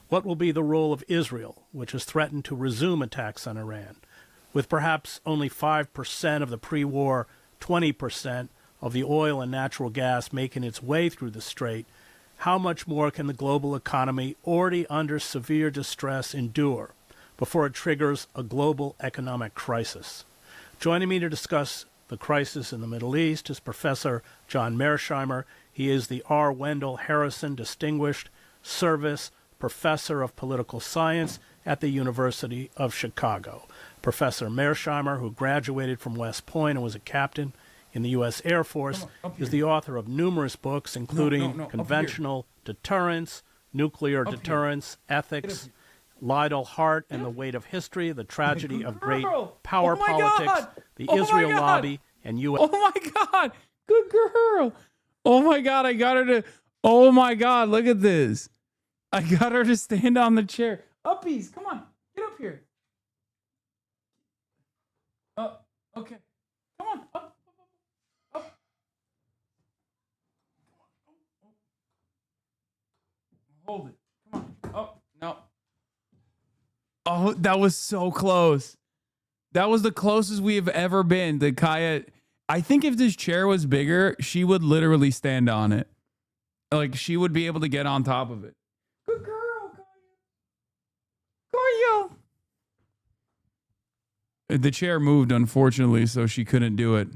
What will be the role of Israel, which has threatened to resume attacks on Iran? With perhaps only 5% of the pre-war 20% of the oil and natural gas making its way through the strait, how much more can the global economy, already under severe distress, endure before it triggers a global economic crisis? Joining me to discuss the crisis in the Middle East is Professor John Mearsheimer. He is the R. Wendell Harrison Distinguished Service Professor of Political Science at the University of Chicago. Professor Mearsheimer, who graduated from West Point and was a captain in the U.S. Air Force, is the author of numerous books, including Conventional Deterrence, Nuclear Deterrence, Ethics, Lidl Hart and the Weight of History, The Tragedy of Great Power Politics, The Israel Lobby, and U.S. Oh my God. Good girl. Oh my God. I got her to. Oh my God. Look at this. I got her to stand on the chair. Uppies. Come on. Get up here. Oh, okay. Come on. Up. Up. Hold it. Come on. Oh, no. Oh, that was so close. That was the closest we have ever been to Kaya. I think if this chair was bigger, she would literally stand on it. Like, she would be able to get on top of it. Good girl, Kaya. The chair moved, unfortunately, so she couldn't do it.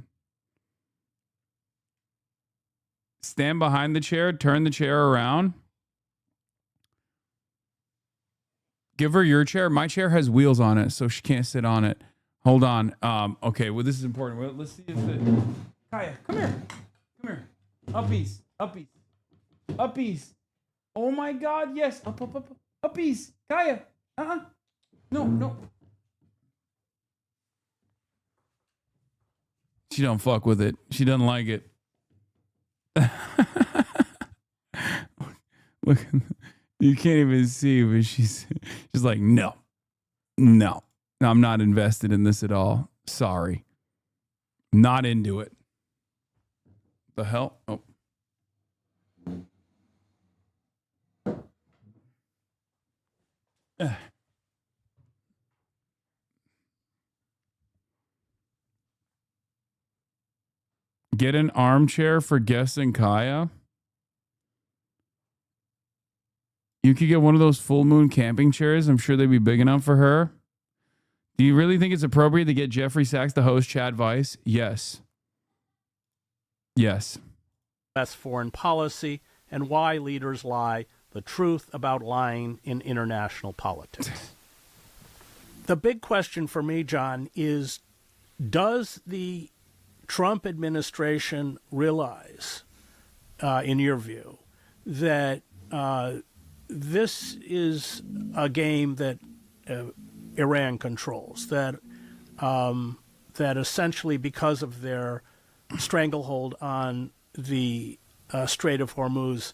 Stand behind the chair, turn the chair around. Give her your chair. My chair has wheels on it, so she can't sit on it. Hold on. Okay, well, this is important. Well, let's see if it... Kaya, come here. Come here. Uppies. Uppies. Uppies. Oh, my God, yes. Up, up, up. Uppies. Kaya. No, no. She don't fuck with it. She doesn't like it. Look, you can't even see, but she's like, no, I'm not invested in this at all. Sorry. Not into it. The hell? Oh. Get an armchair for Guess and Kaya. You could get one of those full moon camping chairs. I'm sure they'd be big enough for her. Do you really think it's appropriate to get Jeffrey Sachs to host Chad Vice? Yes. Yes. That's foreign policy and why leaders lie, the truth about lying in international politics. The big question for me, John, is does the Trump administration realize, in your view, that this is a game that Iran controls, that essentially because of their stranglehold on the Strait of Hormuz,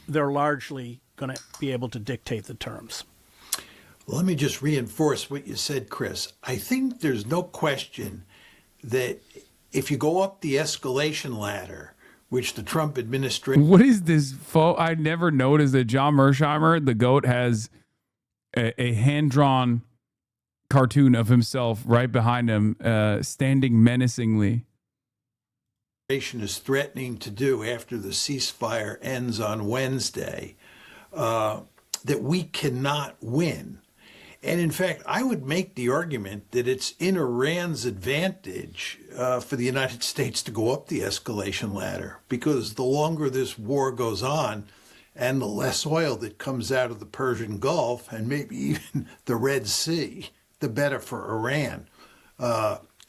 they're largely going to be able to dictate the terms? Well, let me just reinforce what you said, Chris. I think there's no question that if you go up the escalation ladder, which the Trump administration... What is this? I never noticed that John Mearsheimer, the GOAT, has a hand-drawn cartoon of himself right behind him, standing menacingly. ...is threatening to do after the ceasefire ends on Wednesday, that we cannot win. And in fact, I would make the argument that it's in Iran's advantage for the United States to go up the escalation ladder, because the longer this war goes on and the less oil that comes out of the Persian Gulf and maybe even the Red Sea, the better for Iran.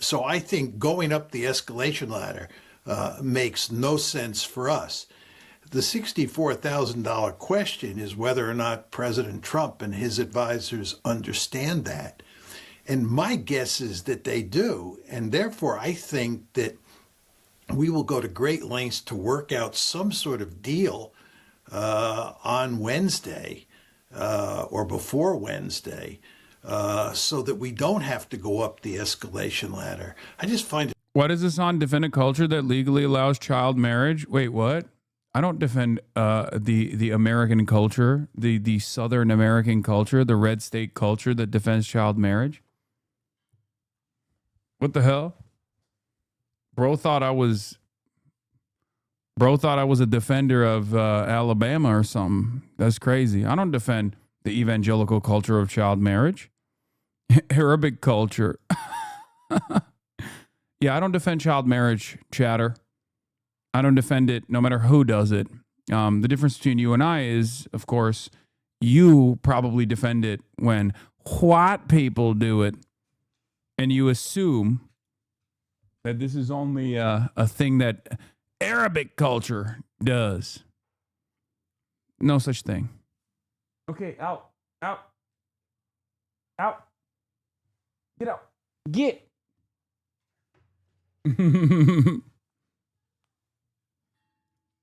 So I think going up the escalation ladder makes no sense for us. The $64,000 question is whether or not President Trump and his advisors understand that. And my guess is that they do. And therefore, I think that we will go to great lengths to work out some sort of deal on Wednesday or before Wednesday so that we don't have to go up the escalation ladder. I just find it. What is this on? Defend a culture that legally allows child marriage? Wait, what? I don't defend the American culture, the Southern American culture, the red state culture that defends child marriage. What the hell? Bro thought I was a defender of Alabama or something. That's crazy. I don't defend the evangelical culture of child marriage. Arabic culture. Yeah, I don't defend child marriage, chatter. I don't defend it no matter who does it. The difference between you and I is, of course, you probably defend it when white people do it, and you assume that this is only a thing that Arabic culture does. No such thing. Okay, out. Get out. Get.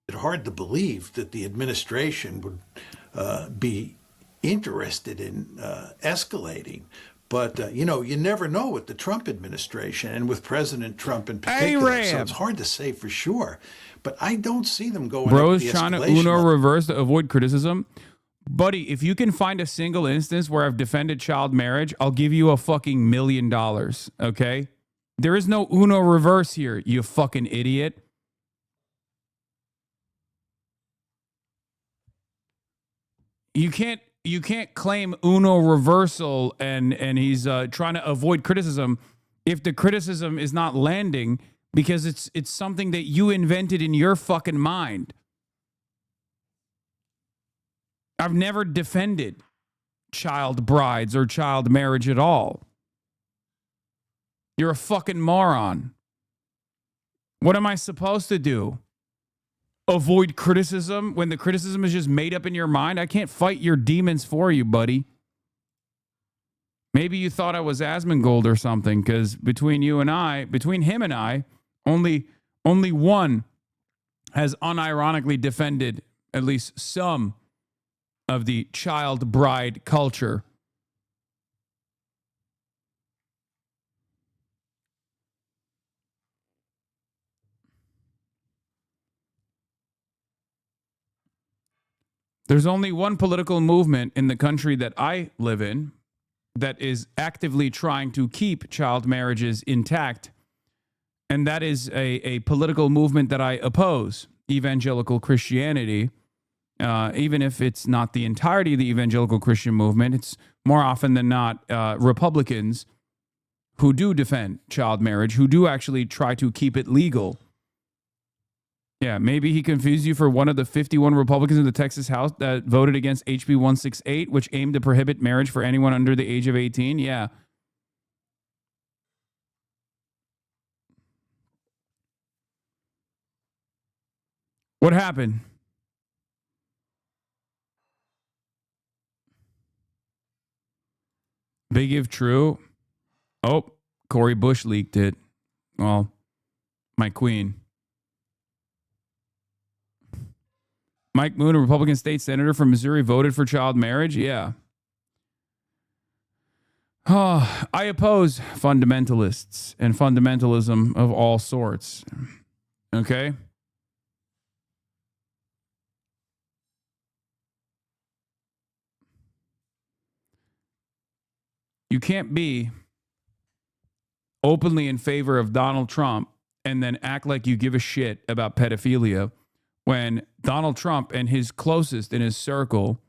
It's hard to believe that the administration would be interested in escalating. But, you never know with the Trump administration and with President Trump in particular. So it's hard to say for sure. But I don't see them going Bro's up the trying to escalation Uno level. reverse to avoid criticism. Buddy, if you can find a single instance where I've defended child marriage, I'll give you a fucking $1 million, okay? There is no Uno reverse here, you fucking idiot. You can't claim Uno reversal and he's trying to avoid criticism if the criticism is not landing because it's something that you invented in your fucking mind. I've never defended child brides or child marriage at all. You're a fucking moron. What am I supposed to do? Avoid criticism when the criticism is just made up in your mind? I can't fight your demons for you, buddy. Maybe you thought I was Asmongold or something, because between him and I, only one has unironically defended at least some of the child bride culture. There's only one political movement in the country that I live in that is actively trying to keep child marriages intact, and that is a political movement that I oppose, evangelical Christianity. Even if it's not the entirety of the evangelical Christian movement, it's more often than not Republicans who do defend child marriage, who do actually try to keep it legal. Yeah, maybe he confused you for one of the 51 Republicans in the Texas House that voted against HB 168, which aimed to prohibit marriage for anyone under the age of 18. Yeah. What happened? Big if true. Oh, Cory Bush leaked it. Well, my queen. Mike Moon, a Republican state senator from Missouri, voted for child marriage? Yeah. Oh, I oppose fundamentalists and fundamentalism of all sorts. Okay? You can't be openly in favor of Donald Trump and then act like you give a shit about pedophilia when Donald Trump and his closest in his circle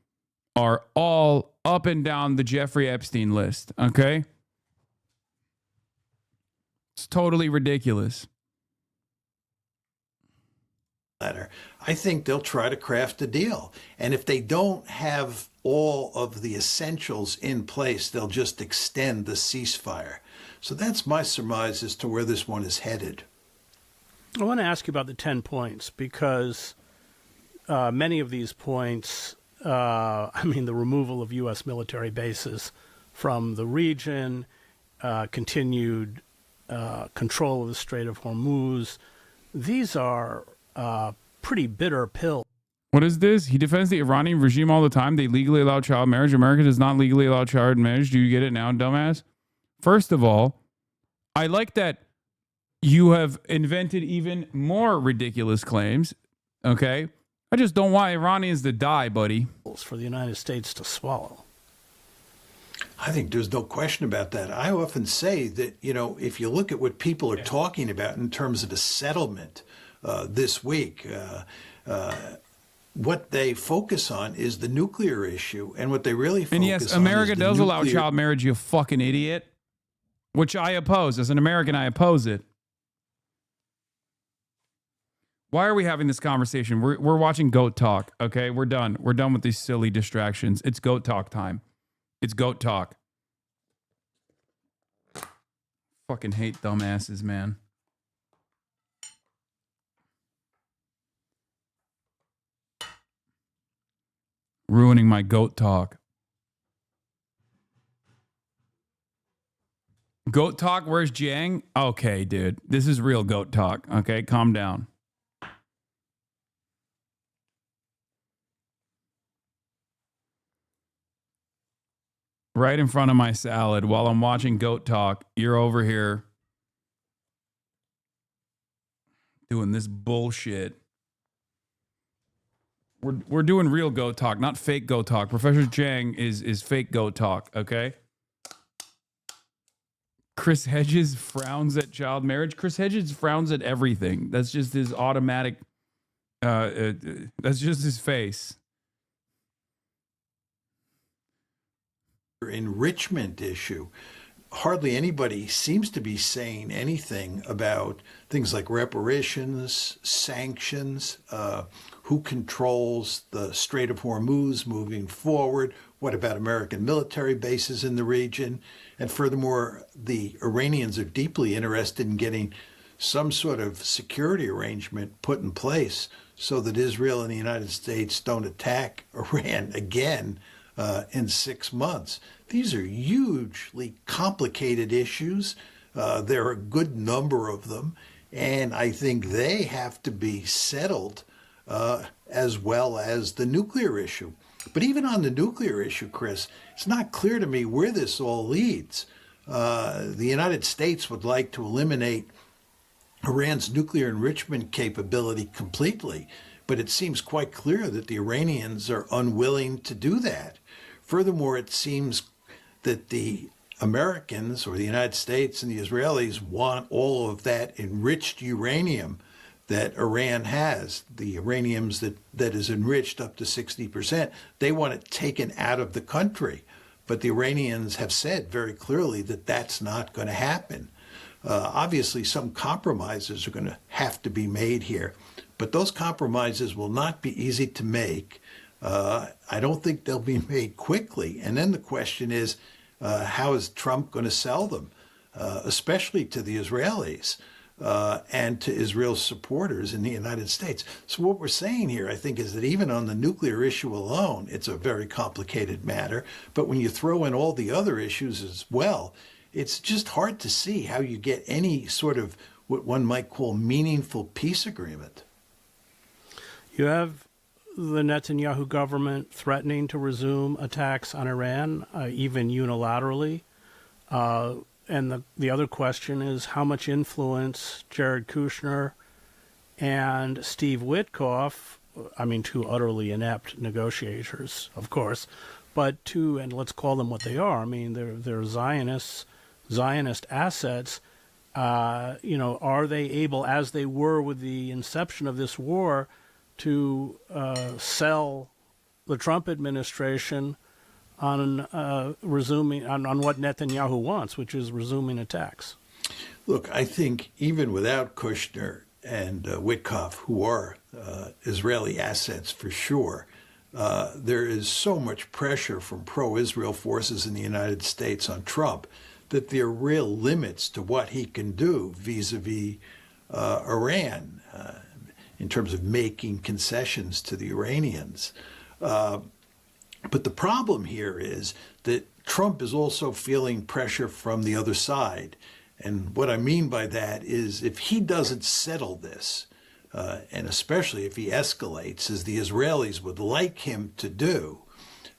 are all up and down the Jeffrey Epstein list, okay? It's totally ridiculous. I think they'll try to craft a deal. And if they don't have all of the essentials in place, they'll just extend the ceasefire. So that's my surmise as to where this one is headed. I want to ask you about the 10 points because many of these points, the removal of U.S. military bases from the region, continued control of the Strait of Hormuz, these are pretty bitter pills. What is this? He defends the Iranian regime all the time. They legally allow child marriage. America does not legally allow child marriage. Do you get it now, dumbass? First of all, I like that you have invented even more ridiculous claims, okay? I just don't want Iranians to die, buddy. For the United States to swallow. I think there's no question about that. I often say that, if you look at what people are talking about in terms of a settlement this week, what they focus on is the nuclear issue, and what they really focus on is And yes, America does allow nuclear child marriage, you fucking idiot, which I oppose. As an American, I oppose it. Why are we having this conversation? We're watching Goat Talk, okay? We're done. We're done with these silly distractions. It's Goat Talk time. It's Goat Talk. Fucking hate dumbasses, man. Ruining my goat talk. Goat talk, where's Jiang? Okay, dude. This is real goat talk. Okay, calm down. Right in front of my salad while I'm watching goat talk, you're over here doing this bullshit. We're doing real goat talk, not fake goat talk. Professor Jiang is fake goat talk, okay? Chris Hedges frowns at child marriage. Chris Hedges frowns at everything. That's just his automatic, that's just his face. Enrichment issue. Hardly anybody seems to be saying anything about things like reparations, sanctions, who controls the Strait of Hormuz moving forward, what about American military bases in the region, and furthermore, the Iranians are deeply interested in getting some sort of security arrangement put in place so that Israel and the United States don't attack Iran again in 6 months. These are hugely complicated issues. There are a good number of them, and I think they have to be settled as well as the nuclear issue. But even on the nuclear issue, Chris, it's not clear to me where this all leads. The United States would like to eliminate Iran's nuclear enrichment capability completely, but it seems quite clear that the Iranians are unwilling to do that. Furthermore, it seems that the Americans or the United States and the Israelis want all of that enriched uranium that Iran has, the uraniums that is enriched up to 60%. They want it taken out of the country. But the Iranians have said very clearly that that's not going to happen. Obviously, some compromises are going to have to be made here, but those compromises will not be easy to make. I don't think they'll be made quickly. And then the question is, how is Trump going to sell them, especially to the Israelis and to Israel's supporters in the United States? So what we're saying here, I think, is that even on the nuclear issue alone, it's a very complicated matter. But when you throw in all the other issues as well, it's just hard to see how you get any sort of what one might call meaningful peace agreement. You have the Netanyahu government threatening to resume attacks on Iran, even unilaterally. And the other question is how much influence Jared Kushner and Steve Witkoff, I mean, two utterly inept negotiators, of course, but two, and let's call them what they are. I mean, they're Zionist assets. Are they able, as they were with the inception of this war, to sell the Trump administration on resuming on what Netanyahu wants, which is resuming attacks? Look, I think even without Kushner and Witkoff, who are Israeli assets for sure, there is so much pressure from pro-Israel forces in the United States on Trump that there are real limits to what he can do vis-a-vis Iran in terms of making concessions to the Iranians. But the problem here is that Trump is also feeling pressure from the other side. And what I mean by that is if he doesn't settle this, and especially if he escalates, as the Israelis would like him to do,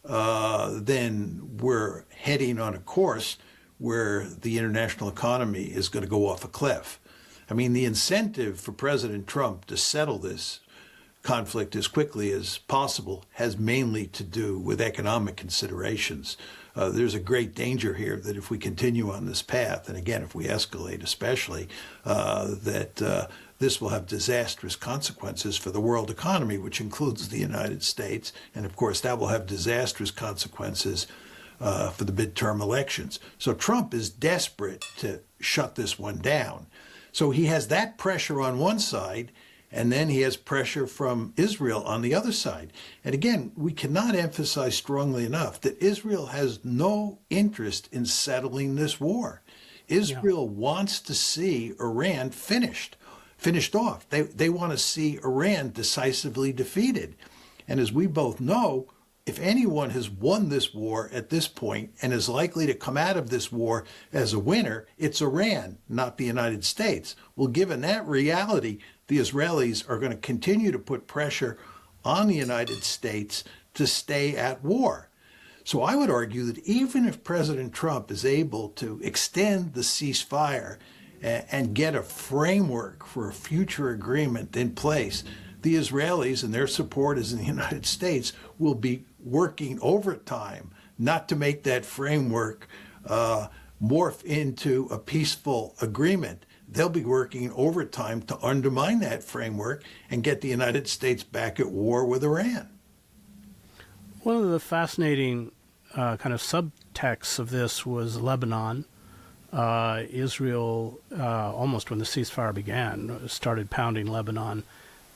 then we're heading on a course where the international economy is going to go off a cliff. I mean, the incentive for President Trump to settle this conflict as quickly as possible has mainly to do with economic considerations. There's a great danger here that if we continue on this path, and again, if we escalate especially, that this will have disastrous consequences for the world economy, which includes the United States. And of course, that will have disastrous consequences for the midterm elections. So Trump is desperate to shut this one down. So he has that pressure on one side, and then he has pressure from Israel on the other side. And again, we cannot emphasize strongly enough that Israel has no interest in settling this war. Israel wants to see Iran finished off. They want to see Iran decisively defeated. And as we both know, if anyone has won this war at this point and is likely to come out of this war as a winner, it's Iran, not the United States. Well, given that reality, the Israelis are going to continue to put pressure on the United States to stay at war. So I would argue that even if President Trump is able to extend the ceasefire and get a framework for a future agreement in place, the Israelis and their supporters in the United States will be working overtime not to make that framework morph into a peaceful agreement. They'll be working overtime to undermine that framework and get the United States back at war with Iran. One of the fascinating kind of subtexts of this was Lebanon. Israel, almost when the ceasefire began, started pounding Lebanon.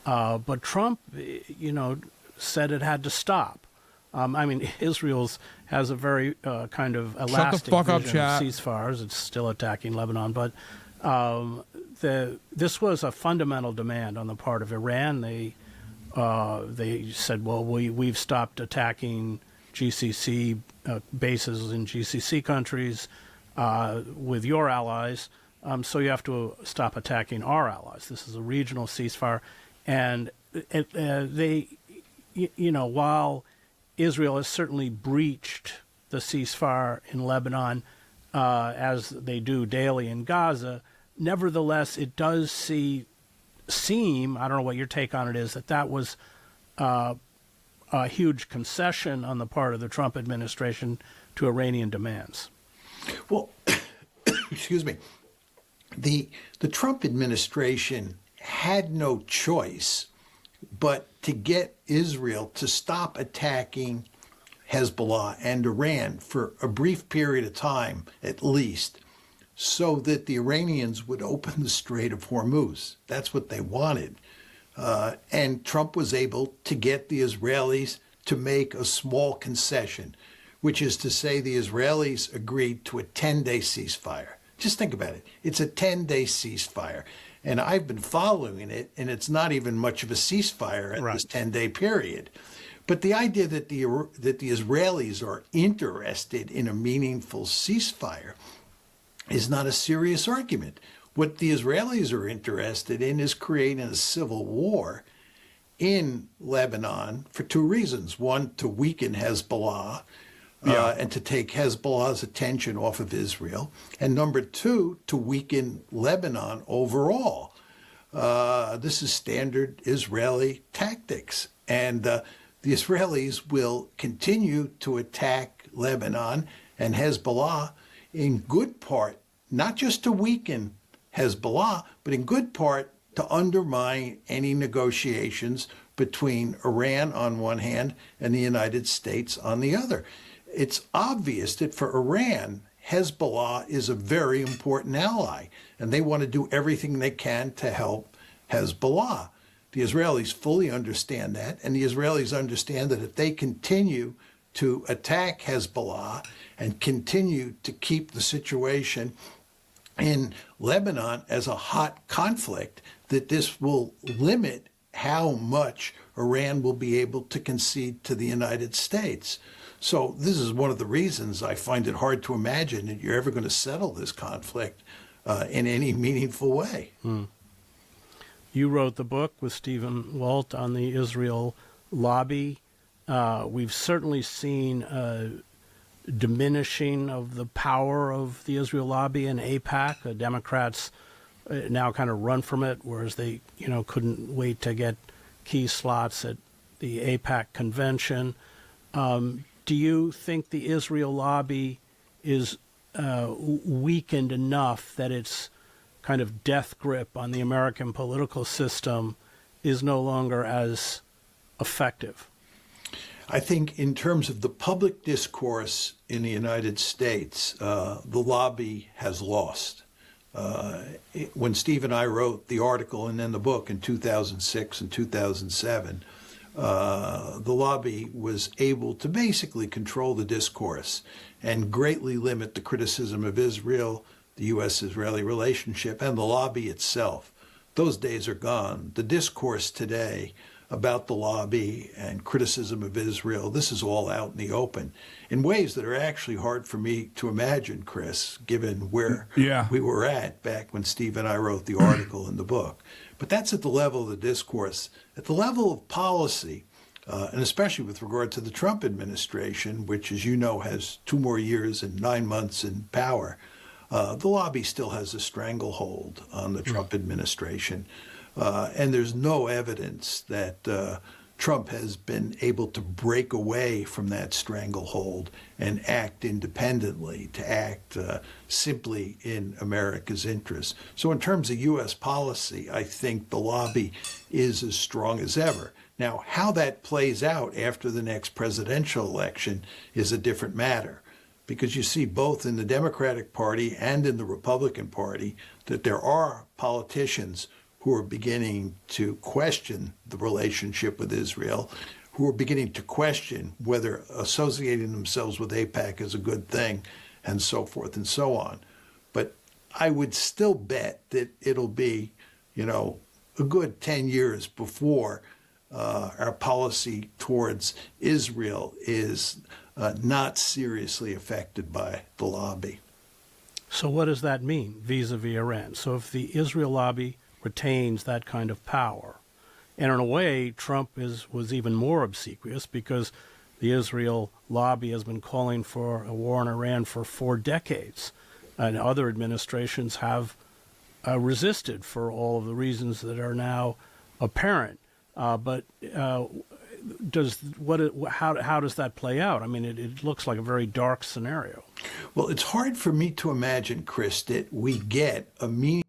But Trump, said it had to stop. I mean, Israel's has a very kind of elastic vision of ceasefires. It's still attacking Lebanon, but this was a fundamental demand on the part of Iran. They said, well, we've stopped attacking GCC bases in GCC countries with your allies, so you have to stop attacking our allies. This is a regional ceasefire. And while Israel has certainly breached the ceasefire in Lebanon, as they do daily in Gaza, nevertheless, it does seem, I don't know what your take on it is, that was a huge concession on the part of the Trump administration to Iranian demands. Well, excuse me, the Trump administration had no choice but to get Israel to stop attacking Hezbollah and Iran for a brief period of time, at least, so that the Iranians would open the Strait of Hormuz. That's what they wanted. And Trump was able to get the Israelis to make a small concession, which is to say the Israelis agreed to a 10-day ceasefire. Just think about it. It's a 10-day ceasefire. And I've been following it, and it's not even much of a ceasefire at this 10-day period. But the idea that the Israelis are interested in a meaningful ceasefire is not a serious argument. What the Israelis are interested in is creating a civil war in Lebanon for two reasons. One, to weaken Hezbollah and to take Hezbollah's attention off of Israel. And number two, to weaken Lebanon overall. This is standard Israeli tactics. And the Israelis will continue to attack Lebanon and Hezbollah in good part, not just to weaken Hezbollah, but in good part to undermine any negotiations between Iran on one hand and the United States on the other. It's obvious that for Iran, Hezbollah is a very important ally, and they want to do everything they can to help Hezbollah. The Israelis fully understand that, and the Israelis understand that if they continue to attack Hezbollah and continue to keep the situation in Lebanon as a hot conflict, that this will limit how much Iran will be able to concede to the United States. So this is one of the reasons I find it hard to imagine that you're ever going to settle this conflict in any meaningful way. You wrote the book with Stephen Walt on the Israel lobby. We've certainly seen a diminishing of the power of the Israel lobby in AIPAC. The Democrats now kind of run from it, whereas they, couldn't wait to get key slots at the AIPAC convention. Do you think the Israel lobby is weakened enough that its kind of death grip on the American political system is no longer as effective? I think in terms of the public discourse in the United States, the lobby has lost. When Steve and I wrote the article and then the book in 2006 and 2007, the lobby was able to basically control the discourse and greatly limit the criticism of Israel, the U.S.-Israeli relationship and the lobby itself. Those days are gone. The discourse today about the lobby and criticism of Israel, this is all out in the open in ways that are actually hard for me to imagine, Chris, given where we were at back when Steve and I wrote the article in the book. But that's at the level of the discourse. At the level of policy, and especially with regard to the Trump administration, which, as you know, has 2 more years and 9 months in power, the lobby still has a stranglehold on the Trump administration. And there's no evidence that Trump has been able to break away from that stranglehold and act independently, to act simply in America's interests. So in terms of U.S. policy, I think the lobby is as strong as ever. Now, how that plays out after the next presidential election is a different matter, because you see both in the Democratic Party and in the Republican Party that there are politicians who are beginning to question the relationship with Israel, who are beginning to question whether associating themselves with AIPAC is a good thing, and so forth and so on. But I would still bet that it'll be, a good 10 years before our policy towards Israel is not seriously affected by the lobby. So what does that mean vis-a-vis Iran? So if the Israel lobby retains that kind of power, and in a way Trump was even more obsequious, because the Israel lobby has been calling for a war on Iran for 4 decades, and other administrations have resisted for all of the reasons that are now apparent. But how does that play out? I mean, it looks like a very dark scenario. Well, it's hard for me to imagine, Chris, that we get a meaning.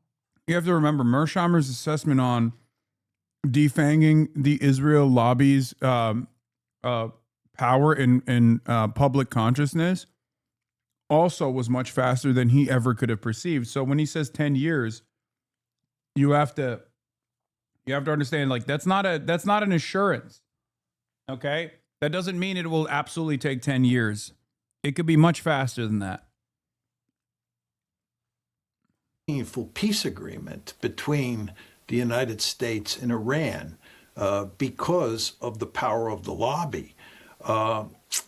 You have to remember Mearsheimer's assessment on defanging the Israel lobby's power in public consciousness also was much faster than he ever could have perceived. So when he says 10 years, you have to understand, like, that's not an assurance. Okay? That doesn't mean it will absolutely take 10 years. It could be much faster than that. Meaningful peace agreement between the United States and Iran because of the power of the lobby. I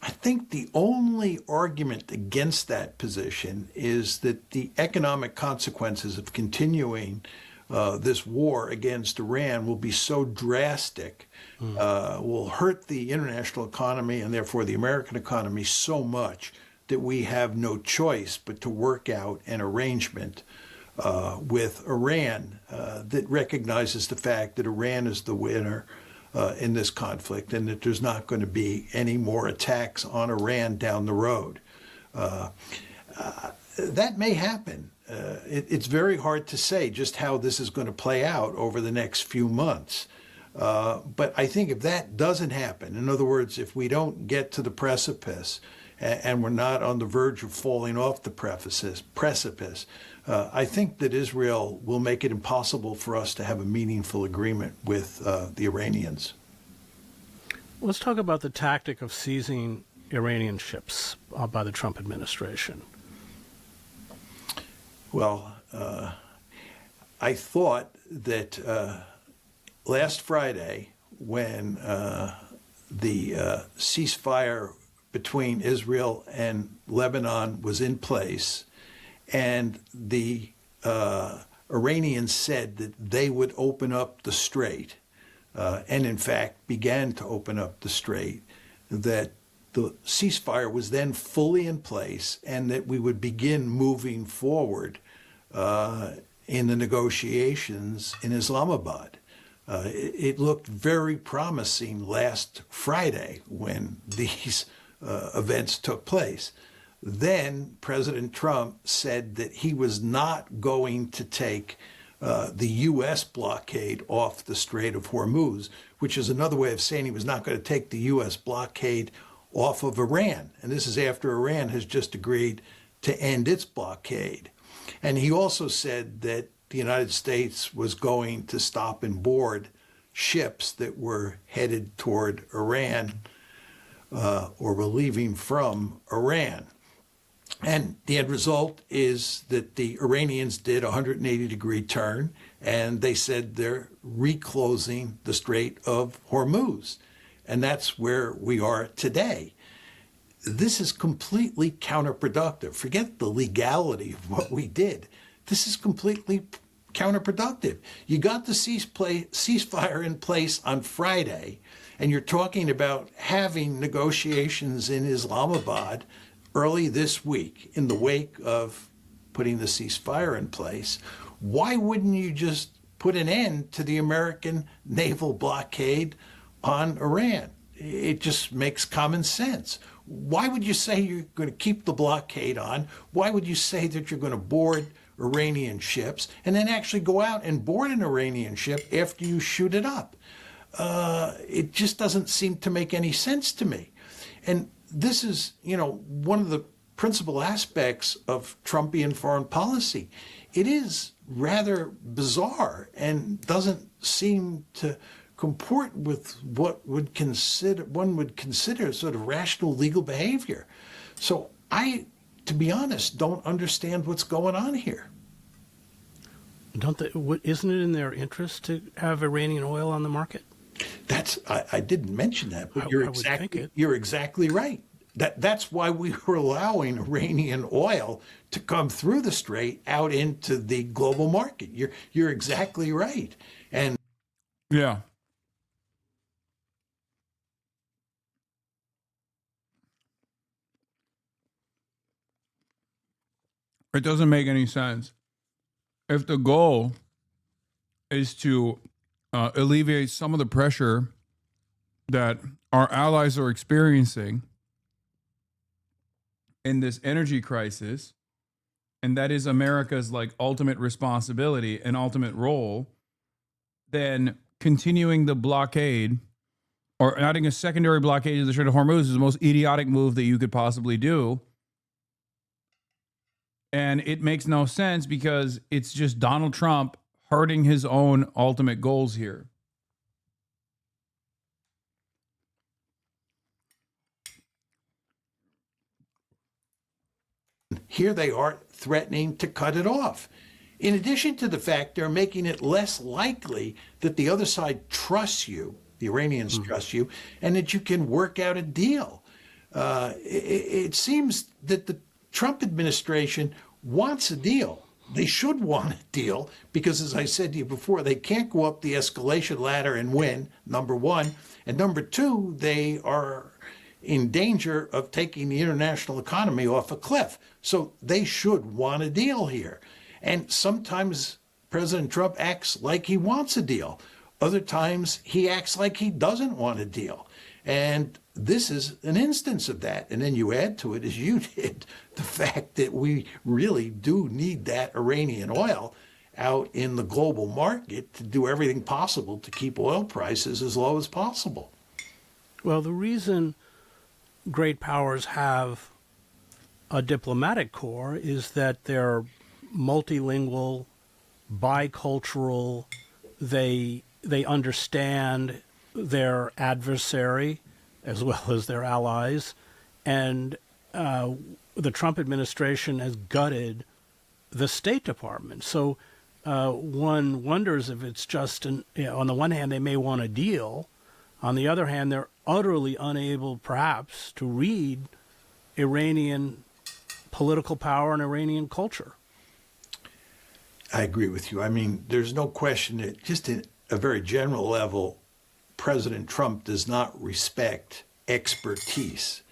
think the only argument against that position is that the economic consequences of continuing this war against Iran will be so drastic, will hurt the international economy and therefore the American economy so much that we have no choice but to work out an arrangement with Iran that recognizes the fact that Iran is the winner in this conflict and that there's not going to be any more attacks on Iran down the road. That may happen. It's very hard to say just how this is going to play out over the next few months. But I think if that doesn't happen, in other words, if we don't get to the precipice and we're not on the verge of falling off the precipice, I think that Israel will make it impossible for us to have a meaningful agreement with the Iranians. Let's talk about the tactic of seizing Iranian ships by the Trump administration. Well, I thought that last Friday, when the ceasefire between Israel and Lebanon was in place, and the Iranians said that they would open up the strait, and in fact began to open up the strait, that the ceasefire was then fully in place and that we would begin moving forward in the negotiations in Islamabad. It looked very promising last Friday when these events took place. Then President Trump said that he was not going to take the U.S. blockade off the Strait of Hormuz, which is another way of saying he was not going to take the U.S. blockade off of Iran. And this is after Iran has just agreed to end its blockade. And he also said that the United States was going to stop and board ships that were headed toward Iran or were leaving from Iran. And the end result is that the Iranians did a 180-degree turn, and they said they're reclosing the Strait of Hormuz. And that's where we are today. This is completely counterproductive. Forget the legality of what we did. This is completely counterproductive. You got the ceasefire in place on Friday, and you're talking about having negotiations in Islamabad early this week in the wake of putting the ceasefire in place. Why wouldn't you just put an end to the American naval blockade on Iran? It just makes common sense. Why would you say you're going to keep the blockade on? Why would you say that you're going to board Iranian ships and then actually go out and board an Iranian ship after you shoot it up? It just doesn't seem to make any sense to me. And this is, one of the principal aspects of Trumpian foreign policy. It is rather bizarre and doesn't seem to comport with what one would consider sort of rational legal behavior. So I, to be honest, don't understand what's going on here. Isn't it in their interest to have Iranian oil on the market? I didn't mention that, but you're exactly right. That's why we were allowing Iranian oil to come through the strait out into the global market. You're exactly right. And yeah. It doesn't make any sense. If the goal is to alleviate some of the pressure that our allies are experiencing in this energy crisis, and that is America's ultimate responsibility and ultimate role, then continuing the blockade or adding a secondary blockade to the Strait of Hormuz is the most idiotic move that you could possibly do. And it makes no sense because it's just Donald Trump hurting his own ultimate goals here. Here they are threatening to cut it off. In addition to the fact they're making it less likely that the other side trusts you, the Iranians trust you, and that you can work out a deal. It seems that the Trump administration wants a deal. They should want a deal because, as I said to you before, they can't go up the escalation ladder and win, number one. And number two, they are in danger of taking the international economy off a cliff. So they should want a deal here. And sometimes President Trump acts like he wants a deal. Other times he acts like he doesn't want a deal. And this is an instance of that. And then you add to it, as you did, the fact that we really do need that Iranian oil out in the global market to do everything possible to keep oil prices as low as possible. Well, the reason great powers have a diplomatic corps is that they're multilingual, bicultural, they understand their adversary as well as their allies, and the Trump administration has gutted the State Department. So one wonders if it's just, on the one hand, they may want a deal. On the other hand, they're utterly unable, perhaps, to read Iranian political power and Iranian culture. I agree with you. I mean, there's no question that just at a very general level, President Trump does not respect expertise.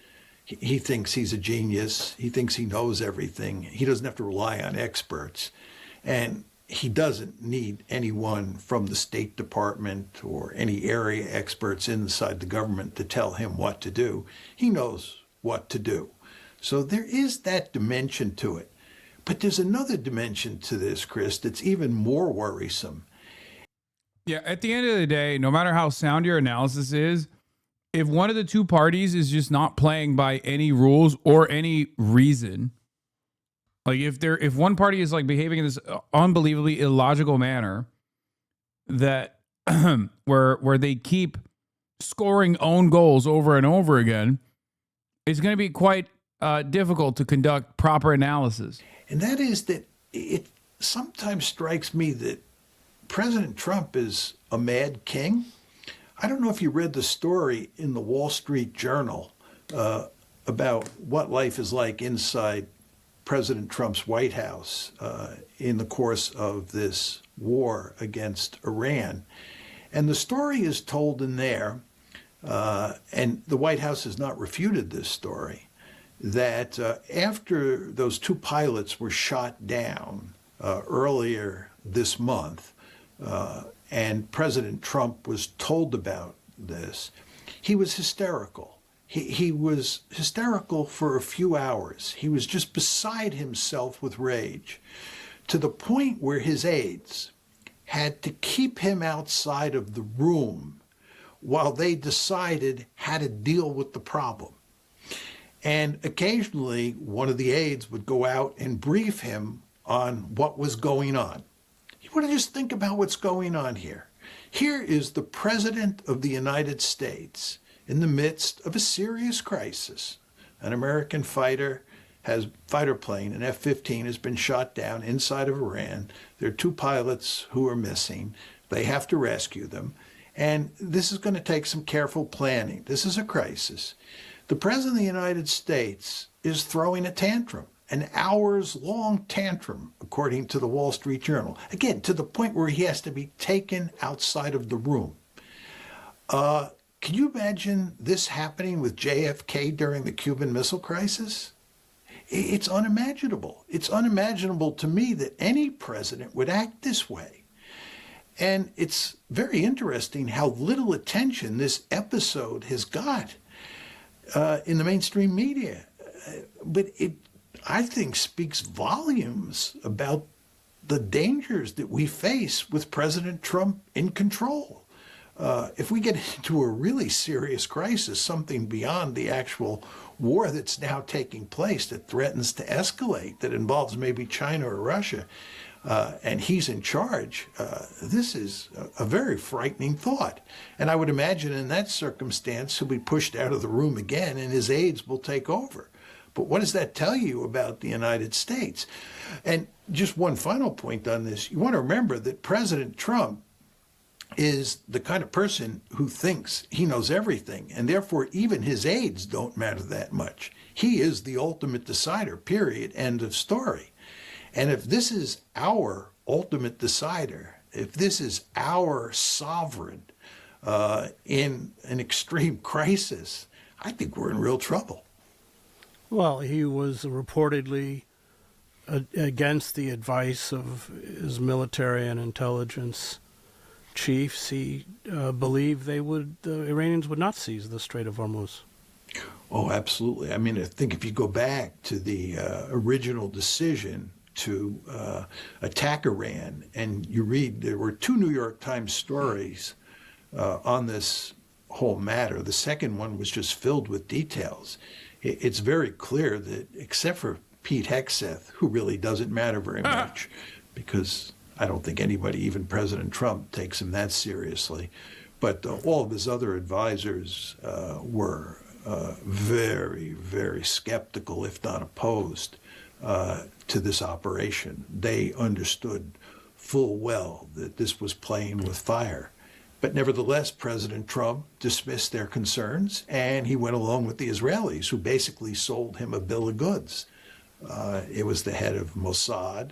He thinks he's a genius. He thinks he knows everything. He doesn't have to rely on experts. And he doesn't need anyone from the State Department or any area experts inside the government to tell him what to do. He knows what to do. So there is that dimension to it. But there's another dimension to this, Chris, that's even more worrisome. Yeah, at the end of the day, no matter how sound your analysis is, if one of the two parties is just not playing by any rules or any reason, like if one party is behaving in this unbelievably illogical manner that where they keep scoring own goals over and over again, it's going to be quite difficult to conduct proper analysis. And that is that it sometimes strikes me that President Trump is a mad king. I don't know if you read the story in the Wall Street Journal about what life is like inside President Trump's White House in the course of this war against Iran. And the story is told in there, and the White House has not refuted this story, that after those two pilots were shot down earlier this month, and President Trump was told about this, he was hysterical. He was hysterical for a few hours. He was just beside himself with rage, to the point where his aides had to keep him outside of the room while they decided how to deal with the problem. And occasionally, one of the aides would go out and brief him on what was going on. You want to just think about what's going on here. Here is the President of the United States in the midst of a serious crisis. An American fighter plane, an F-15, has been shot down inside of Iran. There are two pilots who are missing. They have to rescue them. And this is going to take some careful planning. This is a crisis. The President of the United States is throwing a tantrum, an hours-long tantrum, according to the Wall Street Journal. Again, to the point where he has to be taken outside of the room. Can you imagine this happening with JFK during the Cuban Missile Crisis? It's unimaginable. It's unimaginable to me that any president would act this way. And it's very interesting how little attention this episode has got in the mainstream media. But it, I think, speaks volumes about the dangers that we face with President Trump in control. If we get into a really serious crisis, something beyond the actual war that's now taking place that threatens to escalate, that involves maybe China or Russia, and he's in charge, this is a very frightening thought. And I would imagine in that circumstance, he'll be pushed out of the room again and his aides will take over. But what does that tell you about the United States? And just one final point on this. You want to remember that President Trump is the kind of person who thinks he knows everything, and therefore even his aides don't matter that much. He is the ultimate decider, period, end of story. And if this is our ultimate decider, if this is our sovereign in an extreme crisis, I think we're in real trouble. Well, he was reportedly against the advice of his military and intelligence chiefs. He believed the Iranians would not seize the Strait of Hormuz. Oh, absolutely. I mean, I think if you go back to the original decision to attack Iran, and you read, there were two New York Times stories on this whole matter. The second one was just filled with details. It's very clear that, except for Pete Hegseth, who really doesn't matter very much, because I don't think anybody, even President Trump, takes him that seriously. But all of his other advisors were very, very skeptical, if not opposed, to this operation. They understood full well that this was playing with fire. But nevertheless, President Trump dismissed their concerns, and he went along with the Israelis, who basically sold him a bill of goods. It was the head of Mossad,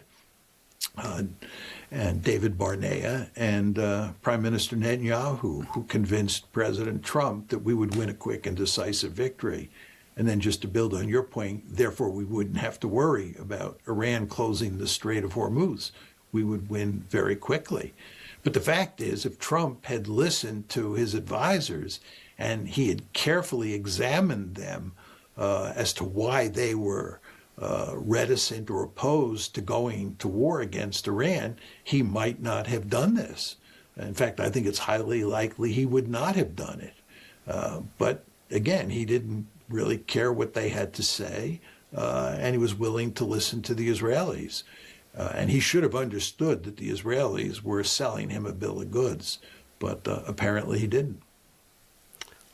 and David Barnea, and Prime Minister Netanyahu, who convinced President Trump that we would win a quick and decisive victory. And then, just to build on your point, therefore we wouldn't have to worry about Iran closing the Strait of Hormuz. We would win very quickly. But the fact is, if Trump had listened to his advisors and he had carefully examined them as to why they were reticent or opposed to going to war against Iran, he might not have done this. In fact, I think it's highly likely he would not have done it. But again, he didn't really care what they had to say, and he was willing to listen to the Israelis. And he should have understood that the Israelis were selling him a bill of goods, but apparently he didn't.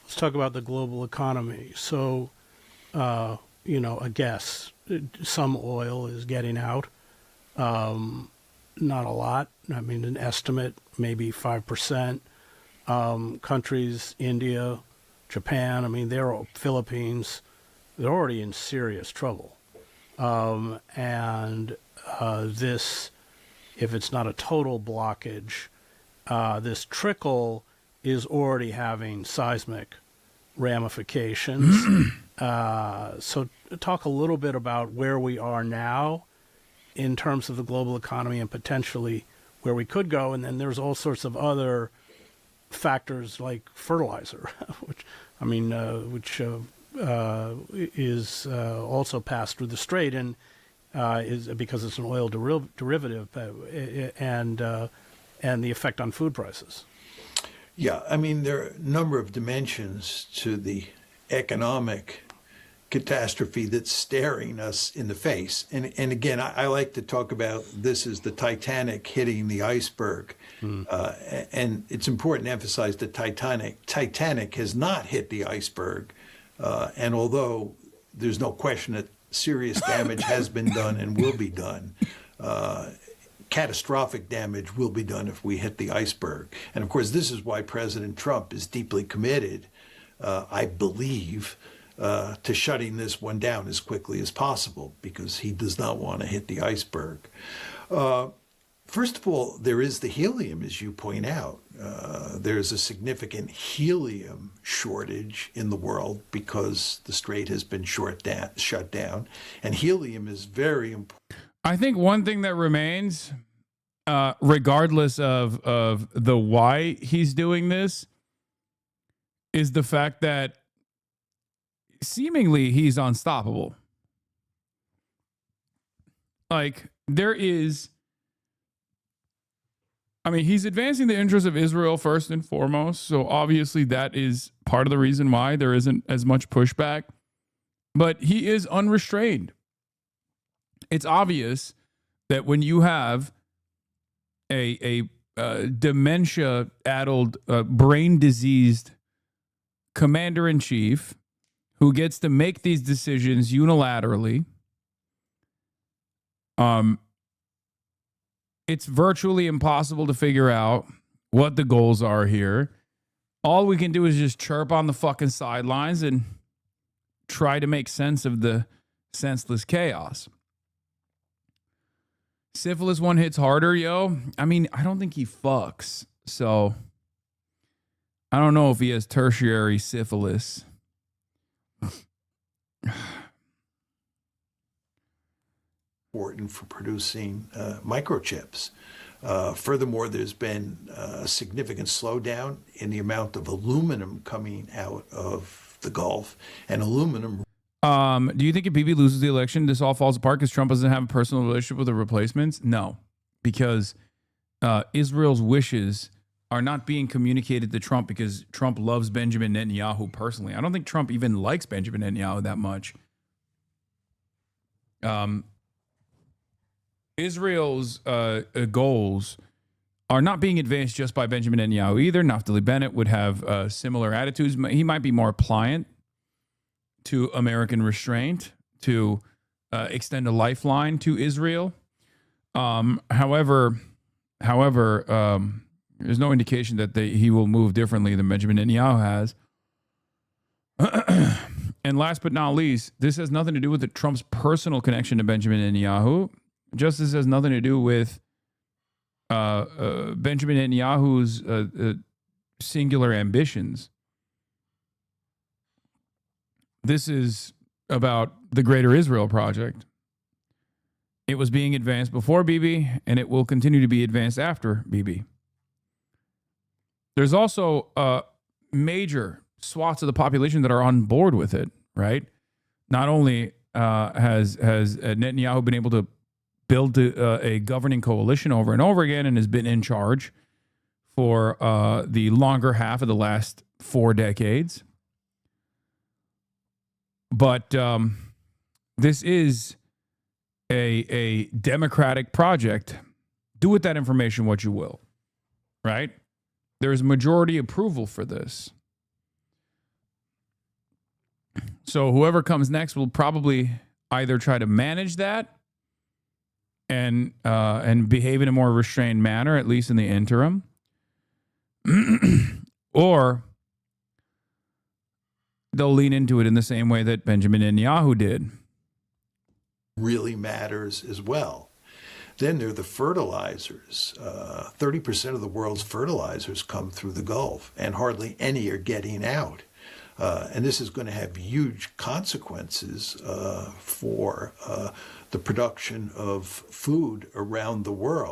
Let's talk about the global economy. So a guess. Some oil is getting out. Not a lot. I mean, an estimate, maybe 5%. Countries, India, Japan, I mean, Philippines, they're already in serious trouble. This, if it's not a total blockage, this trickle is already having seismic ramifications. So talk a little bit about where we are now in terms of the global economy and potentially where we could go. And then there's all sorts of other factors like fertilizer, which is also passed through the strait and is because it's an oil derivative and the effect on food prices. Yeah, I mean, there are a number of dimensions to the economic catastrophe that's staring us in the face. And again, I like to talk about this as the Titanic hitting the iceberg. And it's important to emphasize that Titanic has not hit the iceberg. And although there's no question that serious damage has been done and will be done, catastrophic damage will be done if we hit the iceberg. And of course, this is why President Trump is deeply committed, I believe, to shutting this one down as quickly as possible, because he does not want to hit the iceberg. First of all, there is the helium, as you point out. There's a significant helium shortage in the world because the strait has been shut down, and helium is very important. I think one thing that remains, regardless of the why he's doing this, is the fact that seemingly he's unstoppable. Like, he's advancing the interests of Israel first and foremost. So obviously that is part of the reason why there isn't as much pushback. But he is unrestrained. It's obvious that when you have a dementia-addled, brain-diseased commander-in-chief who gets to make these decisions unilaterally, it's virtually impossible to figure out what the goals are here. All we can do is just chirp on the fucking sidelines and try to make sense of the senseless chaos. Syphilis one hits harder, yo. I mean, I don't think he fucks, so I don't know if he has tertiary syphilis. Important for producing microchips. Furthermore, there's been a significant slowdown in the amount of aluminum coming out of the Gulf, and aluminum. Do you think if Bibi loses the election, this all falls apart because Trump doesn't have a personal relationship with the replacements? No, because Israel's wishes are not being communicated to Trump because Trump loves Benjamin Netanyahu personally. I don't think Trump even likes Benjamin Netanyahu that much. Israel's goals are not being advanced just by Benjamin Netanyahu either. Naftali Bennett would have similar attitudes. He might be more pliant to American restraint, to extend a lifeline to Israel. However, there's no indication that he will move differently than Benjamin Netanyahu has. And last but not least, this has nothing to do with Trump's personal connection to Benjamin Netanyahu. Just as has nothing to do with Benjamin Netanyahu's singular ambitions. This is about the Greater Israel Project. It was being advanced before Bibi, and it will continue to be advanced after Bibi. There's also major swaths of the population that are on board with it, right? Not only has Netanyahu been able to build a governing coalition over and over again and has been in charge for the longer half of the last 4 decades, but this is a democratic project. Do with that information what you will, right? There is majority approval for this. So whoever comes next will probably either try to manage that and behave in a more restrained manner, at least in the interim, or they'll lean into it in the same way that Benjamin Netanyahu did. Really matters as well. Then there are the fertilizers. 30% of the world's fertilizers come through the Gulf, and hardly any are getting out. And this is going to have huge consequences for the production of food around the world.